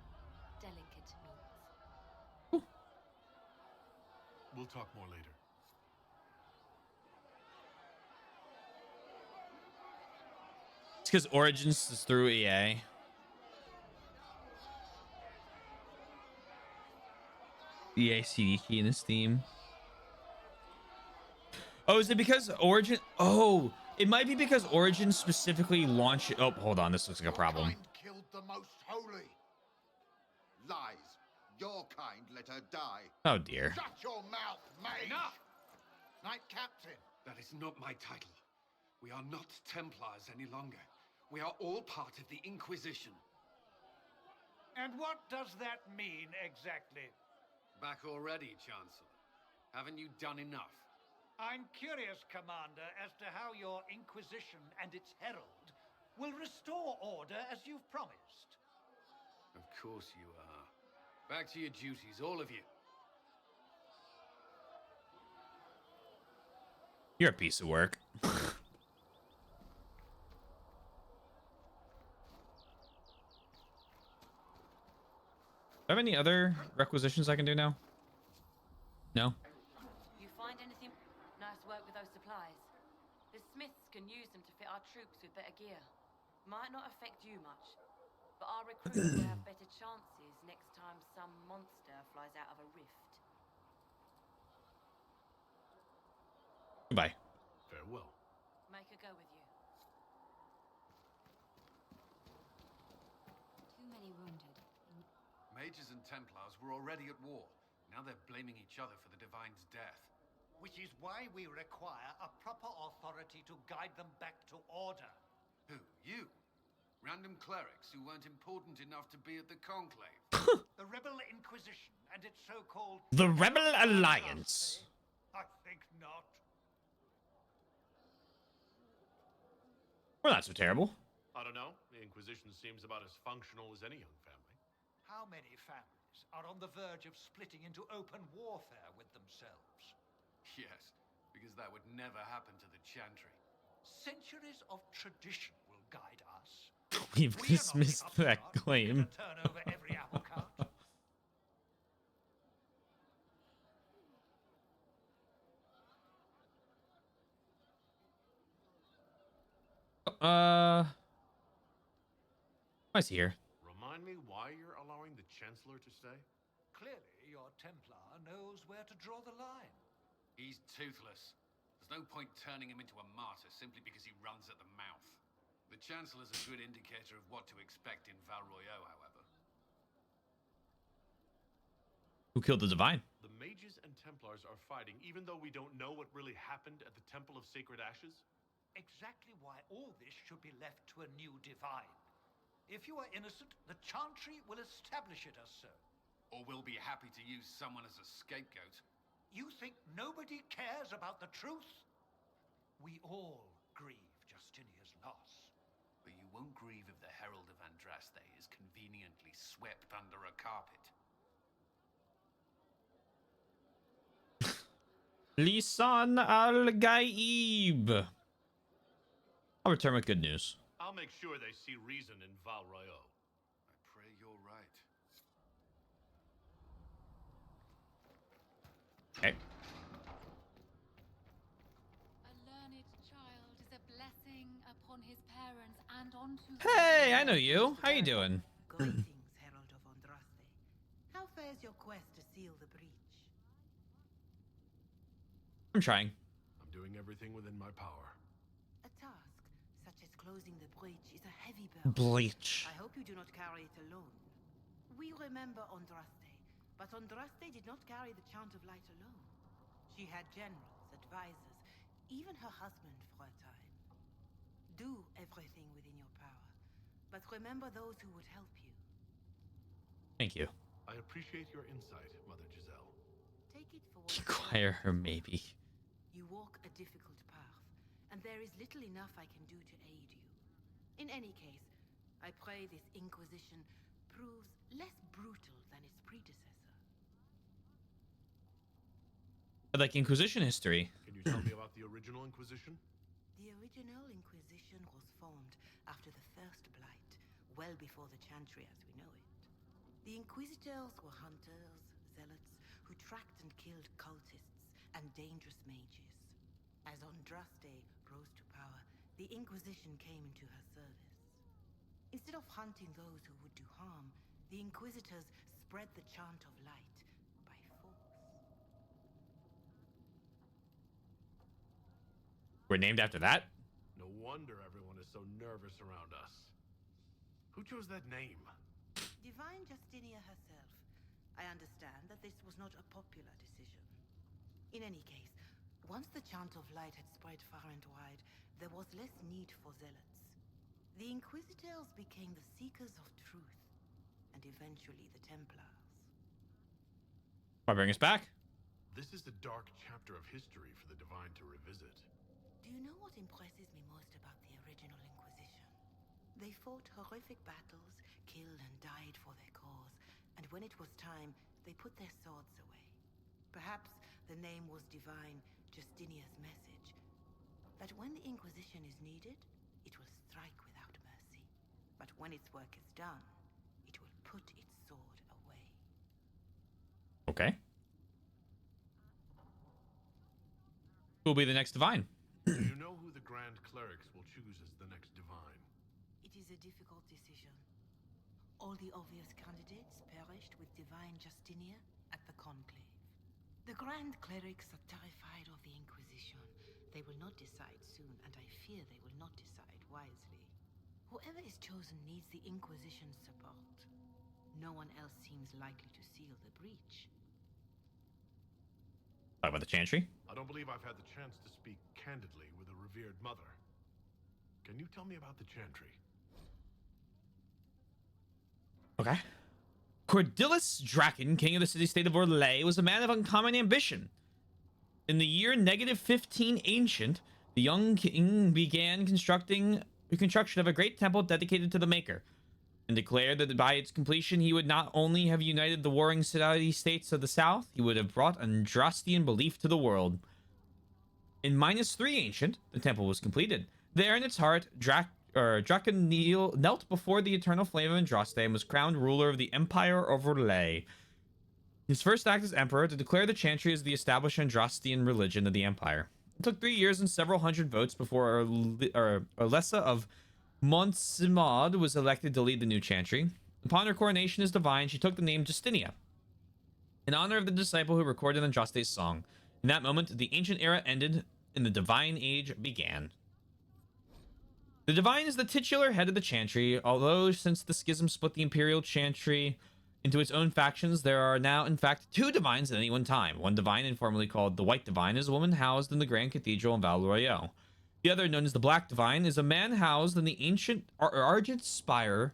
delicate means. We'll talk more later. It's because Origins is through EA. EA CD key in this theme. Oh, is it because Origin? Oh, it might be because Origin specifically launched. Oh, hold on. This looks like a problem. Your kind killed the most holy. Lies. Your kind let her die. Oh dear. Shut your mouth, mage. Enough! Knight Captain. That is not my title. We are not Templars any longer. We are all part of the Inquisition. And what does that mean exactly? Back already, Chancellor. Haven't you done enough? I'm curious, Commander, as to how your Inquisition and its herald will restore order as you've promised. Of course you are. Back to your duties, all of you. You're a piece of work. Do I have any other requisitions I can do now? No? You find anything? Nice work with those supplies. The smiths can use them to fit our troops with better gear. Might not affect you much, but our recruits will have better chances next time some monster flies out of a rift. Goodbye. Farewell. Make her go with you. Too many wounded. Mages and Templars were already at war. Now they're blaming each other for the Divine's death. Which is why we require a proper authority to guide them back to order. Who? You? Random clerics who weren't important enough to be at the Conclave? The Rebel Inquisition and its so-called... The Rebel Alliance. I think not. Well, not so terrible. I don't know. The Inquisition seems about as functional as any young family. How many families are on the verge of splitting into open warfare with themselves? Yes, because that would never happen to the Chantry. Centuries of tradition will guide us. We've We are not dismissed the that upstart claim. to turn over every apple cart. I see here. Remind me why you're allowing the Chancellor to stay? Clearly, your Templar knows where to draw the line. He's toothless. There's no point turning him into a martyr simply because he runs at the mouth. The Chancellor's a good indicator of what to expect in Val Royeaux, however. Who killed the Divine? The Mages and Templars are fighting even though we don't know what really happened at the Temple of Sacred Ashes? Exactly why all this should be left to a new Divine. If you are innocent, the Chantry will establish it as so. Or we'll be happy to use someone as a scapegoat. You think nobody cares about the truth? We all grieve Justinia's loss. But you won't grieve if the Herald of Andraste is conveniently swept under a carpet. Lisan al-Gaib. I'll return with good news. I'll make sure they see reason in Val Royeaux. I pray you're right. Okay. A learned child is a blessing upon his parents and onto... Hey, I know you. How you doing? Greetings, Herald of Andraste. How fares your quest to seal the breach? I'm trying. I'm doing everything within my power. A task such as closing the breach is a heavy burden. Bleach. I hope you do not carry it alone. We remember Andraste, but Andraste did not carry the Chant of Light alone. She had generals, advisors, even her husband for a time. Do everything within your power, but remember those who would help you. Thank you. I appreciate your insight, Mother Giselle. Take it for what Inquire her, maybe. you walk a difficult path, and there is little enough I can do to aid you. In any case, I pray this Inquisition proves less brutal than its predecessor. I like Inquisition history. Can you tell me about the original Inquisition? The original Inquisition was formed after the First Blight, well before the Chantry as we know it. The Inquisitors were hunters, zealots, who tracked and killed cultists and dangerous mages. As Andraste rose to power, the Inquisition came into her service. Instead of hunting those who would do harm, the Inquisitors spread the Chant of Light by force. We're named after that? No wonder everyone is so nervous around us. Who chose that name? Divine Justinia herself. I understand that this was not a popular decision. In any case, once the Chant of Light had spread far and wide, there was less need for zealots. The Inquisitors became the Seekers of Truth, and eventually the Templars. Why bring us back? This is the dark chapter of history for the Divine to revisit. Do you know what impresses me most about the original Inquisition? They fought horrific battles, killed and died for their cause, And when it was time, they put their swords away. Perhaps the name was divine Justinia's message, that when the Inquisition is needed, it will strike without mercy. But when its work is done, it will put its sword away. Okay. Who'll be the next divine? Do you know who the Grand Clerics will choose as the next divine? It is a difficult decision. All the obvious candidates perished with divine Justinia at the Conclave. The Grand Clerics are terrified of the Inquisition. They will not decide soon, and I fear they will not decide wisely. Whoever is chosen needs the Inquisition's support. No one else seems likely to seal the breach. Talk about the Chantry. I don't believe I've had the chance to speak candidly with a revered mother. Can you tell me about the Chantry? Okay. Cordelis Draken, king of the city-state of Orlais, was a man of uncommon ambition. In the year -15 Ancient, the young king began construction of a great temple dedicated to the Maker, and declared that by its completion he would not only have united the warring city-states of the south, he would have brought Andrastian belief to the world. In -3 Ancient, the temple was completed. There in its heart, Draken knelt before the eternal flame of Andraste and was crowned ruler of the Empire of Orlais. His first act as emperor to declare the Chantry as the established Andrastian religion of the empire. It took 3 years and several hundred votes before Orlessa of Montsimod was elected to lead the new Chantry. Upon her coronation as divine, she took the name Justinia, in honor of the disciple who recorded Andraste's song. In that moment, the ancient era ended and the divine age began. The divine is the titular head of the Chantry, although since the schism split the Imperial Chantry into its own factions, there are now, in fact, 2 divines at any one time. One divine, informally called the White Divine, is a woman housed in the Grand Cathedral in Val Royeaux. The other, known as the Black Divine, is a man housed in the ancient Argent Spire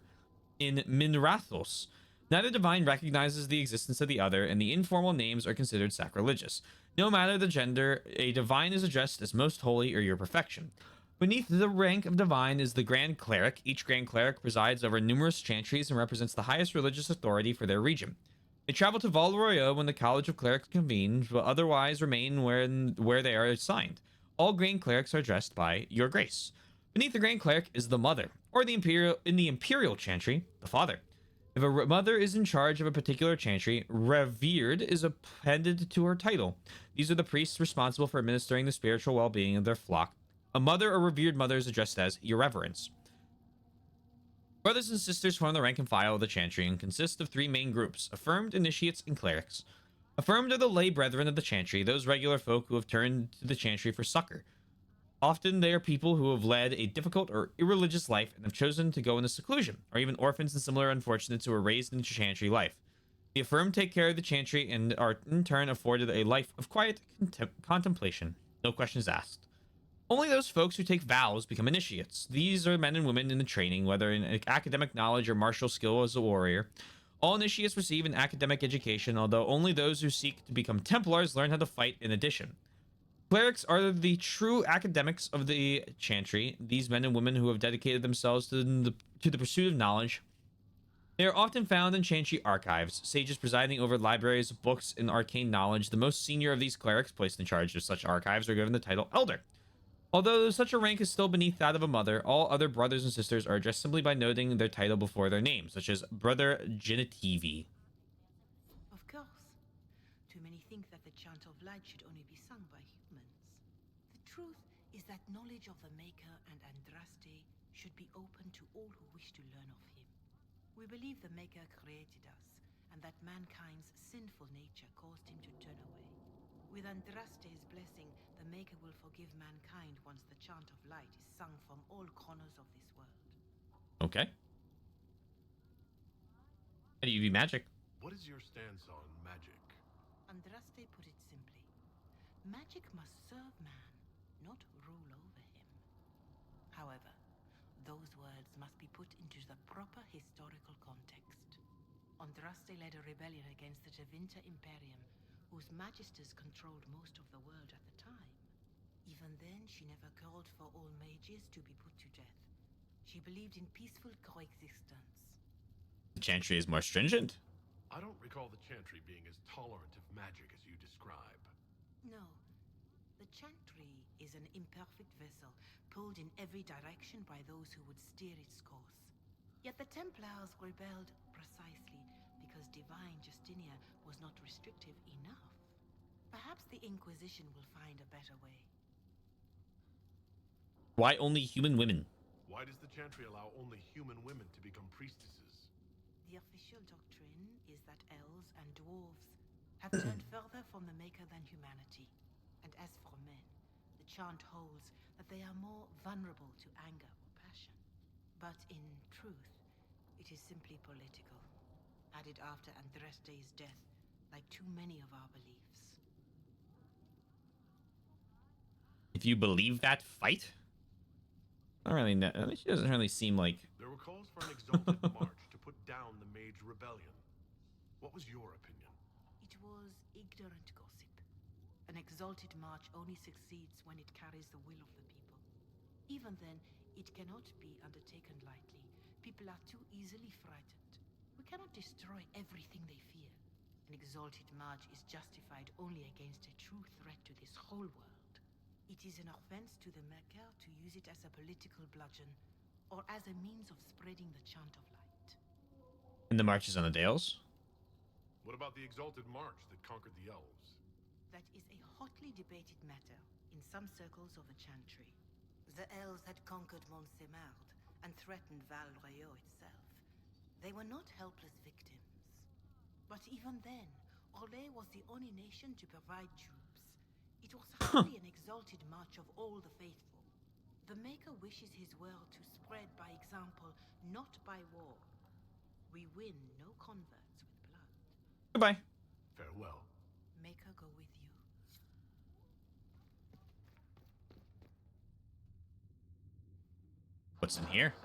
in Minrathos. Neither divine recognizes the existence of the other, and the informal names are considered sacrilegious. No matter the gender, a divine is addressed as most holy or your perfection. Beneath the rank of divine is the Grand Cleric. Each Grand Cleric presides over numerous chantries and represents the highest religious authority for their region. They travel to Val Royeaux when the College of Clerics convenes, but otherwise remain where they are assigned. All Grand Clerics are addressed by Your Grace. Beneath the Grand Cleric is the Mother, or in the Imperial Chantry, the Father. If a mother is in charge of a particular chantry, revered is appended to her title. These are the priests responsible for administering the spiritual well-being of their flock. A mother or revered mother is addressed as Your Reverence. Brothers and sisters form the rank and file of the Chantry and consist of 3 main groups: Affirmed, Initiates, and Clerics. Affirmed are the lay brethren of the Chantry, those regular folk who have turned to the Chantry for succor. Often they are people who have led a difficult or irreligious life and have chosen to go into seclusion, or even orphans and similar unfortunates who were raised into Chantry life. The Affirmed take care of the Chantry and are in turn afforded a life of quiet contemplation. No questions asked. Only those folks who take vows become initiates. These are men and women in the training, whether in academic knowledge or martial skill as a warrior. All initiates receive an academic education, although only those who seek to become Templars learn how to fight in addition. Clerics are the true academics of the Chantry, these men and women who have dedicated themselves to the pursuit of knowledge. They are often found in Chantry archives, sages presiding over libraries of books and arcane knowledge. The most senior of these clerics placed in charge of such archives are given the title Elder. Although such a rank is still beneath that of a mother, all other brothers and sisters are addressed simply by noting their title before their name, such as Brother Genitivi. Of course. Too many think that the chant of light should only be sung by humans. The truth is that knowledge of the Maker and Andraste should be open to all who wish to learn of him. We believe the Maker created us, and that mankind's sinful nature caused him to turn away. With Andraste's blessing, the Maker will forgive mankind once the chant of light is sung from all corners of this world. Okay. How do you view magic? What is your stance on magic? Andraste put it simply. Magic must serve man, not rule over him. However, those words must be put into the proper historical context. Andraste led a rebellion against the Tevinter Imperium, whose magisters controlled most of the world at the time. Even then, she never called for all mages to be put to death. She believed in peaceful coexistence. The Chantry is more stringent. I don't recall the Chantry being as tolerant of magic as you describe. No. The Chantry is an imperfect vessel, pulled in every direction by those who would steer its course. Yet the Templars rebelled precisely because divine Justinia was not restrictive enough. Perhaps the Inquisition will find a better way. Why only human women? Why does the Chantry allow only human women to become priestesses? The official doctrine is that elves and dwarves have turned further from the Maker than humanity. And as for men, the chant holds that they are more vulnerable to anger or passion. But in truth, it is simply political, added after Andraste's death, like too many of our beliefs. If you believe that, fight? I don't really know. She doesn't really seem like... There were calls for an exalted march to put down the Mage Rebellion. What was your opinion? It was ignorant gossip. An exalted march only succeeds when it carries the will of the people. Even then, it cannot be undertaken lightly. People are too easily frightened. We cannot destroy everything they fear. An exalted march is justified only against a true threat to this whole world. It is an offense to the Maker to use it as a political bludgeon, or as a means of spreading the chant of light. And the marches on the Dales? What about the exalted march that conquered the elves? That is a hotly debated matter in some circles of the Chantry. The elves had conquered Mont-Saint-Mard and threatened Val Royeaux itself. They were not helpless victims. But even then, Orlais was the only nation to provide troops. It was hardly an exalted march of all the faithful. The Maker wishes his world to spread by example, not by war. We win no converts with blood. Goodbye. Farewell. Maker go with you. What's in here?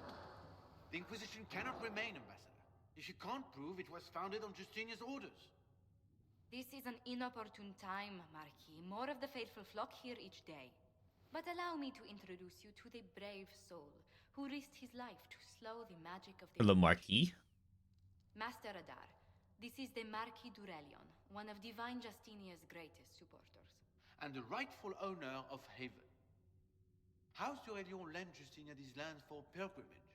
The Inquisition cannot remain, Ambassador, if you can't prove it was founded on Justinia's orders. This is an inopportune time, Marquis. More of the faithful flock here each day. But allow me to introduce you to the brave soul who risked his life to slow the magic of the... Hello, Marquis. Master Adar, this is the Marquis d'Aurelion, one of Divine Justinia's greatest supporters. And the rightful owner of Haven. House d'Aurelion lent Justinia these lands for pilgrimage.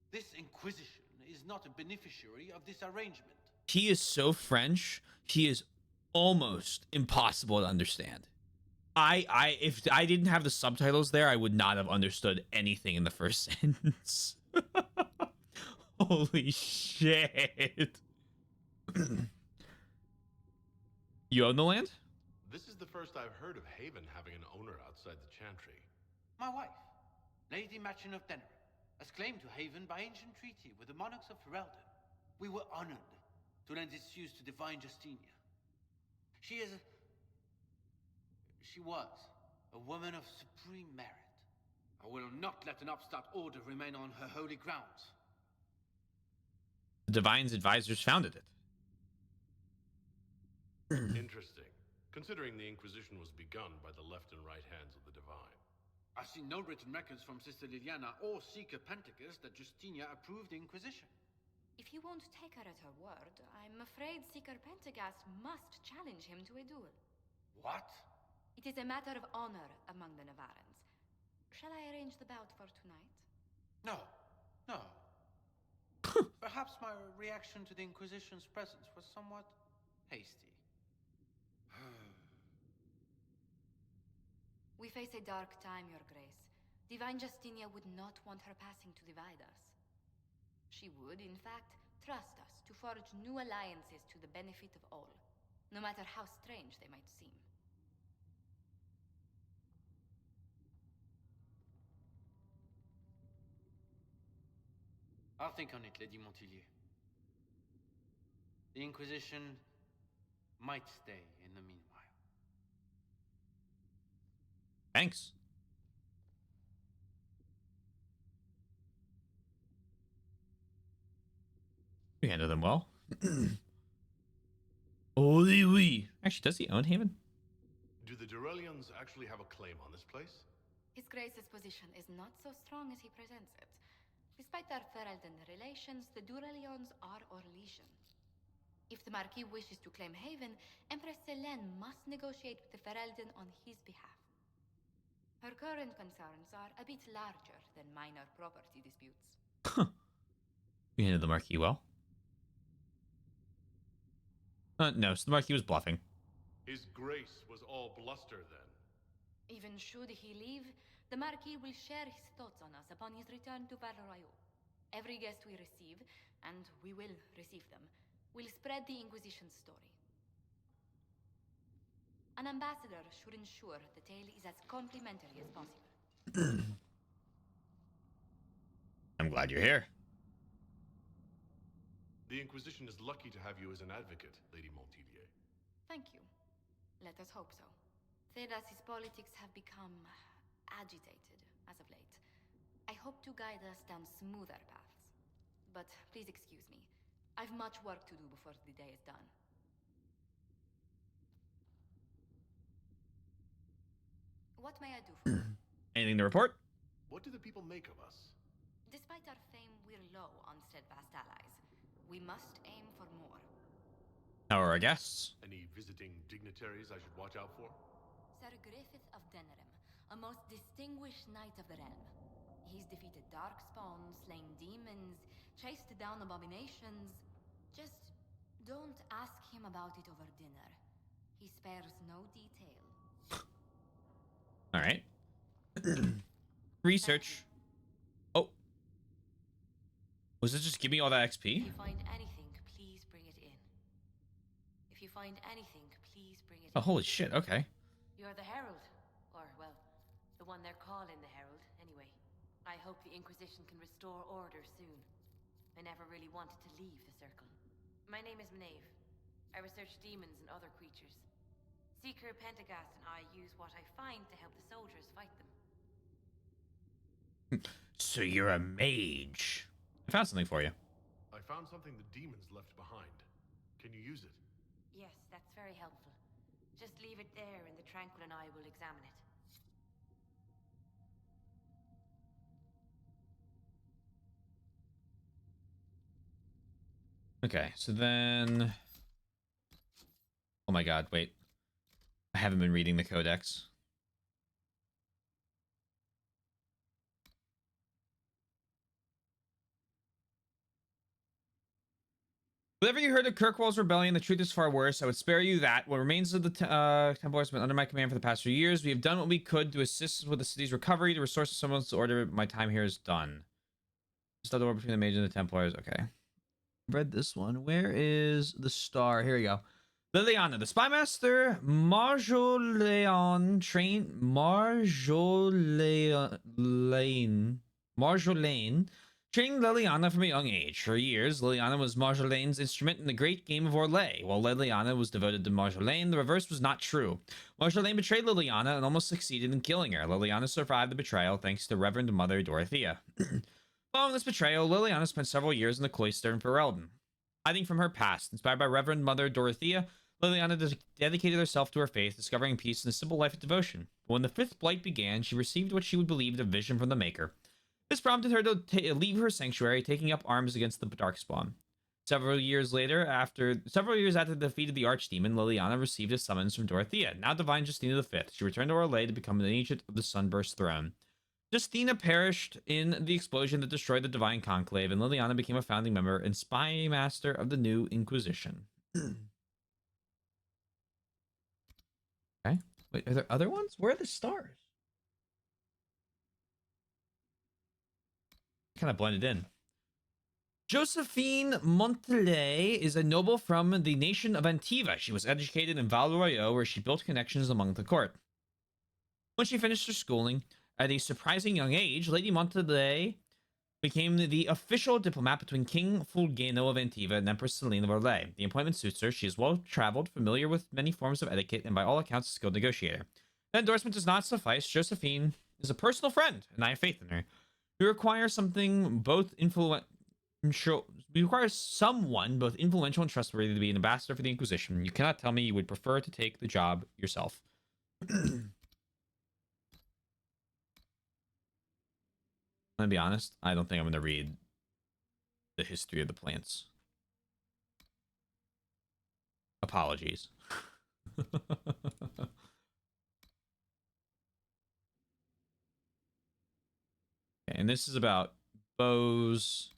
This Inquisition is not a beneficiary of this arrangement. He is so French, he is almost impossible to understand. If I didn't have the subtitles there, I would not have understood anything in the first sentence. Holy shit. You own the land? This is the first I've heard of Haven having an owner outside the Chantry. My wife, Lady Machin of Denerim, has claimed to Haven by ancient treaty with the monarchs of Ferelden. We were honored to lend its use to Divine Justinia. She was a woman of supreme merit. I will not let an upstart order remain on her holy grounds. The Divine's advisors founded it. Interesting, considering the Inquisition was begun by the left and right hands of the Divine. I've seen no written records from Sister Liliana or Seeker Penticus that Justinia approved the Inquisition. If you won't take her at her word, I'm afraid Seeker Pentagast must challenge him to a duel. What? It is a matter of honor among the Navarans. Shall I arrange the bout for tonight? No. No. Perhaps my reaction to the Inquisition's presence was somewhat hasty. We face a dark time, Your Grace. Divine Justinia would not want her passing to divide us. She would, in fact, trust us to forge new alliances to the benefit of all, no matter how strange they might seem. I'll think on it, Lady Montillier. The Inquisition might stay in the meanwhile. Thanks. We handle them well. Holy wee. Actually, does he own Haven? Do the Durelians actually have a claim on this place? His Grace's position is not so strong as he presents it. Despite their Ferelden relations, the Durelions are Orlesian. If the Marquis wishes to claim Haven, Empress Selene must negotiate with the Ferelden on his behalf. Her current concerns are a bit larger than minor property disputes. You handled the Marquis well. No, so the Marquis was bluffing. His grace was all bluster then. Even should he leave, the Marquis will share his thoughts on us upon his return to Valoroyo. Every guest we receive, and we will receive them, will spread the Inquisition's story. An ambassador should ensure the tale is as complimentary as possible. I'm glad you're here. The Inquisition is lucky to have you as an advocate, Lady Montpellier. Thank you. Let us hope so. Thedas's politics have become agitated as of late. I hope to guide us down smoother paths. But please excuse me. I've much work to do before the day is done. What may I do for you? Anything to report? What do the people make of us? Despite our fame, we're low on steadfast allies. We must aim for more. How are our guests? Any visiting dignitaries I should watch out for? Sir Griffith of Denerim, a most distinguished knight of the realm. He's defeated darkspawn, slain demons, chased down abominations. Just don't ask him about it over dinner. He spares no detail. All right. Research. Oh. Was it just give me all that XP? If you find anything, please bring it in. If you find anything, please bring it in. Oh, holy shit. Okay. You're the Herald. Or, well, the one they're calling the Herald, anyway. I hope the Inquisition can restore order soon. I never really wanted to leave the Circle. My name is Maeve. I research demons and other creatures. Seeker Pentagast and I use what I find to help the soldiers fight them. So you're a mage. I found something for you. I found something the demons left behind. Can you use it? Yes, that's very helpful. Just leave it there and the Tranquil and I will examine it. Okay, so then... Oh my god, wait. I haven't been reading the codex. Whatever you heard of Kirkwall's rebellion, the truth is far worse. I would spare you that. What remains of the Templars have been under my command for the past few years. We have done what we could to assist with the city's recovery, to restore someone's order. My time here is done. Start the war between the mage and the Templars. Okay. Read this one. Where is the star? Here we go. Liliana, the spymaster Marjolaine trained Liliana from a young age. For years, Liliana was Marjolaine's instrument in the great game of Orlais. While Liliana was devoted to Marjolaine, the reverse was not true. Marjolaine betrayed Liliana and almost succeeded in killing her. Liliana survived the betrayal thanks to Reverend Mother Dorothea. Following this betrayal, Liliana spent several years in the cloister in Ferelden. Hiding from her past, inspired by Reverend Mother Dorothea, Liliana dedicated herself to her faith, discovering peace in a simple life of devotion. But when the Fifth Blight began, she received what she would believe a vision from the Maker. This prompted her to leave her sanctuary, taking up arms against the Darkspawn. Several years after the defeat of the Archdemon, Liliana received a summons from Dorothea, now Divine Justina V. She returned to Orlais to become an agent of the Sunburst Throne. Justina perished in the explosion that destroyed the Divine Conclave, and Liliana became a founding member and spy master of the new Inquisition. Okay. Wait, are there other ones? Where are the stars? Kind of blended in. Josephine Montelet is a noble from the nation of Antiva. She was educated in Valoroyo, where she built connections among the court. When she finished her schooling, at a surprising young age, Lady Montelet became the official diplomat between King Fulgeno of Antiva and Empress Selene of Orlais. The appointment suits her. She is well-traveled, familiar with many forms of etiquette, and by all accounts a skilled negotiator. That endorsement does not suffice. Josephine is a personal friend, and I have faith in her. We require someone both influential and trustworthy to be an ambassador for the Inquisition. You cannot tell me you would prefer to take the job yourself. I'm gonna be honest, I don't think I'm gonna read the history of the plants. Apologies. And this is about bows,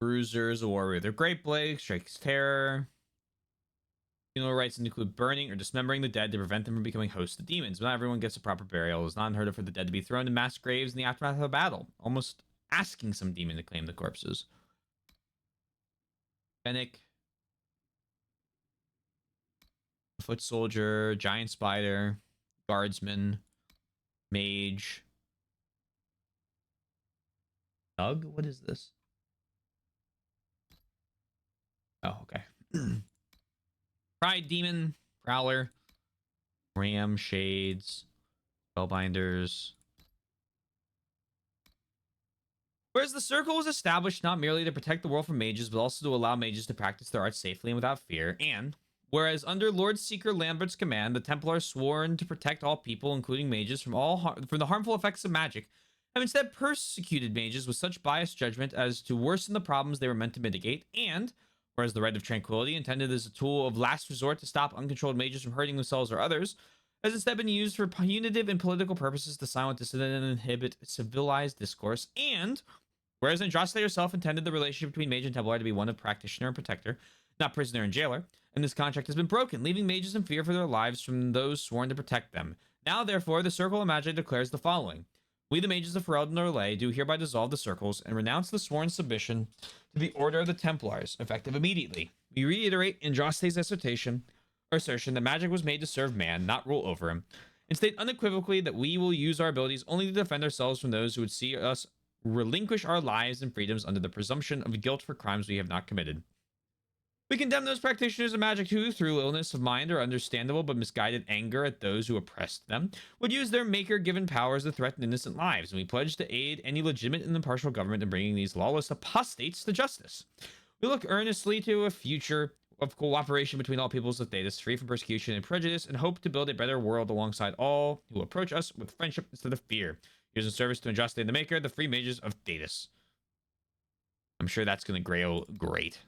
bruisers, a warrior. Their great blade strikes terror. Funeral rites include burning or dismembering the dead to prevent them from becoming hosts to demons. But not everyone gets a proper burial. It's not unheard of for the dead to be thrown in mass graves in the aftermath of a battle, almost asking some demon to claim the corpses. Fennec, foot soldier, giant spider, guardsman, mage. Doug? What is this? Oh, okay. Pride demon, prowler, ram shades, spellbinders. Whereas the circle was established not merely to protect the world from mages, but also to allow mages to practice their arts safely and without fear. And whereas under Lord Seeker Lambert's command, the Templars sworn to protect all people, including mages, from the harmful effects of magic, have instead persecuted mages with such biased judgment as to worsen the problems they were meant to mitigate. And whereas the Rite of Tranquility, intended as a tool of last resort to stop uncontrolled mages from hurting themselves or others, has instead been used for punitive and political purposes to silence dissident and inhibit civilized discourse. And whereas Andraste herself intended the relationship between mage and Templar to be one of practitioner and protector, not prisoner and jailer, and this contract has been broken, leaving mages in fear for their lives from those sworn to protect them. Now, therefore, the Circle of Magi declares the following. We, the mages of Ferelden Orlais, do hereby dissolve the circles and renounce the sworn submission to the Order of the Templars, effective immediately. We reiterate Andraste's assertion that magic was made to serve man, not rule over him, and state unequivocally that we will use our abilities only to defend ourselves from those who would see us relinquish our lives and freedoms under the presumption of guilt for crimes we have not committed. We condemn those practitioners of magic who, through illness of mind or understandable but misguided anger at those who oppressed them, would use their maker-given powers to threaten innocent lives, and we pledge to aid any legitimate and impartial government in bringing these lawless apostates to justice. We look earnestly to a future of cooperation between all peoples of Thedas, free from persecution and prejudice, and hope to build a better world alongside all who approach us with friendship instead of fear. Here's in service to Andraste the Maker, the free mages of Thedas. I'm sure that's going to go great.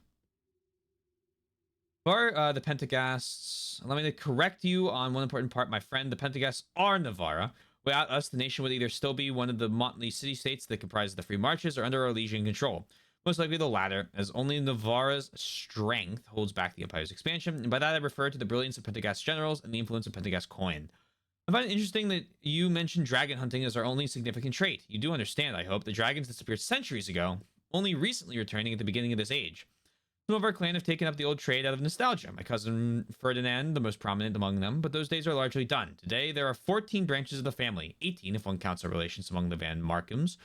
For the Pentaghasts, allow me to correct you on one important part, my friend. The Pentaghasts are Navarra. Without us, the nation would either still be one of the motley city-states that comprise the Free Marches or under our Legion control. Most likely the latter, as only Navarra's strength holds back the Empire's expansion, and by that I refer to the brilliance of Penteghast generals and the influence of Penteghast coin. I find it interesting that you mentioned dragon hunting as our only significant trait. You do understand, I hope, that dragons disappeared centuries ago, only recently returning at the beginning of this age. Some of our clan have taken up the old trade out of nostalgia, my cousin Ferdinand the most prominent among them, but those days are largely done. Today, there are 14 branches of the family, 18 if one counts our relations among the Van Markhams,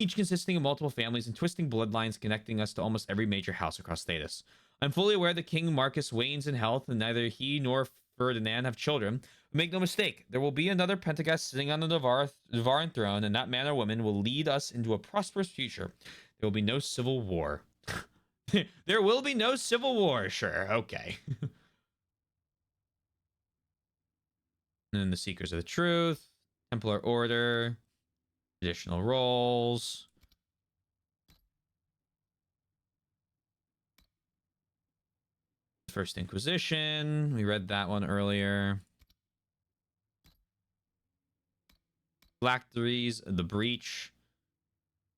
each consisting of multiple families and twisting bloodlines connecting us to almost every major house across Thedas. I'm fully aware that King Marcus wanes in health, and neither he nor Ferdinand have children, but make no mistake, there will be another Penteghast sitting on the Navaran throne, and that man or woman will lead us into a prosperous future. There will be no civil war. There will be no civil war, sure, okay. And then the Seekers of the Truth, Templar Order, additional roles. First Inquisition, we read that one earlier. Phylacteries, the Breach.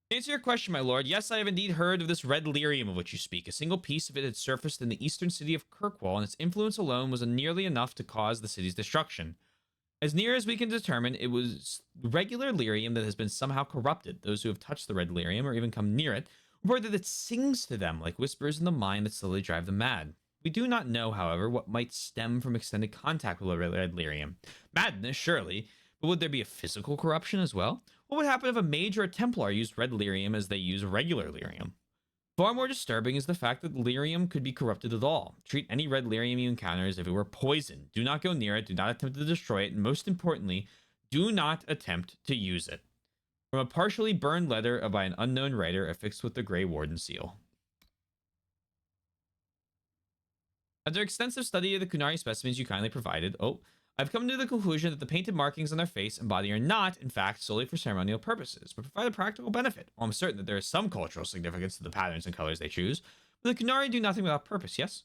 To answer your question, my lord, yes, I have indeed heard of this red lyrium of which you speak. A single piece of it had surfaced in the eastern city of Kirkwall, and its influence alone was nearly enough to cause the city's destruction. As near as we can determine, it was regular lyrium that has been somehow corrupted. Those who have touched the red lyrium or even come near it report that it sings to them like whispers in the mind that slowly drive them mad. We do not know, however, what might stem from extended contact with the red lyrium. Madness, surely, but would there be a physical corruption as well? What would happen if a mage or a Templar used red lyrium as they use regular lyrium? Far more disturbing is the fact that lyrium could be corrupted at all. Treat any red lyrium you encounter as if it were poison. Do not go near it, do not attempt to destroy it, and most importantly, do not attempt to use it. From a partially burned letter by an unknown writer affixed with the Grey Warden seal. After extensive study of the Kunari specimens you kindly provided, I've come to the conclusion that the painted markings on their face and body are not, in fact, solely for ceremonial purposes, but provide a practical benefit. While I'm certain that there is some cultural significance to the patterns and colors they choose, But the Kunari do nothing without purpose, yes?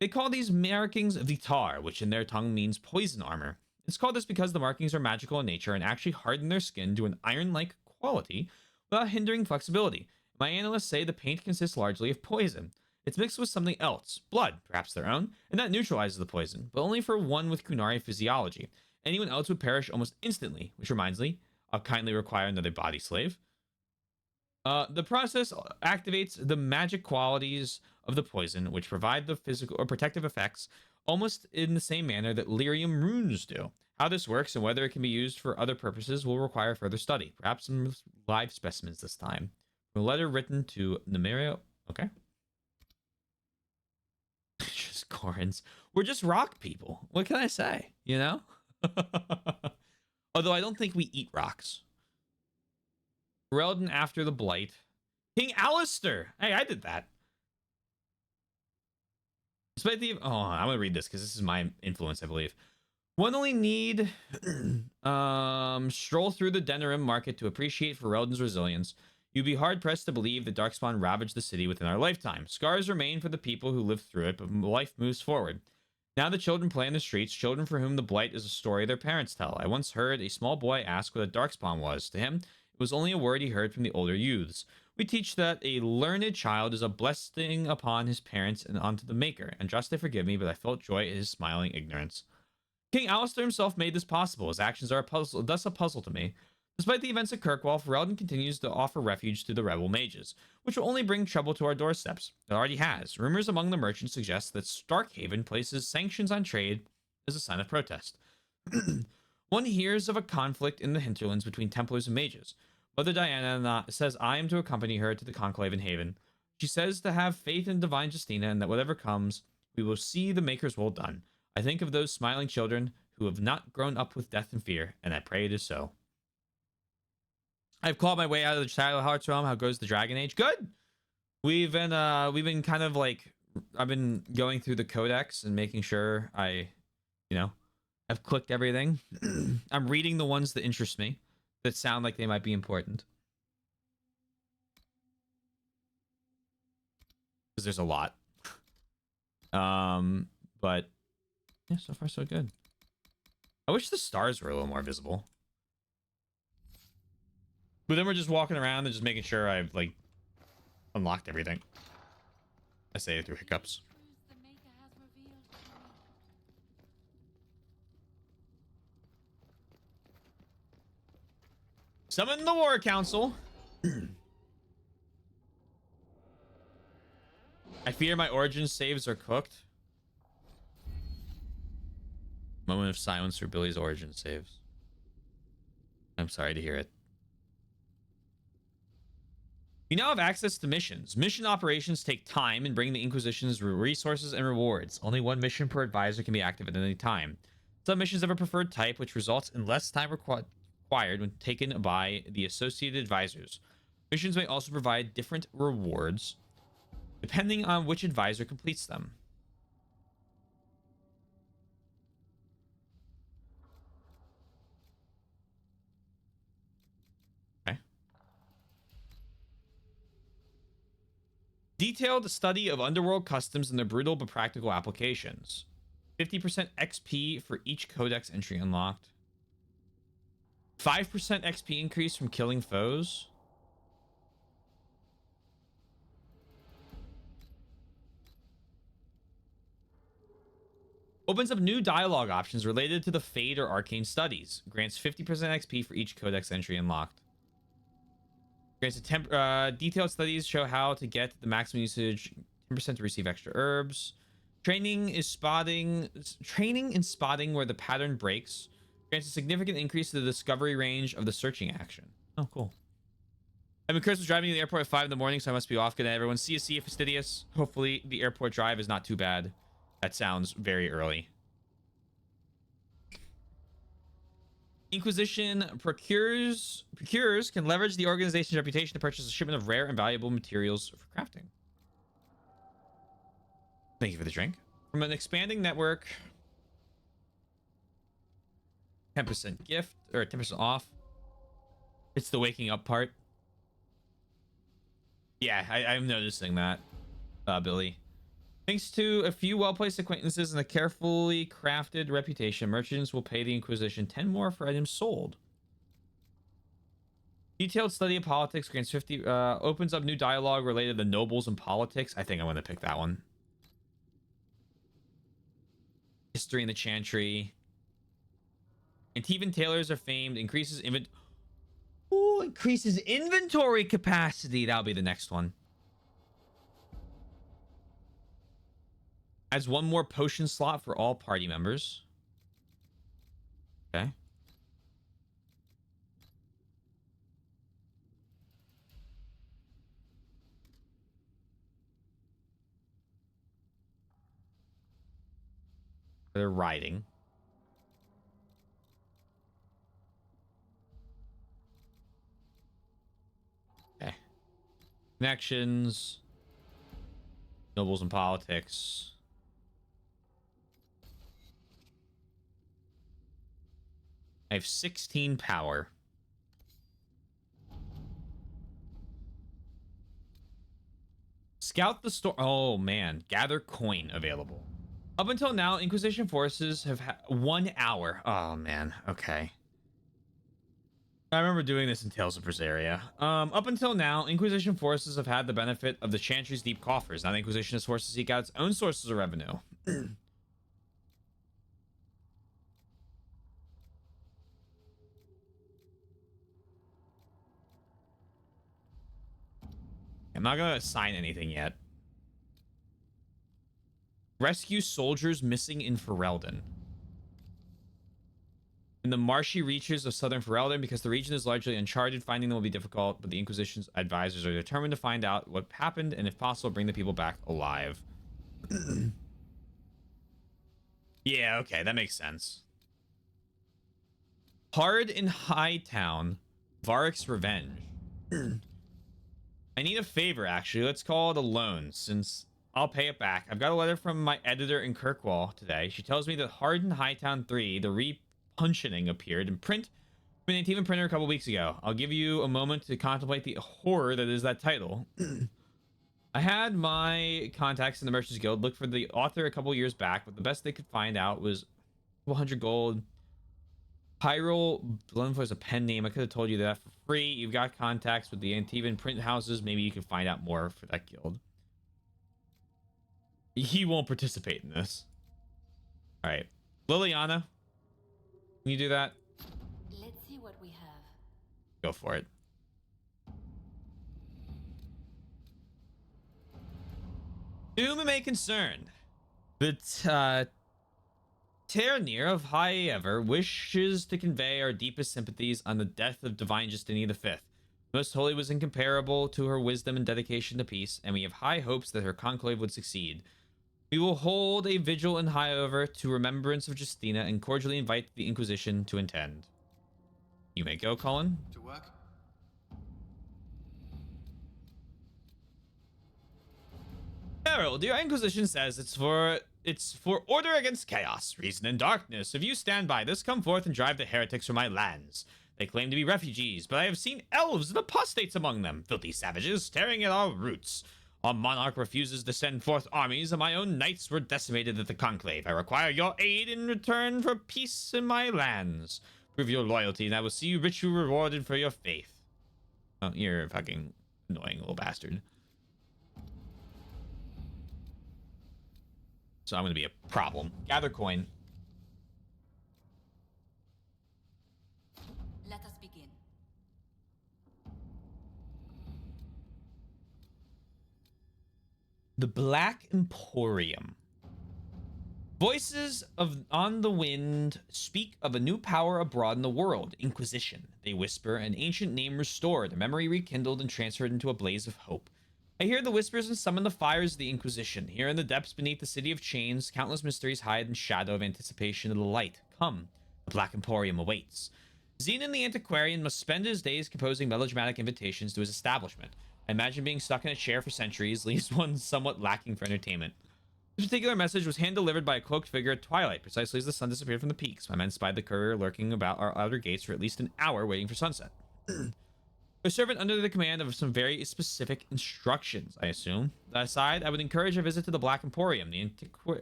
They call these markings Vitar, which in their tongue means poison armor. It's called this because the markings are magical in nature and actually harden their skin to an iron-like quality without hindering flexibility. My analysts say the paint consists largely of poison. It's mixed with something else, blood, perhaps their own, and that neutralizes the poison, but only for one with Kunari physiology. Anyone else would perish almost instantly, which reminds me, I'll kindly require another body slave. The process activates the magic qualities of the poison, which provide the physical or protective effects almost in the same manner that lyrium runes do. How this works and whether it can be used for other purposes will require further study, perhaps some live specimens this time. A letter written to Numerio. Okay. Just Corins. We're just rock people. What can I say? You know? Although I don't think we eat rocks. Ferelden after the Blight. King Alistair! Hey, I did that. Despite the... Oh, I'm going to read this because this is my influence, I believe. One only need stroll through the Denerim market to appreciate Ferelden's resilience. You'd be hard-pressed to believe that Darkspawn ravaged the city within our lifetime. Scars remain for the people who lived through it, but life moves forward. Now the children play in the streets, children for whom the Blight is a story their parents tell. I once heard a small boy ask what a Darkspawn was. To him, it was only a word he heard from the older youths. We teach that a learned child is a blessing upon his parents and onto the Maker, and justly forgive me, but I felt joy at his smiling ignorance. King Alistair himself made this possible. His actions are thus a puzzle to me. Despite the events at Kirkwall, Ferelden continues to offer refuge to the rebel mages, which will only bring trouble to our doorsteps. It already has. Rumors among the merchants suggest that Starkhaven places sanctions on trade as a sign of protest. One hears of a conflict in the hinterlands between Templars and mages. Mother Diana says I am to accompany her to the conclave in Haven. She says to have faith in Divine Justina and that whatever comes, we will see the Maker's will done. I think of those smiling children who have not grown up with death and fear, and I pray it is so. I've clawed my way out of the Shadow Hearts realm. How goes the Dragon Age? Good. We've been kind of like, I've been going through the codex and making sure I, I've clicked everything. I'm reading the ones that interest me, that sound like they might be important. Because there's a lot. But yeah, so far so good. I wish the stars were a little more visible. But then we're just walking around and just making sure I've, like, unlocked everything. I say it through hiccups. Summon the War Council. I fear my origin saves are cooked. Moment of silence for Billy's origin saves. I'm sorry to hear it. You now have access to missions. Mission operations take time and bring the Inquisition's resources and rewards. Only one mission per advisor can be active at any time. Some missions have a preferred type, which results in less time required when taken by the associated advisors. Missions may also provide different rewards, depending on which advisor completes them. Detailed study of underworld customs and their brutal but practical applications. 50% XP for each codex entry unlocked. 5% XP increase from killing foes. Opens up new dialogue options related to the Fade or Arcane studies. Grants 50% XP for each codex entry unlocked. Detailed studies show how to get the maximum usage, 10% to receive extra herbs. Training in spotting where the pattern breaks. Grants a significant increase to the discovery range of the searching action. Oh, cool. I've been cursed with driving to the airport at 5 in the morning, so I must be off. Good night, everyone. See you, Fastidious. Hopefully the airport drive is not too bad. That sounds very early. Inquisition procurers can leverage the organization's reputation to purchase a shipment of rare and valuable materials for crafting. Thank you for the drink. From an expanding network, 10% gift or 10% off. It's the waking up part. Yeah, I'm noticing that. Billy. Thanks to a few well-placed acquaintances and a carefully crafted reputation, merchants will pay the Inquisition 10 more for items sold. Detailed study of politics grants 50, opens up new dialogue related to nobles and politics. I think I'm going to pick that one. History in the Chantry. Antivan tailors are famed. Increases inventory capacity. That'll be the next one. Adds one more potion slot for all party members. Okay. They're riding. Okay. Connections. Nobles and politics. I have 16 power. Scout the store. Oh, man. Gather coin available. Up until now, Inquisition forces have had 1 hour. Oh, man. Okay. I remember doing this in Tales of Berseria. Up until now, Inquisition forces have had the benefit of the Chantry's deep coffers. Now the Inquisition is forced to seek out its own sources of revenue. I'm not going to assign anything yet. Rescue soldiers missing in Ferelden. In the marshy reaches of southern Ferelden, because the region is largely uncharted, finding them will be difficult, but the Inquisition's advisors are determined to find out what happened and, if possible, bring the people back alive. Yeah, okay, that makes sense. Hard in Hightown. Varric's Revenge. I need a favor, actually. Let's call it a loan, since I'll pay it back. I've got a letter from my editor in Kirkwall today. She tells me that Hard in Hightown 3, the repuncheoning, appeared in print from an Antivan printer a couple weeks ago. I'll give you a moment to contemplate the horror that is that title. I had my contacts in the Merchants Guild look for the author a couple years back, but the best they could find out was 100 gold. Hyrule Glenfoy is a pen name. I could have told you that for free. You've got contacts with the Antivan print houses. Maybe you can find out more for that guild. He won't participate in this. All right. Liliana, can you do that? Let's see what we have. Go for it. Whom it may concern, the Terranir of High Ever wishes to convey our deepest sympathies on the death of Divine Justinian V. Most Holy was incomparable to her wisdom and dedication to peace, and we have high hopes that her conclave would succeed. We will hold a vigil in High Ever to remembrance of Justina and cordially invite the Inquisition to attend. You may go, Colin. To work? Herald, your Inquisition says it's for order against chaos, reason, and darkness. If you stand by this, come forth and drive the heretics from my lands. They claim to be refugees, but I have seen elves and apostates among them, filthy savages tearing at our roots. Our monarch refuses to send forth armies, and my own knights were decimated at the conclave. I require your aid in return for peace in my lands. Prove your loyalty, and I will see you richly rewarded for your faith. Oh, you're a fucking annoying little bastard. So I'm going to be a problem. Gather coin. Let us begin. The Black Emporium. Voices on the wind speak of a new power abroad in the world, Inquisition. They whisper, an ancient name restored, a memory rekindled and transferred into a blaze of hope. I hear the whispers and summon the fires of the Inquisition. Here in the depths beneath the city of chains, countless mysteries hide in shadow of anticipation of the light. Come, the Black Emporium awaits. Zenon the Antiquarian must spend his days composing melodramatic invitations to his establishment. I imagine being stuck in a chair for centuries leaves one somewhat lacking for entertainment. This particular message was hand-delivered by a cloaked figure at twilight, precisely as the sun disappeared from the peaks. My men spied the courier lurking about our outer gates for at least an hour waiting for sunset. It A servant under the command of some very specific instructions, I assume. That aside, I would encourage a visit to the Black Emporium. The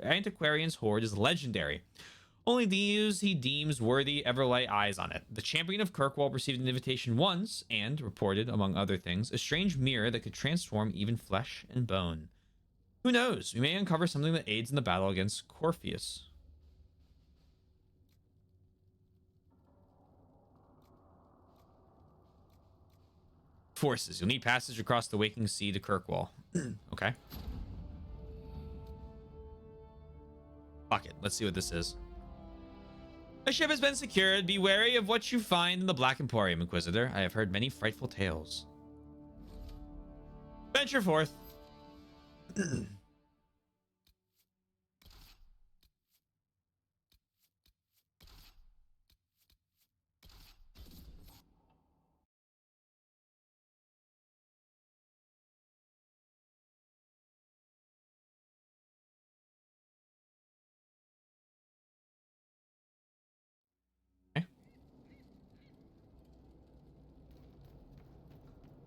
antiquarian's hoard is legendary. Only these he deems worthy ever lay eyes on it. The champion of Kirkwall received an invitation once, and reported, among other things, a strange mirror that could transform even flesh and bone. Who knows? We may uncover something that aids in the battle against Corpheus. Forces. You'll need passage across the Waking Sea to Kirkwall. Okay. Fuck it. Let's see what this is. A ship has been secured. Be wary of what you find in the Black Emporium, Inquisitor. I have heard many frightful tales. Venture forth.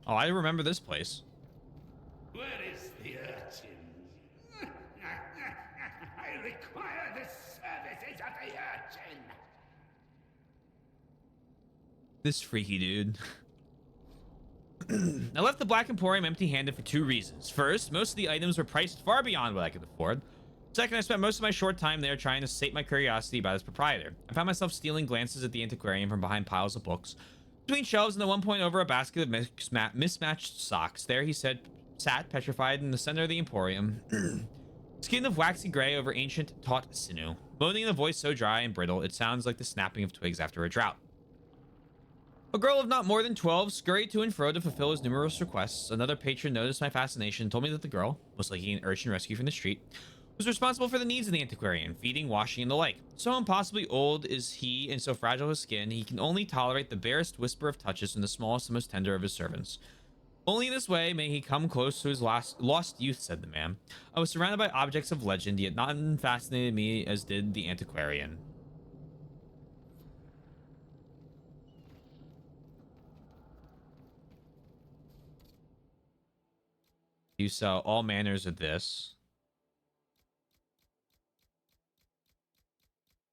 Oh, I remember this place. Where is the urchin? I require the services of the urchin. This freaky dude. I left the Black Emporium empty-handed for two reasons. First, most of the items were priced far beyond what I could afford. Second, I spent most of my short time there trying to sate my curiosity about its proprietor. I found myself stealing glances at the antiquarian from behind piles of books. Between shelves and at one point over a basket of mismatched socks. There he sat petrified in the center of the emporium. Skin of waxy gray over ancient taut sinew. Moaning in a voice so dry and brittle, it sounds like the snapping of twigs after a drought. A girl of not more than 12 scurried to and fro to fulfill his numerous requests. Another patron noticed my fascination and told me that the girl, most likely an urchin rescued from the street, was responsible for the needs of the antiquarian, feeding, washing, and the like. So impossibly old is he and so fragile his skin, he can only tolerate the barest whisper of touches from the smallest and most tender of his servants. Only in this way may he come close to his lost youth, said the man. I was surrounded by objects of legend, yet none fascinated me as did the antiquarian. You sell all manners of this.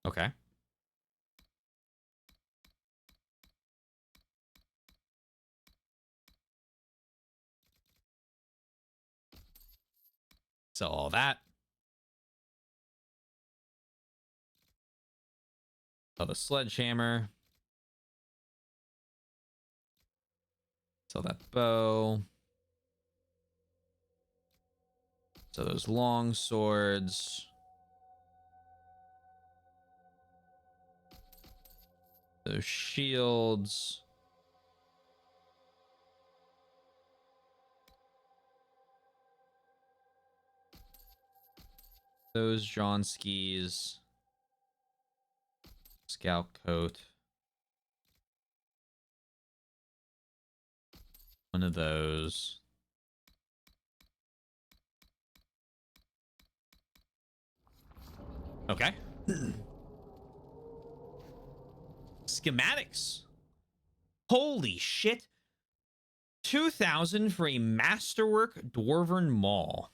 Okay. Sell all that. Sell the sledgehammer. Sell that bow. Sell those long swords. Those shields. Those John skis. Scout coat. One of those. Okay. Schematics. Holy shit. 2,000 for a masterwork dwarven maul.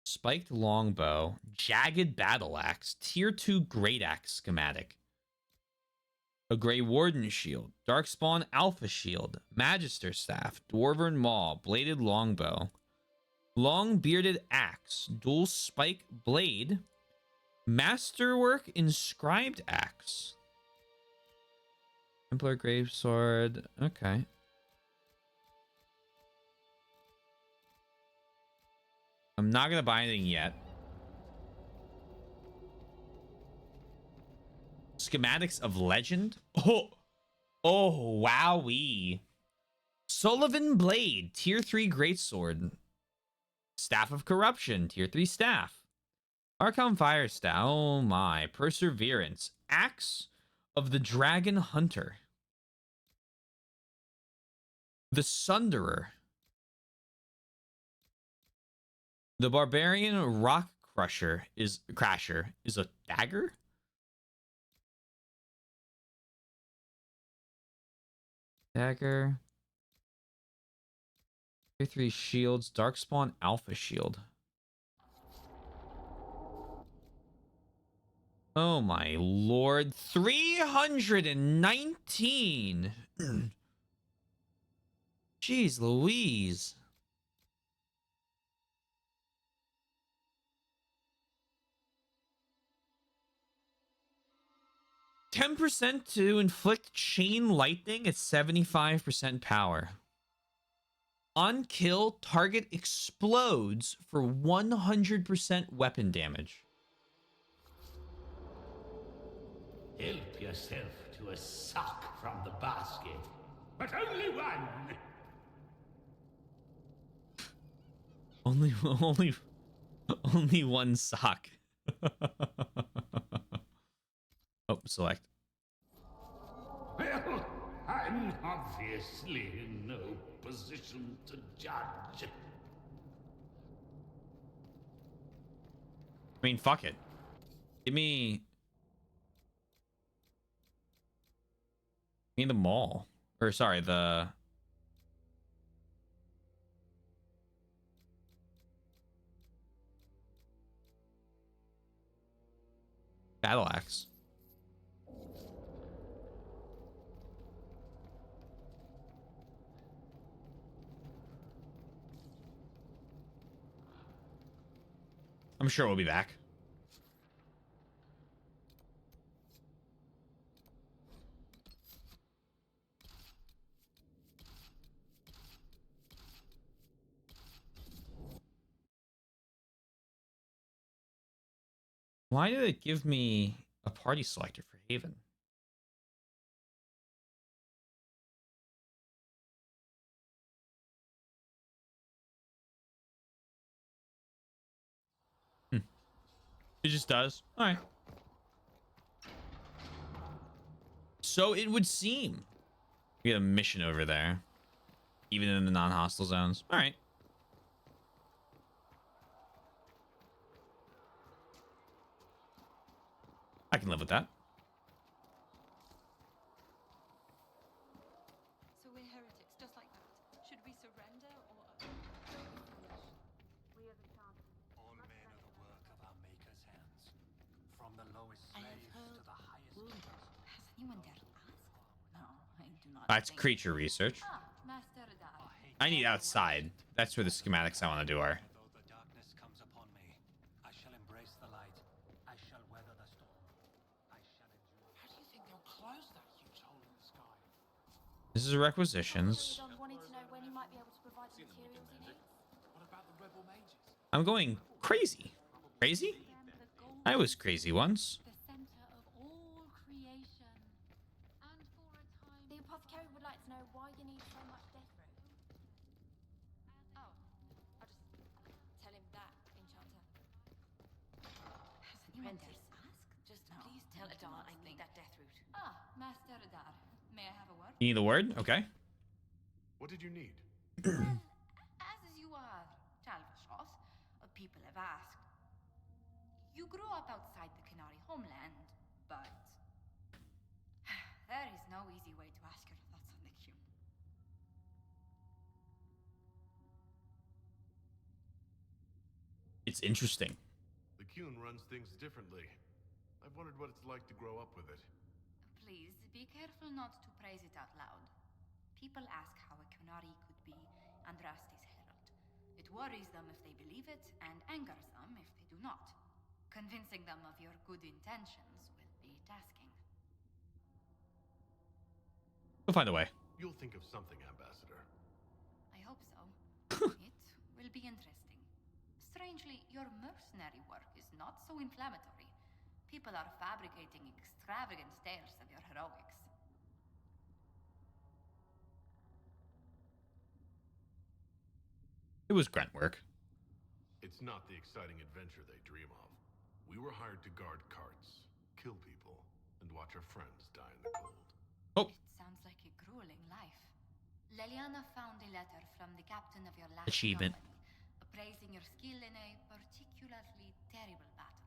Spiked longbow, jagged battle axe, tier 2 great axe schematic. A Grey Warden shield, Darkspawn Alpha shield, Magister staff, dwarven maul, bladed longbow, long bearded axe, dual spike blade, masterwork inscribed axe, Templar gravesword. Okay. I'm not gonna buy anything yet. Schematics of legend. Oh wowee. Sullivan blade, tier 3 greatsword. Staff of corruption, tier 3 staff. Archon fire staff. Oh my. Perseverance. Axe of the dragon hunter. The sunderer. The barbarian rock crasher is a dagger. Dagger. Tier 3 shields. Darkspawn Alpha Shield. Oh my lord. 319. Jeez Louise. %10 to inflict chain lightning at 75% power. On kill, target explodes for 100% weapon damage. Help yourself to a sock from the basket, but only one. Only one sock. Oh, select. Well, I'm obviously in no position to judge. I mean, fuck it. Give me the mall. Or sorry, the battle axe. I'm sure we'll be back. Why did it give me a party selector for Haven? It just does. All right. So it would seem. We get a mission over there. Even in the non-hostile zones. All right. I can live with that. So we're heretics, just like that. Should we surrender or... We are the champions. All men are the work of our Maker's hands. From the lowest I have slaves heard to the highest rumors. Has anyone dared ask? No, I do not. That's creature research. Master Dar. I need outside. That's where the schematics I want to do are. Though the darkness comes upon me, I shall embrace the light. I shall weather the storm. I shall endure. How do you think they'll close that huge hole in the sky? This is requisitions. Wanting to know when you might be able to provide the materials he needs. What about the rebel mages? I'm going crazy. Crazy? I was crazy once. The center of all creation. And for a time... The apothecary would like to know why you need so much death root. Oh, I'll just tell him that, Enchanter. Has anyone dared Apprentice, ask? just please tell Adar I need that death root. Master Dar. May I have a word? You need the word? Okay. What did you need? Well, as you are, Talvashos, people have asked. You grew up outside the Canary homeland, but there is no easy way to ask your thoughts on the Q. It's interesting. The Qun runs things differently. I've wondered what it's like to grow up with it. Please, be careful not to praise it out loud. People ask how a Qunari could be Andraste's herald. It worries them if they believe it, and angers them if they do not. Convincing them of your good intentions will be tasking. We'll find a way. You'll think of something, Ambassador. I hope so. It will be interesting. Strangely, your mercenary work is not so inflammatory. People are fabricating extravagant tales of your heroics. It was grunt work. It's not the exciting adventure they dream of. We were hired to guard carts, kill people, and watch our friends die in the cold. Oh. It sounds like a grueling life. Leliana found a letter from the captain of your last Achievement. company, appraising your skill in a particularly terrible battle.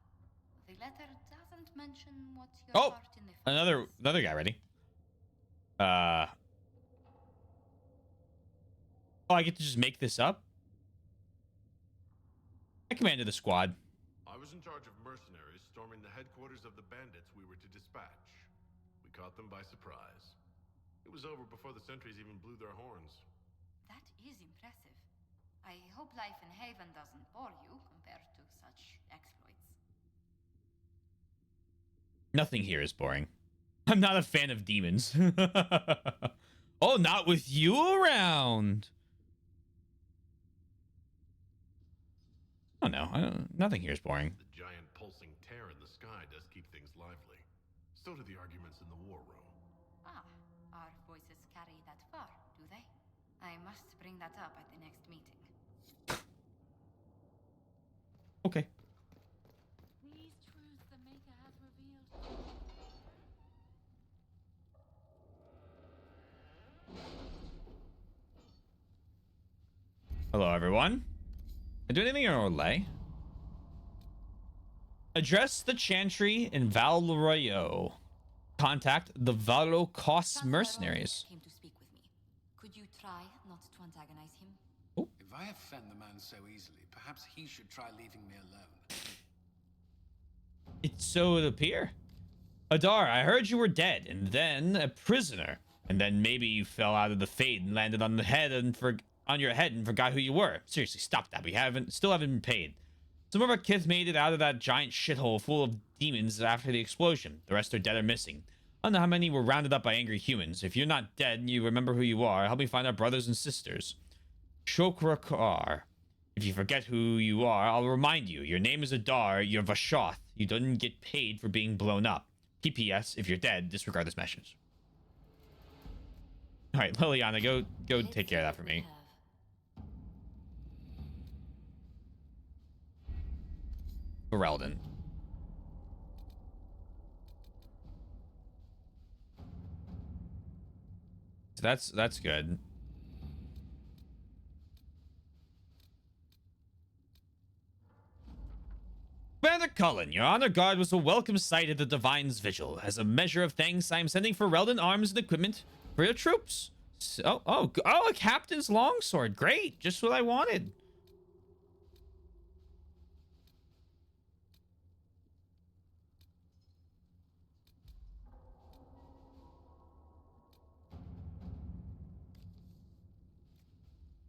The letter doesn't mention what your part in the fight is. Another guy ready. Oh, I get to just make this up? I commanded the squad. I was in charge of mercenaries storming the headquarters of the bandits we were to dispatch. We caught them by surprise. It was over before the sentries even blew their horns. That is impressive. I hope life in Haven doesn't bore you compared to such exploits. Nothing here is boring. I'm not a fan of demons. Oh, not with you around. Oh no, nothing here is boring. The giant pulsing tear in the sky does keep things lively. So do the arguments in the war room. Ah, our voices carry that far, do they? I must bring that up at the next meeting. Okay. These truths the Maker has revealed. Hello, everyone. I do anything in Orlais? Address the Chantry in Valroyo. Contact the Valocos mercenaries. Came to speak with me. Could you try not to antagonize him? If I offend the man so easily, perhaps he should try leaving me alone. It's so would appear. Adar, I heard you were dead, and then a prisoner, and then maybe you fell out of the fade and landed on the head and on your head and forgot who you were. Seriously, stop that. We still haven't been paid. Some of our kids made it out of that giant shithole full of demons after the explosion. The rest are dead or missing. I don't know how many were rounded up by angry humans. If you're not dead and you remember who you are, help me find our brothers and sisters. Shokrakar. If you forget who you are, I'll remind you. Your name is Adar. You're Vashoth. You didn't get paid for being blown up. PPS, if you're dead, disregard this message. All right, Liliana, go take care of that for me. Ferelden. So that's good. Commander Cullen, your honor guard was a welcome sight at the Divine's Vigil. As a measure of thanks, I am sending Ferelden arms and equipment for your troops. So, oh, a captain's longsword. Great, just what I wanted.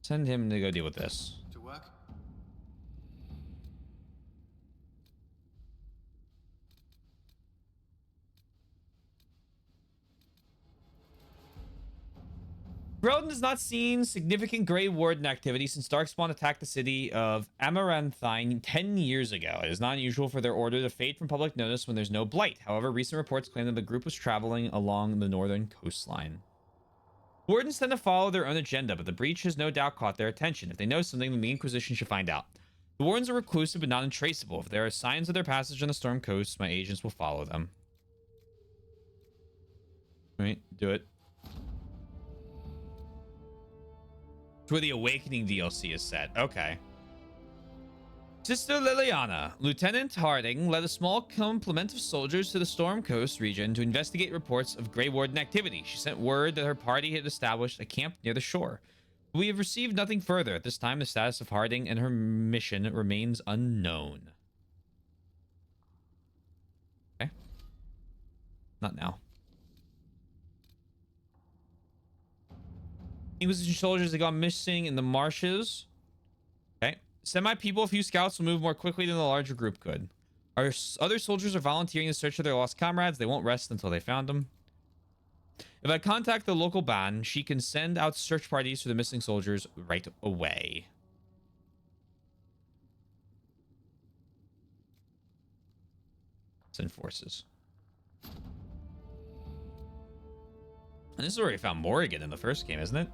Send him to go deal with this. To work? Ferelden has not seen significant Grey Warden activity since Darkspawn attacked the city of Amaranthine 10 years ago. It is not unusual for their order to fade from public notice when there's no blight. However, recent reports claim that the group was traveling along the northern coastline. Wardens tend to follow their own agenda, but the breach has no doubt caught their attention. If they know something, then the Inquisition should find out. The Wardens are reclusive but not untraceable. If there are signs of their passage on the Storm Coast, my agents will follow them. Alright, do it. It's where the Awakening DLC is set. Okay. Sister Liliana, Lieutenant Harding led a small complement of soldiers to the Storm Coast region to investigate reports of Grey Warden activity. She sent word that her party had established a camp near the shore. We have received nothing further. At this time, the status of Harding and her mission remains unknown. Okay. Not now. Inquisition soldiers have gone missing in the marshes. Okay. Send my people. A few scouts will move more quickly than the larger group could. Our other soldiers are volunteering to search for their lost comrades. They won't rest until they found them. If I contact the local ban, she can send out search parties for the missing soldiers right away. Send forces. And this is where we found Morrigan in the first game, isn't it?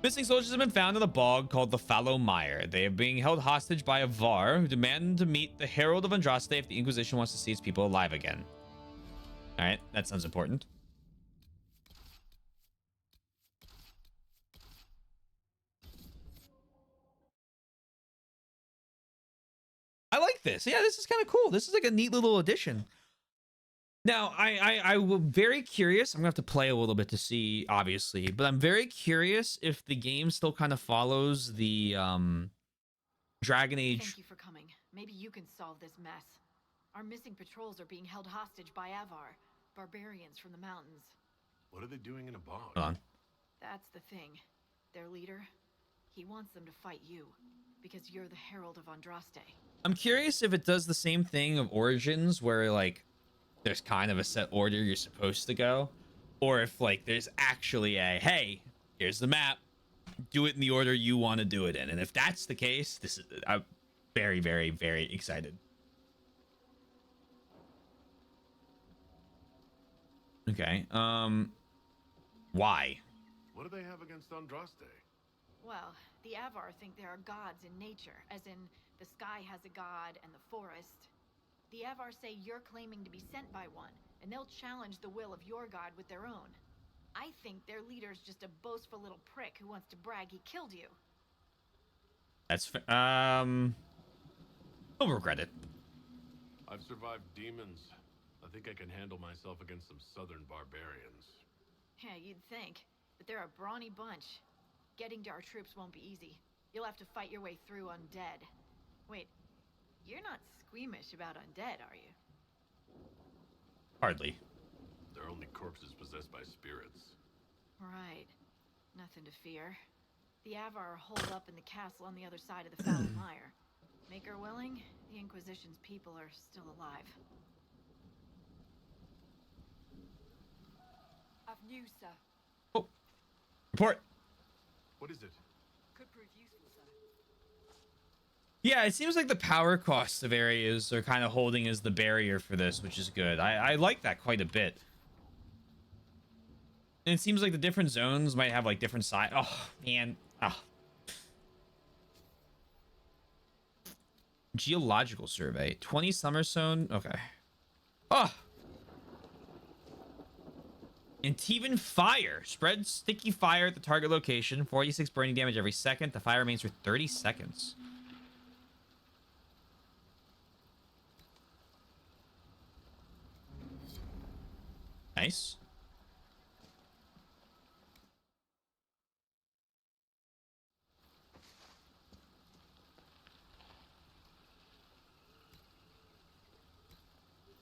Missing soldiers have been found in a bog called the Fallow Mire. They are being held hostage by a Var who demand to meet the Herald of Andraste if the Inquisition wants to see its people alive again. Alright, that sounds important. I like this. Yeah, this is kind of cool. This is like a neat little addition. Now, I will very curious. I'm gonna have to play a little bit to see, obviously, but I'm very curious if the game still kind of follows the Dragon Age. Thank you for coming. Maybe you can solve this mess. Our missing patrols are being held hostage by Avar, barbarians from the mountains. What are they doing in a bog? Hold on. That's the thing. Their leader, he wants them to fight you, because you're the Herald of Andraste. I'm curious if it does the same thing of Origins, where like there's kind of a set order you're supposed to go, or if like there's actually a, hey, here's the map, do it in the order you want to do it in. And if that's the case, this is, I'm very, very, very excited. Okay. Why? What do they have against Andraste? Well, the Avar think there are gods in nature, as in the sky has a god and the forest. The Avar say you're claiming to be sent by one, and they'll challenge the will of your god with their own. I think their leader's just a boastful little prick who wants to brag he killed you. That's I'll regret it. I've survived demons. I think I can handle myself against some southern barbarians. Yeah, you'd think, but they're a brawny bunch. Getting to our troops won't be easy. You'll have to fight your way through undead. Wait, you're not squeamish about undead, are you? Hardly. They're only corpses possessed by spirits. Right. Nothing to fear. The Avar are holed up in the castle on the other side of the Foul Mire. Make her willing, the Inquisition's people are still alive. I've news, sir. Oh. Report. What is it? Could prove useful, sir. Yeah, it seems like the power costs of areas are kind of holding as the barrier for this, which is good. I like that quite a bit. And it seems like the different zones might have like different size. Oh, man. Oh. Geological survey. 20 summer zone. Okay. Oh. Antivan fire. Spread sticky fire at the target location. 46 burning damage every second. The fire remains for 30 seconds. Nice.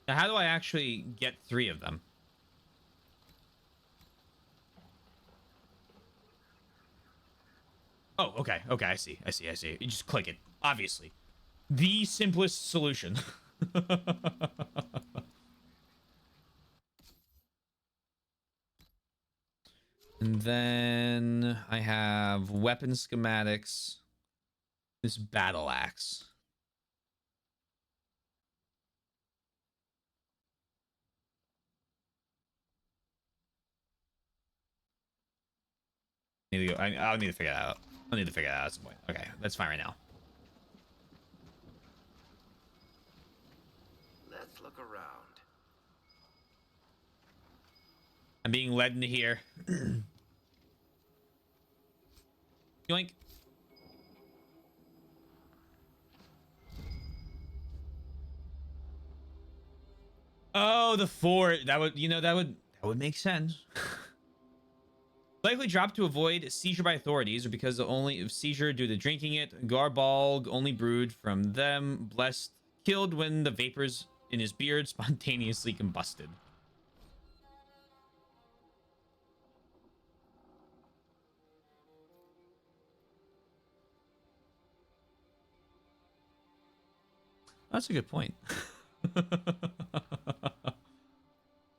Now, how do I actually get 3 of them? Oh, okay. Okay, I see. You just click it. Obviously. The simplest solution. And then I have weapon schematics. This battle axe. Need to go. I'll need to figure that out. I'll need to figure that out at some point. Okay, that's fine right now. Let's look around. I'm being led into here. Yoink. Oh, the fort. That would, that would make sense. Likely dropped to avoid seizure by authorities, or because only of seizure due to drinking it. Garbalg only brewed from them. Blessed, killed when the vapors in his beard spontaneously combusted. That's a good point.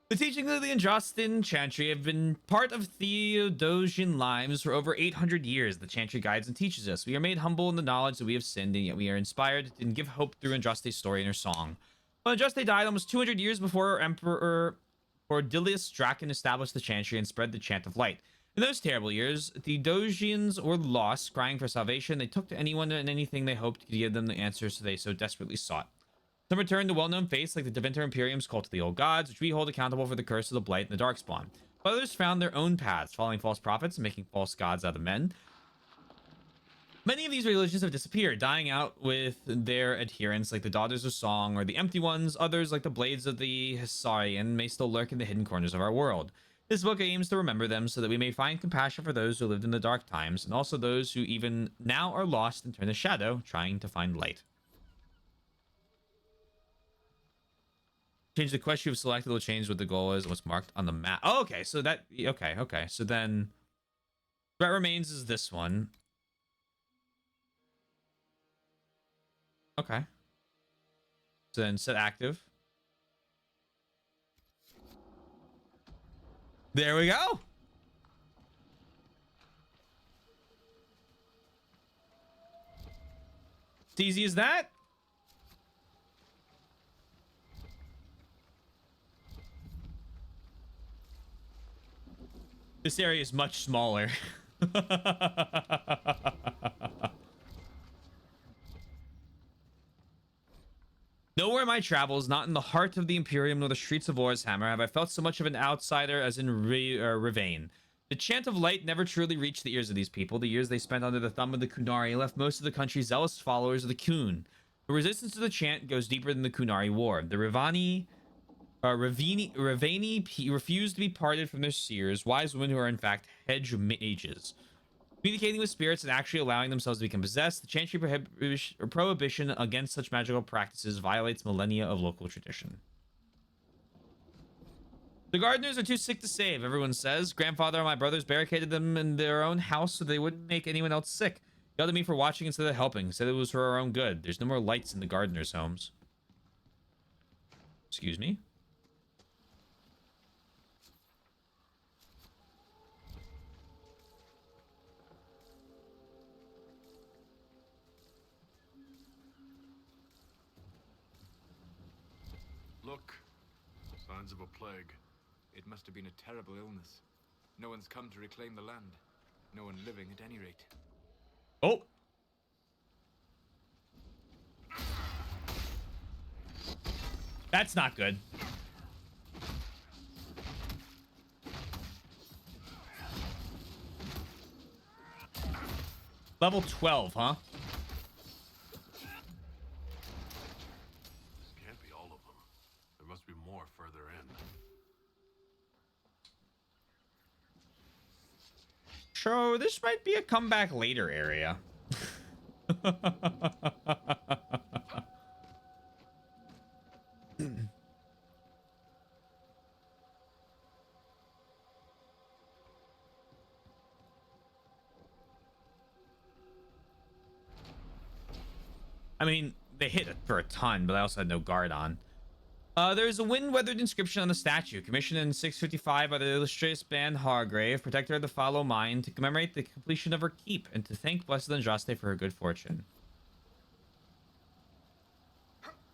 The teachings of the Andrastan Chantry have been part of Theodosian lives for over 800 years. The Chantry guides and teaches us. We are made humble in the knowledge that we have sinned, and yet we are inspired and give hope through Andraste's story and her song. When Andraste died almost 200 years before Emperor Ordilius Draken established the Chantry and spread the chant of light. In those terrible years, the Dosians were lost, crying for salvation. They took to anyone and anything they hoped could give them the answers they so desperately sought. Some returned to well-known faiths like the Devinter Imperium's cult of the old gods, which we hold accountable for the curse of the Blight and the Darkspawn. But others found their own paths, following false prophets and making false gods out of men. Many of these religions have disappeared, dying out with their adherents, like the Daughters of Song or the Empty Ones. Others, like the Blades of the Hissarian, may still lurk in the hidden corners of our world. This book aims to remember them so that we may find compassion for those who lived in the dark times, and also those who even now are lost and turn to shadow, trying to find light. Change the quest you've selected will change what the goal is and what's marked on the map. Oh, okay, so that... Okay. So then... Threat Remains is this one. Okay. So then set active. There we go. It's easy as that. This area is much smaller. Nowhere in my travels, not in the heart of the Imperium nor the streets of Orshammer, have I felt so much of an outsider as in Rivain. The chant of light never truly reached the ears of these people. The years they spent under the thumb of the Kunari left most of the country zealous followers of the Kun. The resistance to the chant goes deeper than the Kunari War. The Ravani refused to be parted from their seers, wise women who are in fact hedge mages. Communicating with spirits and actually allowing themselves to become possessed, the chantry prohibition against such magical practices violates millennia of local tradition. The gardeners are too sick to save, everyone says. Grandfather and my brothers barricaded them in their own house so they wouldn't make anyone else sick. Yelled at me for watching instead of helping. Said it was for our own good. There's no more lights in the gardeners' homes. Excuse me? Look. Signs of a plague. It must have been a terrible illness. No one's come to reclaim the land. No one living at any rate. Oh! That's not good. Level 12, huh? This can't be all of them. There must be more further in. So this might be a comeback later area. I mean, they hit it for a ton, but I also had no guard on. There's a wind-weathered inscription on the statue, commissioned in 655 by the illustrious Ban Hargrave, protector of the fallow mine, to commemorate the completion of her keep, and to thank Blessed Andraste for her good fortune.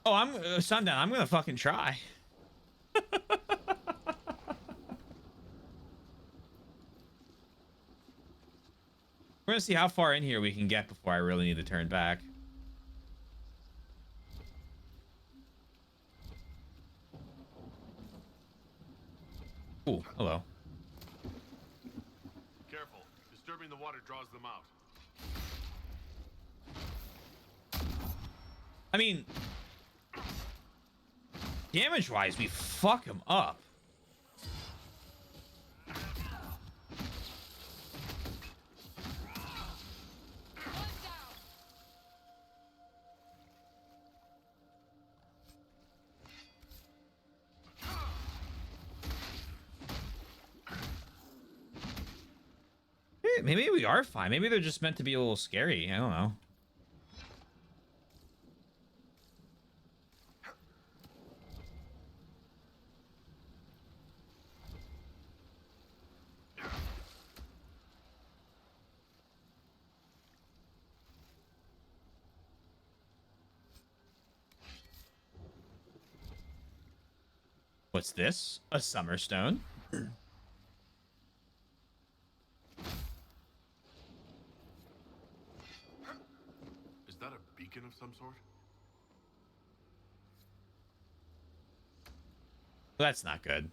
Oh, I'm Sundown. I'm gonna fucking try. We're gonna see how far in here we can get before I really need to turn back. Ooh, hello. Careful. Disturbing the water draws them out. I mean, damage-wise, we fuck him up. Maybe we are fine. Maybe they're just meant to be a little scary. I don't know. What's this? A summer stone? Is that a beacon of some sort? That's not good.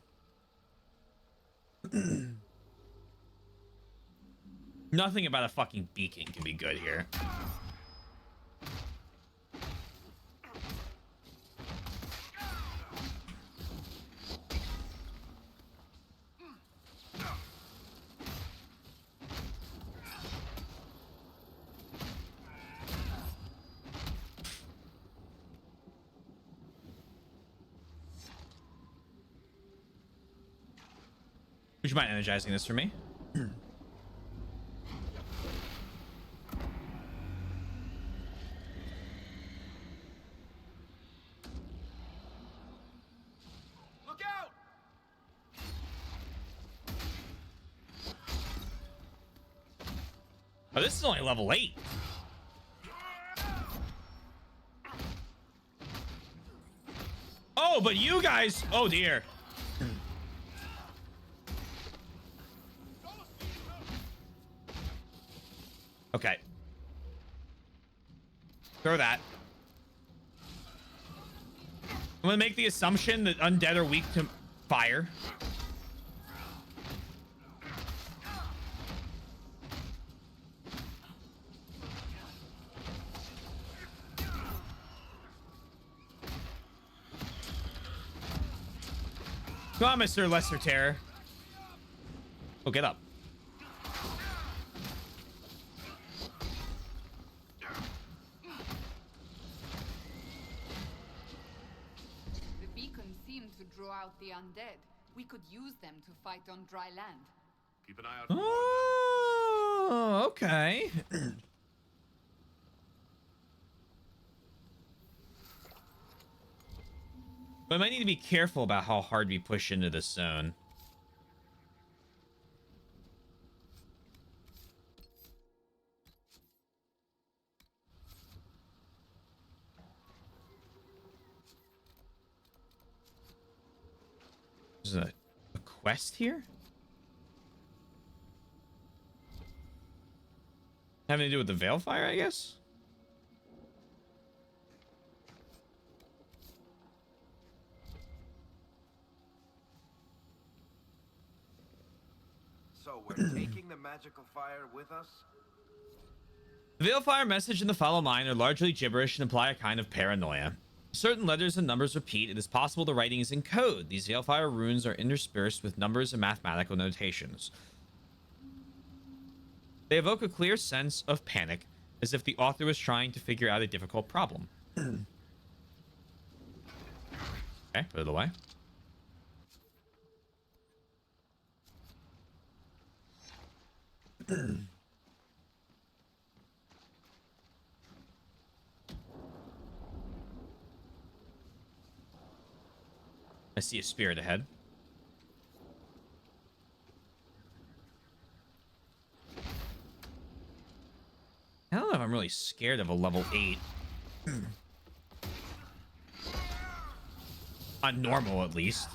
Nothing about a fucking beacon can be good here. Would you mind energizing this for me? Look out! Oh, this is only level 8. Oh, but you guys... Oh, dear. Okay. Throw that. I'm gonna make the assumption that undead are weak to fire. Come on, Mr. Lesser Terror. Oh, get up. The beacons seem to draw out the undead. We could use them to fight on dry land. Keep an eye out for Oh, okay. But I might need to be careful about how hard we push into this zone. Is a quest here? Having to do with the Veilfire, I guess? So we're taking the magical fire with us? The Veilfire message and the follow mine are largely gibberish and imply a kind of paranoia. Certain letters and numbers repeat. It is possible the writing is in code. These Veilfire runes are interspersed with numbers and mathematical notations. They evoke a clear sense of panic, as if the author was trying to figure out a difficult problem. Okay, put it away. I see a spirit ahead. I don't know if I'm really scared of a level 8. On normal, at least.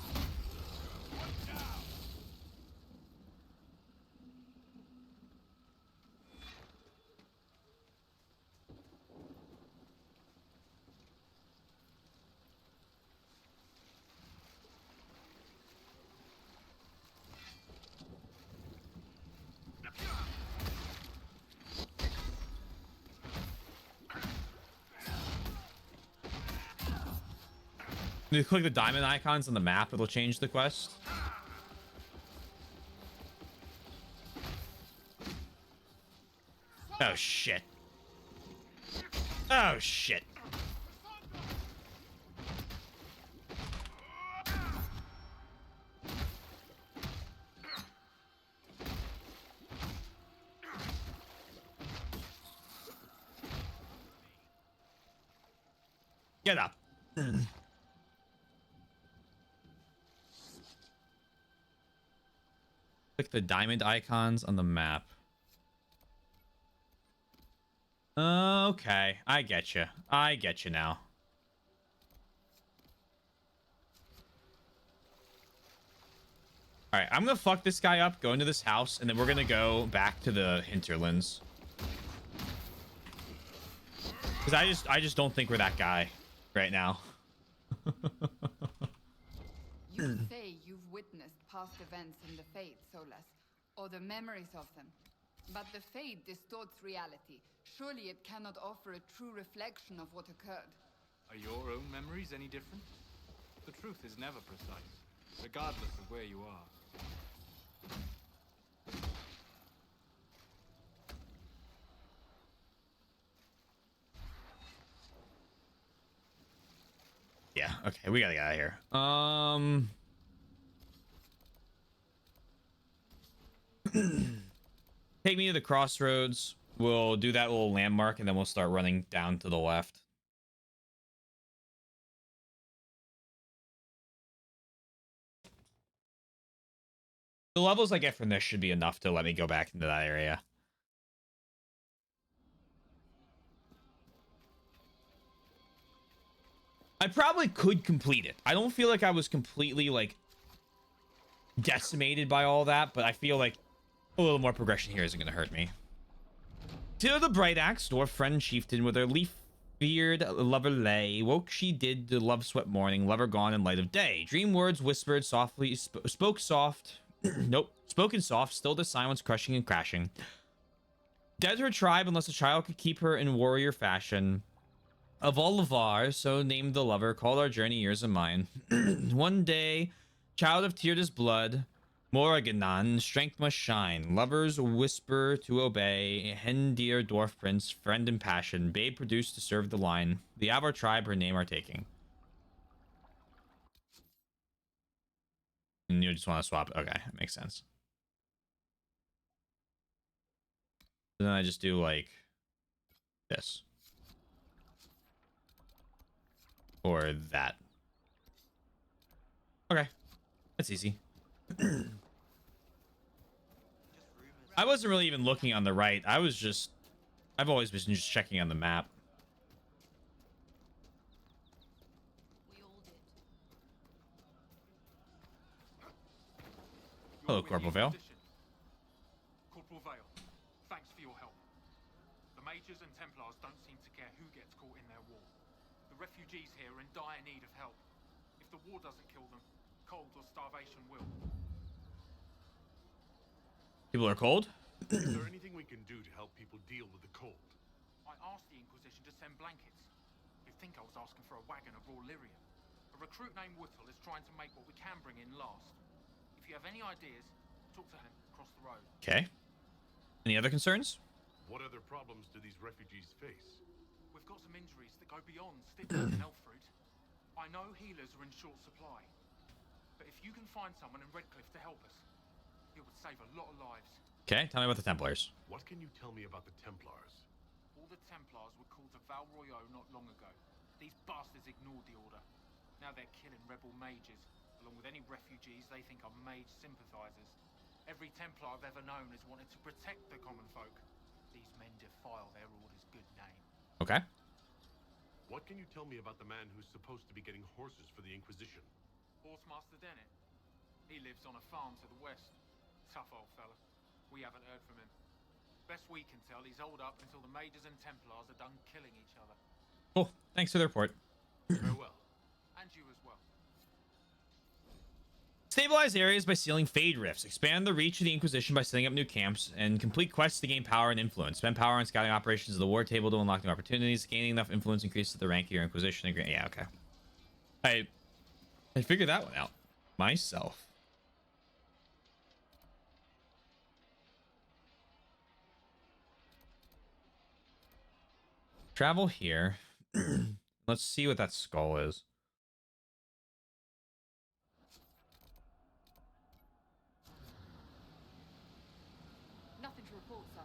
When you click the diamond icons on the map, it'll change the quest. Oh, shit. Oh, shit. Get up. Click the diamond icons on the map. Okay, I get you. I get you now. All right, I'm gonna fuck this guy up, go into this house, and then we're gonna go back to the hinterlands. Because I just don't think we're that guy right now. You say you've witnessed past events in the Fates, Solas, or the memories of them. But the Fade distorts reality. Surely it cannot offer a true reflection of what occurred. Are your own memories any different? The truth is never precise, regardless of where you are. Yeah, okay, we gotta get out of here. Take me to the crossroads. We'll do that little landmark and then we'll start running down to the left. The levels I get from this should be enough to let me go back into that area. I probably could complete it. I don't feel like I was completely, like, decimated by all that, but I feel like a little more progression here isn't going to hurt me. To the Bright Axe, dwarf friend chieftain with her leaf-beard lover lay. Woke she did the love-swept morning, lover gone in light of day. Dream words whispered softly, spoke soft. Nope. Spoken soft, still the silence crushing and crashing. Dead her tribe unless a child could keep her in warrior fashion. Of all Lavar, so named the lover, called our journey yours and mine. One day, child of Tyrda's blood, Morriganon, strength must shine. Lovers whisper to obey. Hen dear dwarf prince, friend in passion, babe produced to serve the line. The Avar tribe her name are taking. And you just want to swap. Okay, that makes sense. Then I just do like this. Or that. Okay. That's easy. I wasn't really even looking on the right. I've always been just checking on the map. Hello, Corporal Vale. Corporal Vale, thanks for your help. The Mages and Templars don't seem to care who gets caught in their war. The refugees here are in dire need of help. If the war doesn't kill them, cold or starvation will. People are cold? Is there anything we can do to help people deal with the cold? I asked the Inquisition to send blankets. You'd think I was asking for a wagon of raw lyrium. A recruit named Whittle is trying to make what we can bring in last. If you have any ideas, talk to him across the road. Okay. Any other concerns? What other problems do these refugees face? We've got some injuries that go beyond stitches and elf fruit. I know healers are in short supply. But if you can find someone in Redcliffe to help us, it would save a lot of lives. Okay, tell me about the Templars. What can you tell me about the Templars? All the Templars were called to Val Royeaux not long ago. These bastards ignored the order. Now they're killing rebel mages, along with any refugees they think are mage sympathizers. Every Templar I've ever known has wanted to protect the common folk. These men defile their order's good name. Okay. What can you tell me about the man who's supposed to be getting horses for the Inquisition? Horsemaster Dennett. He lives on a farm to the west. Tough old fella. We haven't heard from him. Best we can tell, he's holed up until the Mages and Templars are done killing each other. Cool. Thanks for the report. Farewell. And you as well. Stabilize areas by sealing Fade Rifts. Expand the reach of the Inquisition by setting up new camps. And complete quests to gain power and influence. Spend power on scouting operations of the war table to unlock new opportunities. Gaining enough influence increases the rank of your Inquisition. Yeah, okay. I figured that one out myself. Travel here. Let's see what that skull is. Nothing to report, sir.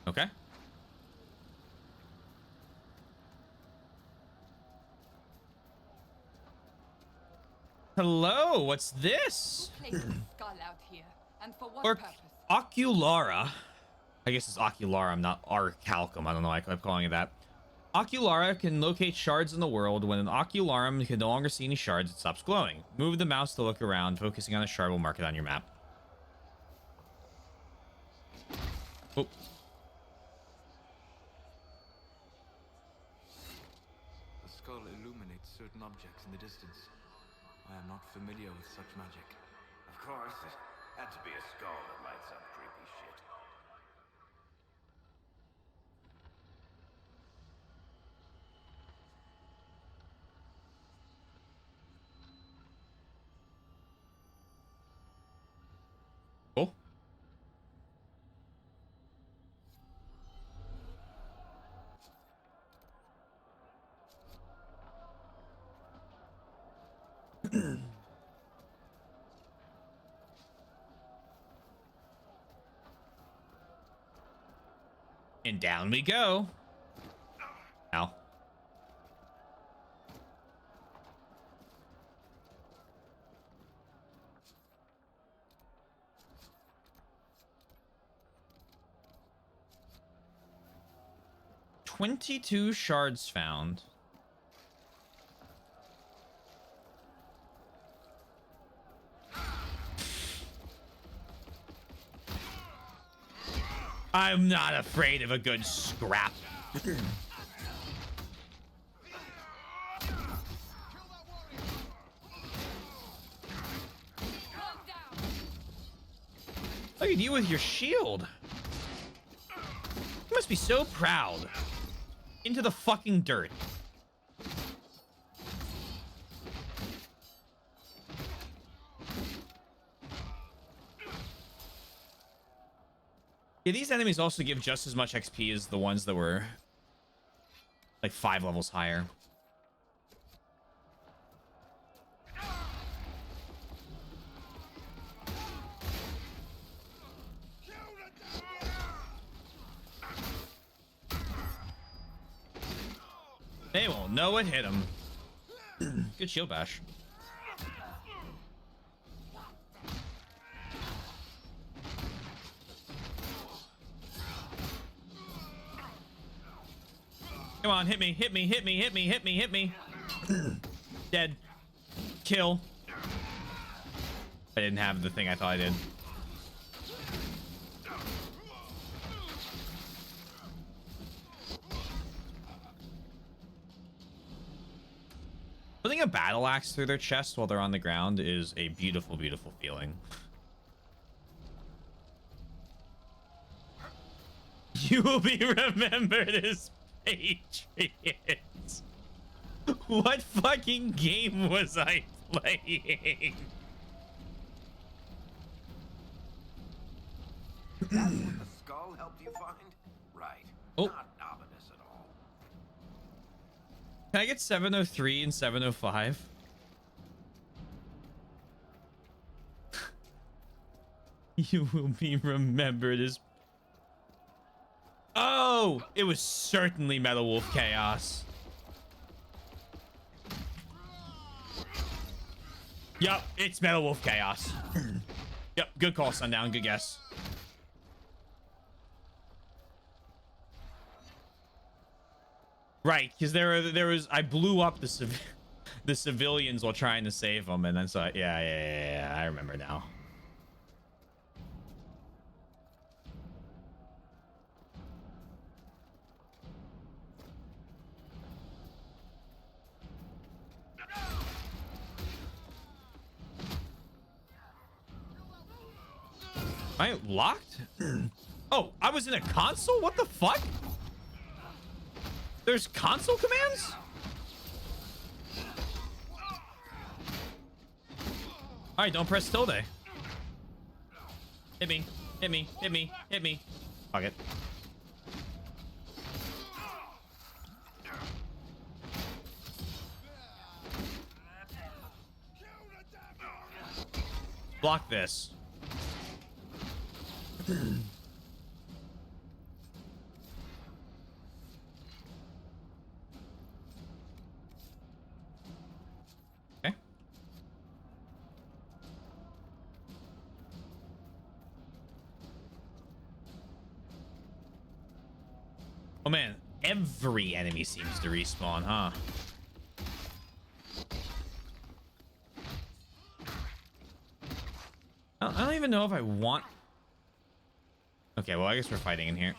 Okay. Hello, what's this? Who placed a skull out here, and for what Or purpose? Oculara. I guess it's Ocularum, not Arcalcum. I don't know why I kept calling it that. Oculara can locate shards in the world. When an Ocularum can no longer see any shards, it stops glowing. Move the mouse to look around. Focusing on a shard will mark it on your map. Oh. The skull illuminates certain objects in the distance. I am not familiar with such magic. Of course, it had to be a skull that lights up creepy shit. And down we go. Ow. "22 shards found." I'm not afraid of a good scrap. Look at you with your shield. You must be so proud. Into the fucking dirt. Yeah, these enemies also give just as much XP as the ones that were like 5 levels higher. They won't know what hit them. Good shield bash. Come on, hit me, hit me, hit me, hit me, hit me, hit me. Dead. Kill. I didn't have the thing I thought I did. Putting a battle axe through their chest while they're on the ground is a beautiful, beautiful feeling. You will be remembered as Patriots. What fucking game was I playing? That's what the skull helped you find? Right. Oh. Not ominous at all. Can I get 703 and 705? You will be remembered as... Oh! It was certainly Metal Wolf Chaos. Yup, it's Metal Wolf Chaos. Yep, good call, Sundown. Good guess. Right, because there was I blew up the civilians while trying to save them, and then so yeah, I remember now. Am I locked? Oh, I was in a console? What the fuck? There's console commands? Alright, don't press tilde. Hit me. Hit me. Hit me. Hit me. Fuck it. Block this. Okay. Oh man, every enemy seems to respawn, huh? I don't even know if I want... Okay, well, I guess we're fighting in here.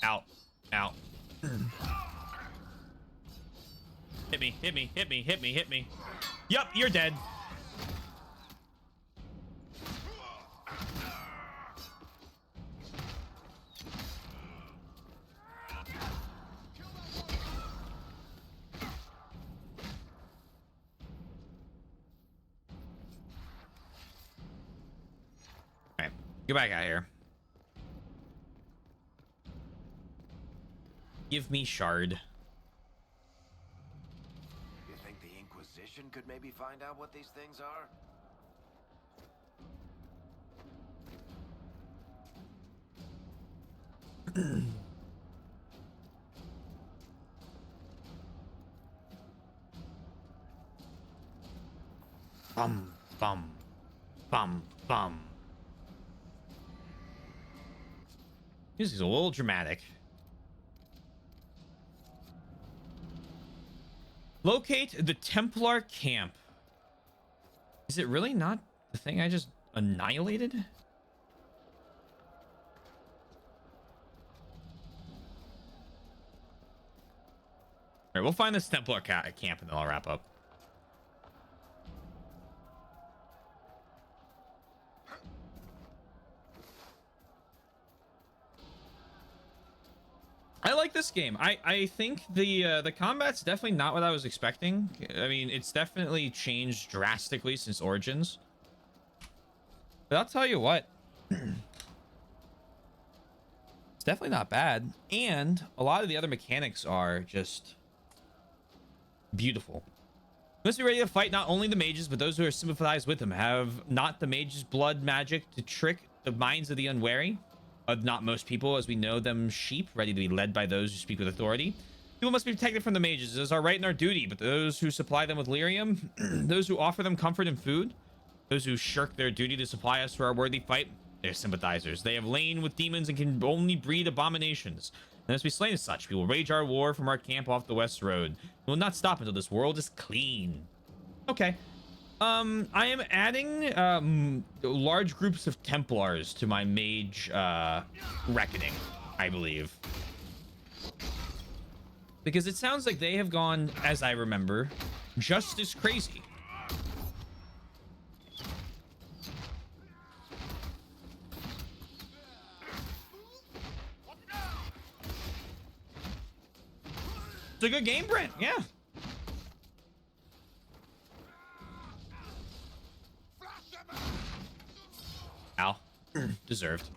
Out. Out. Hit me, hit me, hit me, hit me, hit me. Yup, you're dead. Alright, get back out of here. Give me shard. You think the Inquisition could maybe find out what these things are? Bum, bum, bum, bum. This is a little dramatic. Locate the Templar camp. Is it really not the thing I just annihilated? All right, we'll find this Templar camp and then I'll wrap up. I like this game. I think the combat's definitely not what I was expecting. I mean, it's definitely changed drastically since Origins. But I'll tell you what. It's definitely not bad. And a lot of the other mechanics are just beautiful. You must be ready to fight not only the mages, but those who are sympathized with them. Have not the mages' blood magic to trick the minds of the unwary? Not most people, as we know them sheep, ready to be led by those who speak with authority. People must be protected from the mages. It is our right and our duty, but those who supply them with lyrium, those who offer them comfort and food, those who shirk their duty to supply us for our worthy fight, they're sympathizers. They have lain with demons and can only breed abominations. And as we slain as such, we will rage our war from our camp off the west road. We will not stop until this world is clean. Okay. I am adding large groups of Templars to my mage reckoning, I believe. Because it sounds like they have gone, as I remember, just as crazy. It's a good game, Brent. Yeah. Ow. Deserved.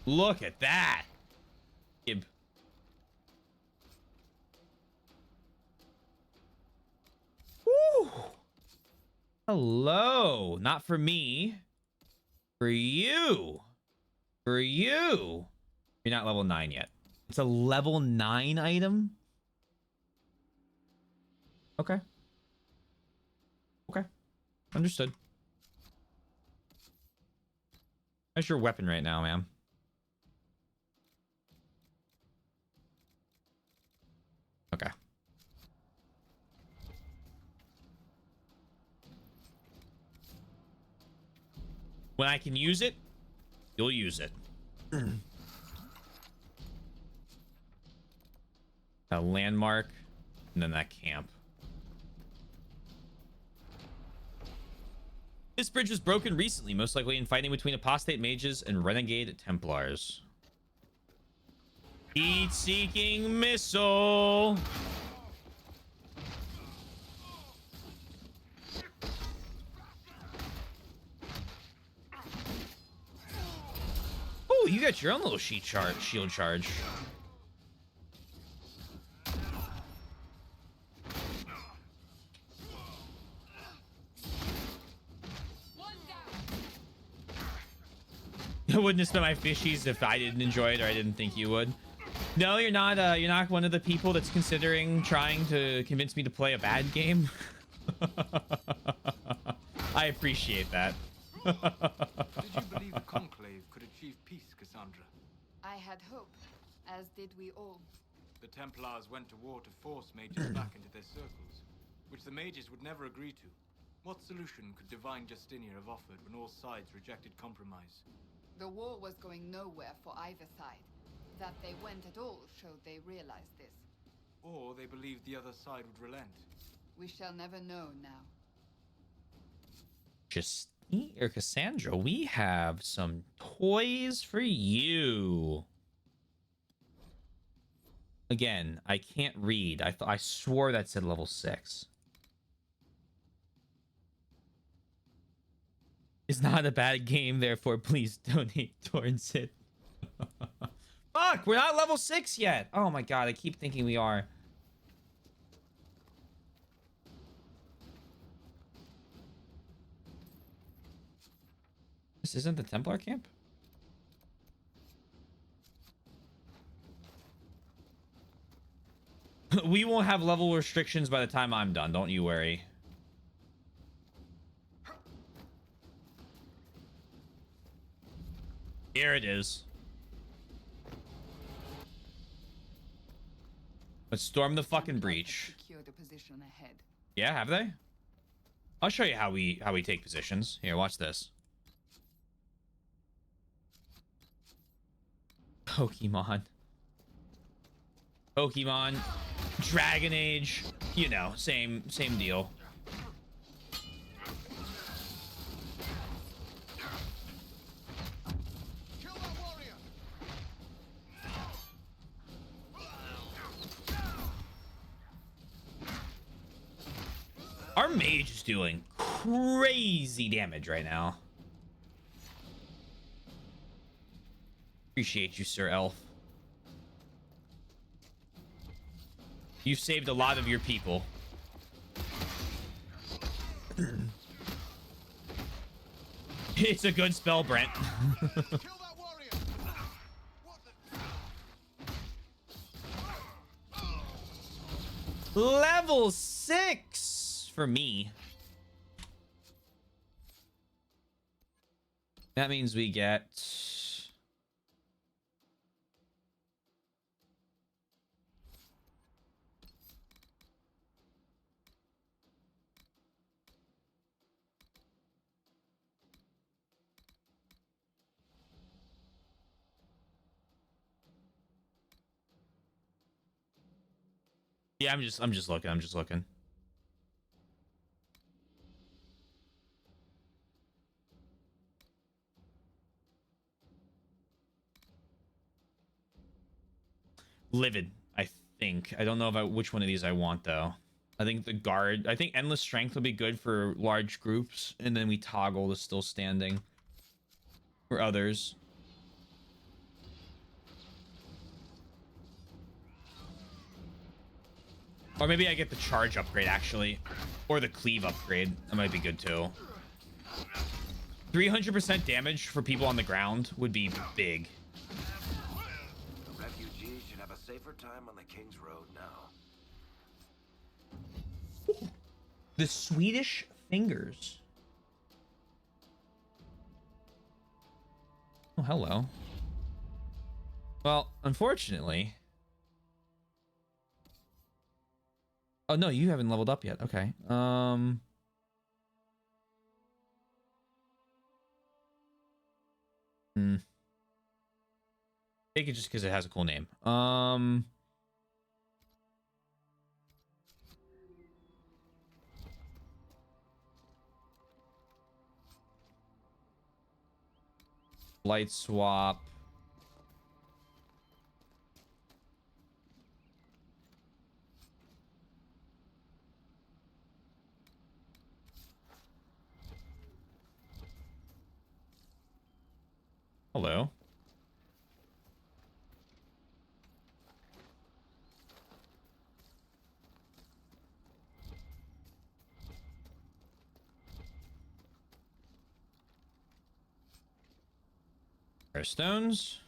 Look at that. Gib. Woo. Hello. Not for me. For you. For you. You're not level 9 yet. It's a level 9 item? Okay. Okay. Understood. How's your weapon right now, ma'am? Okay. When I can use it, you'll use it. A landmark, and then that camp. This bridge was broken recently, most likely in fighting between apostate mages and renegade Templars. Heat-seeking missile! Oh, you got your own little shield charge. I wouldn't have spent my fishies if I didn't enjoy it or I didn't think you would. No, you're not one of the people that's considering trying to convince me to play a bad game. I appreciate that. Did you believe the Conclave could achieve peace, Cassandra? I had hope, as did we all. The Templars went to war to force mages back into their circles, which the mages would never agree to. What solution could Divine Justinia have offered when all sides rejected compromise? The war was going nowhere for either side. That they went at all showed they realized this. Or they believed the other side would relent. We shall never know now. Justine or Cassandra, we have some toys for you. Again, I can't read. I swore that said level 6. It's not a bad game, therefore please donate towards it. Fuck, we're not level 6 yet. Oh my god, I keep thinking we are. This isn't the Templar camp? We won't have level restrictions by the time I'm done, don't you worry. Here it is. Let's storm the fucking breach. Secured a position ahead. Yeah, have they? I'll show you how we take positions. Here, watch this. Pokemon. Dragon Age. You know, same deal. Our mage is doing crazy damage right now. Appreciate you, Sir Elf. You've saved a lot of your people. It's a good spell, Brent. Level 6 for me. That means we get... Yeah, I'm just looking. Livid, I think. I don't know about which one of these I want though. I think the guard. I think endless strength will be good for large groups, and then we toggle to still standing for others. Or maybe I get the charge upgrade actually, or the cleave upgrade. That might be good too. 300% damage for people on the ground would be big. The refugees should have a safer time on the King's Road now. The Swedish fingers. Oh, hello. Well, unfortunately. Oh no, you haven't leveled up yet. Okay. Take it just because it has a cool name. Light swap. Hello. Stones.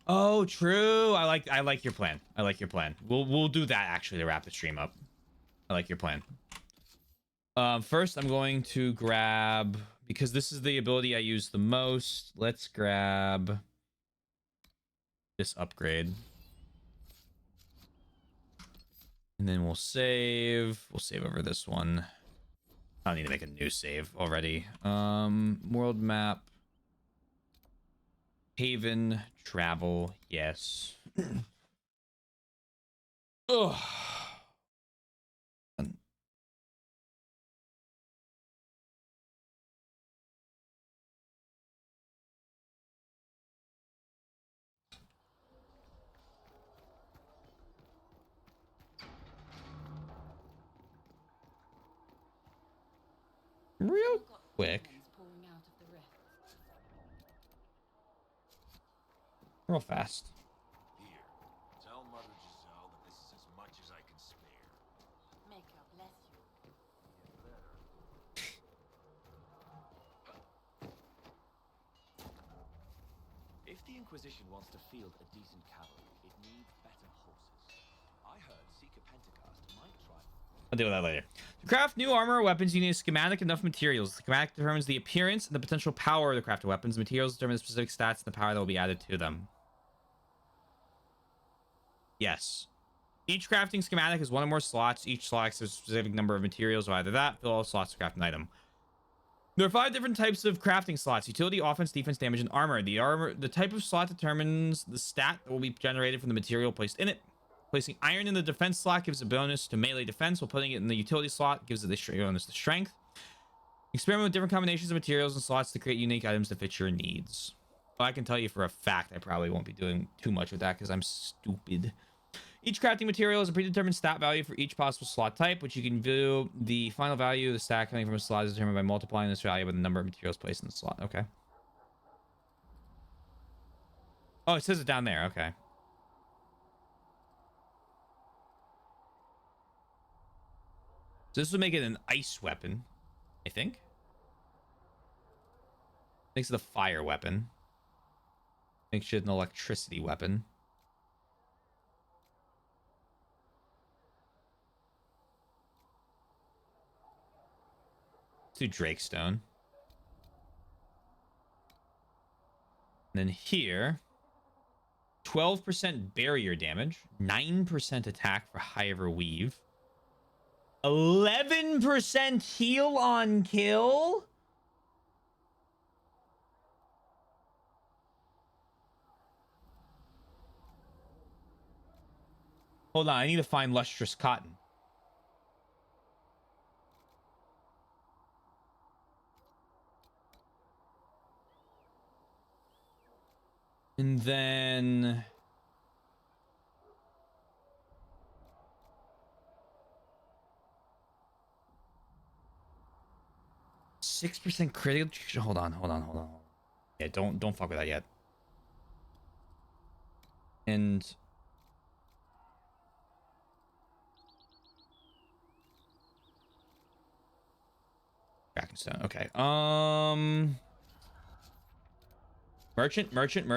Oh, true. I like your plan. I like your plan. We'll do that actually to wrap the stream up. I like your plan. First I'm going to grab, because this is the ability I use the most. Let's grab this upgrade. And then we'll save. We'll save over this one. I don't need to make a new save already. World map. Haven. Travel. Yes. Ugh. real quick. Real fast. Here, tell Mother Giselle that this is as much as I can spare. Make her bless you. If the Inquisition wants to field a decent cavalry, it needs better horses. I heard Seeker Pentecost might try. I'll deal with that later. To craft new armor or weapons, you need a schematic and enough materials. The schematic determines the appearance and the potential power of the crafted weapons. Materials determine the specific stats and the power that will be added to them. Yes. Each crafting schematic has one or more slots. Each slot has a specific number of materials, or either that, fill all slots to craft an item. There are 5 different types of crafting slots: utility, offense, defense, damage, and armor. The type of slot determines the stat that will be generated from the material placed in it. Placing iron in the defense slot gives a bonus to melee defense, while putting it in the utility slot gives it the bonus to strength. Experiment with different combinations of materials and slots to create unique items that fit your needs. Well, I can tell you for a fact I probably won't be doing too much with that because I'm stupid. Each crafting material has a predetermined stat value for each possible slot type, which you can view. The final value of the stat coming from a slot is determined by multiplying this value by the number of materials placed in the slot. Okay. Oh, it says it down there. Okay. So this would make it an ice weapon, I think. Makes it a fire weapon. Makes it an electricity weapon. Let's do Drakestone. And then here, 12% barrier damage, 9% attack for Higher Weave, 11% heal on kill. Hold on, I need to find lustrous cotton. And then %6 critical. Hold on. Yeah, don't fuck with that yet. And Dragonstone. Okay. Merchant. Expected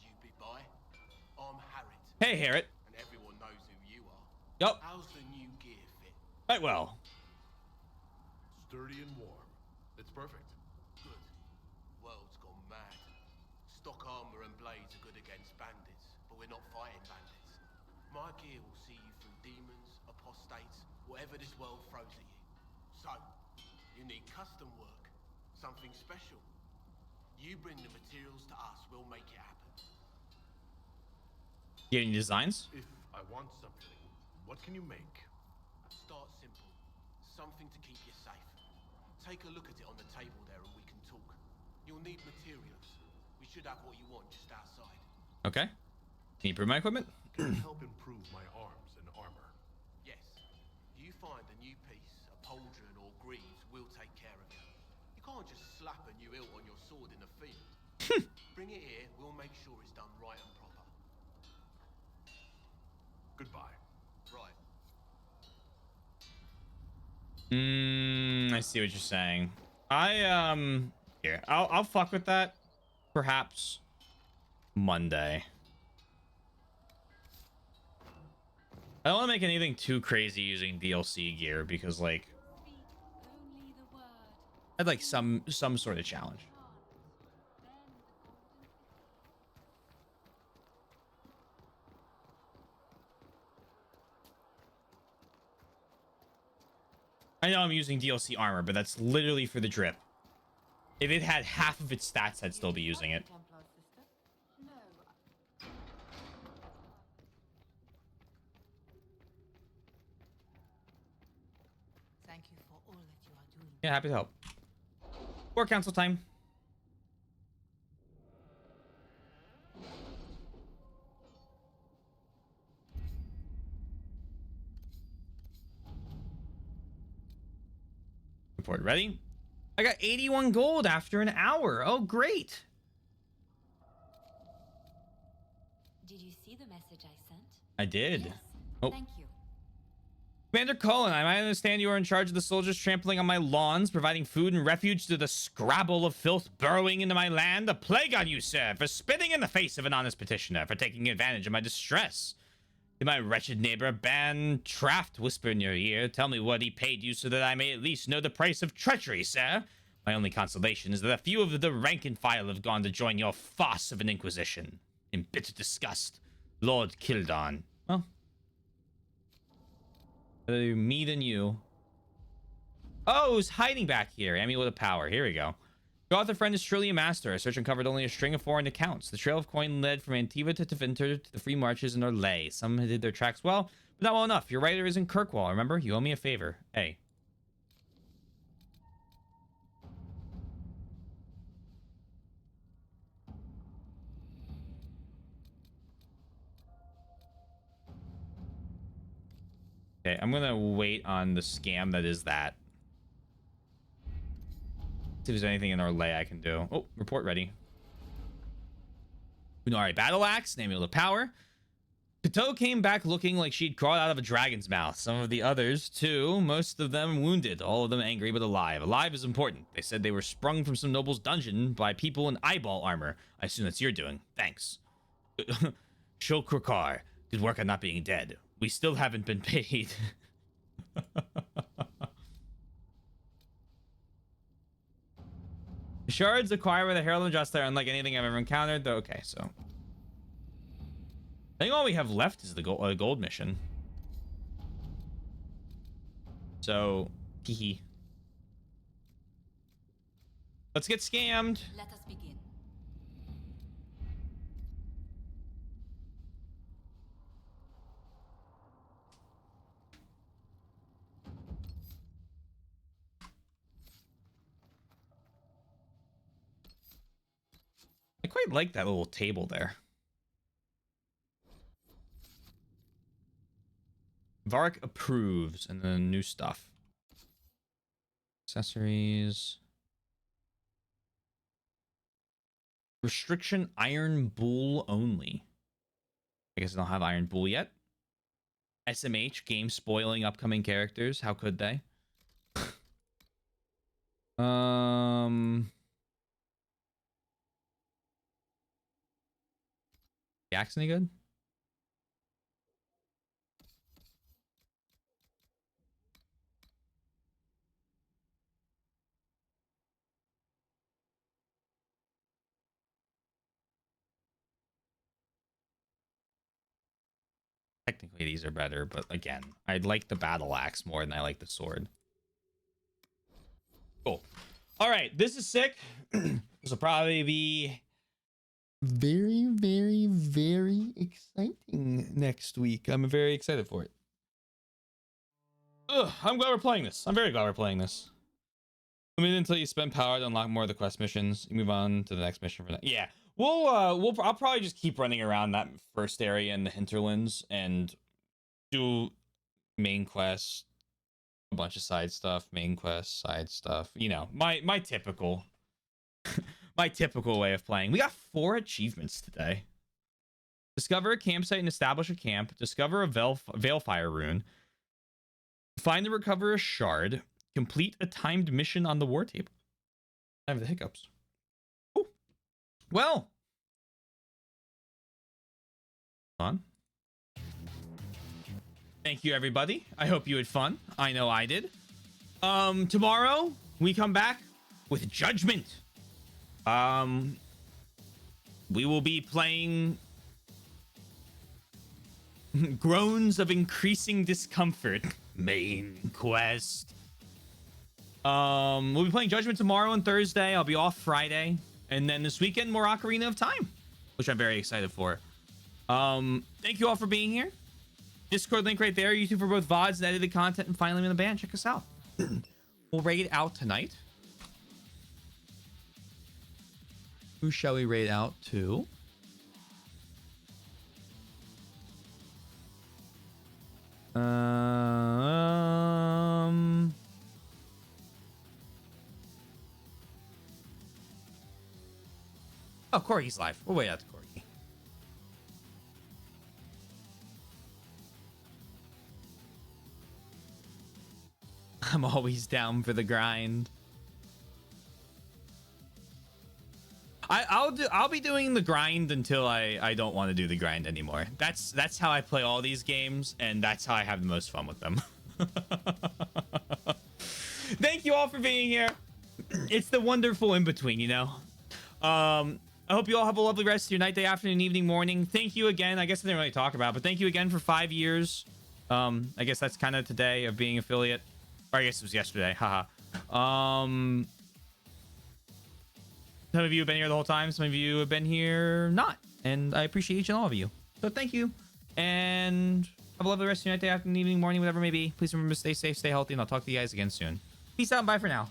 you'd be by. I'm Harriet. Hey, Harriet. And everyone knows who you are. Yup. How's the new gear fit? Right, well. Sturdy and warm. It's perfect. Good. World's gone mad. Stock armor and blades are good against bandits, but we're not fighting bandits. My gear will see you through demons, apostates, whatever this world throws at you. So, you need custom work, something special. You bring the materials to us, we'll make it happen. You have any designs? If I want something, what can you make? Start simple. Something to keep you safe. Take a look at it on the table there and we can talk. You'll need materials. We should have what you want just outside. Okay. Can you improve my equipment? Can you help improve my arms and armor? Yes. You find a new piece, a pauldron or greaves, we'll take care of you. You can't just slap a new hilt on your sword in the field. Bring it here, we'll make sure it's done right and proper. Goodbye. Right. I see what you're saying. Here, I'll fuck with that. Perhaps Monday. I don't want to make anything too crazy using DLC gear because, like, I'd like some sort of challenge. I know I'm using DLC armor, but that's literally for the drip. If it had half of its stats, I'd still be using it. Thank you for all that you are doing. Yeah, happy to help. War council time. report. Ready? I got 81 gold after an hour. Oh, great. Did you see the message I sent? I did. Yes. Oh. Thank you. Commander Cullen, I might understand you are in charge of the soldiers trampling on my lawns, providing food and refuge to the scrabble of filth burrowing into my land. A plague on you, sir, for spitting in the face of an honest petitioner, for taking advantage of my distress. Did my wretched neighbor, Ban Traft, whisper in your ear? Tell me what he paid you so that I may at least know the price of treachery, sir. My only consolation is that a few of the rank and file have gone to join your farce of an Inquisition. In bitter disgust, Lord Kildon. Well, me than you. Oh, it's hiding back here. Amulet of Power. Here we go. Your author friend is truly a master. Our search uncovered only a string of foreign accounts. The trail of coin led from Antiva to Tevinter to the free marches in Orlais. Some did their tracks well, but not well enough. Your writer is in Kirkwall. Remember, you owe me a favor. Hey. Okay, I'm gonna wait on the scam that is that. See if there's anything in Orlais I can do. Oh, report ready. Unari Battle Axe, Amulet of Power. Kato came back looking like she'd crawled out of a dragon's mouth. Some of the others, too. Most of them wounded. All of them angry but alive. Alive is important. They said they were sprung from some noble's dungeon by people in eyeball armor. I assume that's your doing. Thanks. Shulkrukar. Good work on not being dead. We still haven't been paid. The shards acquired by the Herald of Justice are unlike anything I've ever encountered. Though, okay, so I think all we have left is the gold mission. So, hee. Let's get scammed. Let us begin. I quite like that little table there. Varric approves, and then new stuff. Accessories. Restriction Iron Bull only. I guess I don't have Iron Bull yet. SMH, game spoiling upcoming characters. How could they? Jackson any good? Technically, these are better, but again, I'd like the battle axe more than I like the sword. Cool. All right, this is sick. This will probably be very, very, very exciting next week. I'm very excited for it. Ugh, I'm glad we're playing this. I'm very glad we're playing this. I mean, until you spend power to unlock more of the quest missions, you move on to the next mission for that. Yeah, I'll probably just keep running around that first area in the hinterlands and do main quests, a bunch of side stuff, main quests, side stuff. You know, my typical, my typical way of playing. We got 4 achievements today. Discover a campsite and establish a camp. Discover a Veilfire rune. Find and recover a shard. Complete a timed mission on the war table. I have the hiccups. Ooh. Well. On. Thank you, everybody. I hope you had fun. I know I did. Tomorrow we come back with Judgment. We will be playing Groans of Increasing Discomfort main quest. We'll be playing Judgment tomorrow and Thursday. I'll be off Friday, and then this weekend more Ocarina of Time, which I'm very excited for. Thank you all for being here. Discord link right there. YouTube for both VODs and edited content, and finally in the band. Check us out. We'll raid out tonight. Who shall we raid out to? Oh, Corey's live. We'll wait out to Corey. I'm always down for the grind. I'll be doing the grind until I don't want to do the grind anymore. That's how I play all these games, and that's how I have the most fun with them. Thank you all for being here. It's the wonderful in between, you know. I hope you all have a lovely rest of your night, day, afternoon, evening, morning. Thank you again. I guess I didn't really talk about it, but thank you again for 5 years. I guess that's kind of today of being affiliate. Or I guess it was yesterday. Haha. Some of you have been here the whole time. Some of you have been here not. And I appreciate each and all of you. So thank you. And have a lovely rest of your night, day, afternoon, evening, morning, whatever it may be. Please remember to stay safe, stay healthy, and I'll talk to you guys again soon. Peace out and bye for now.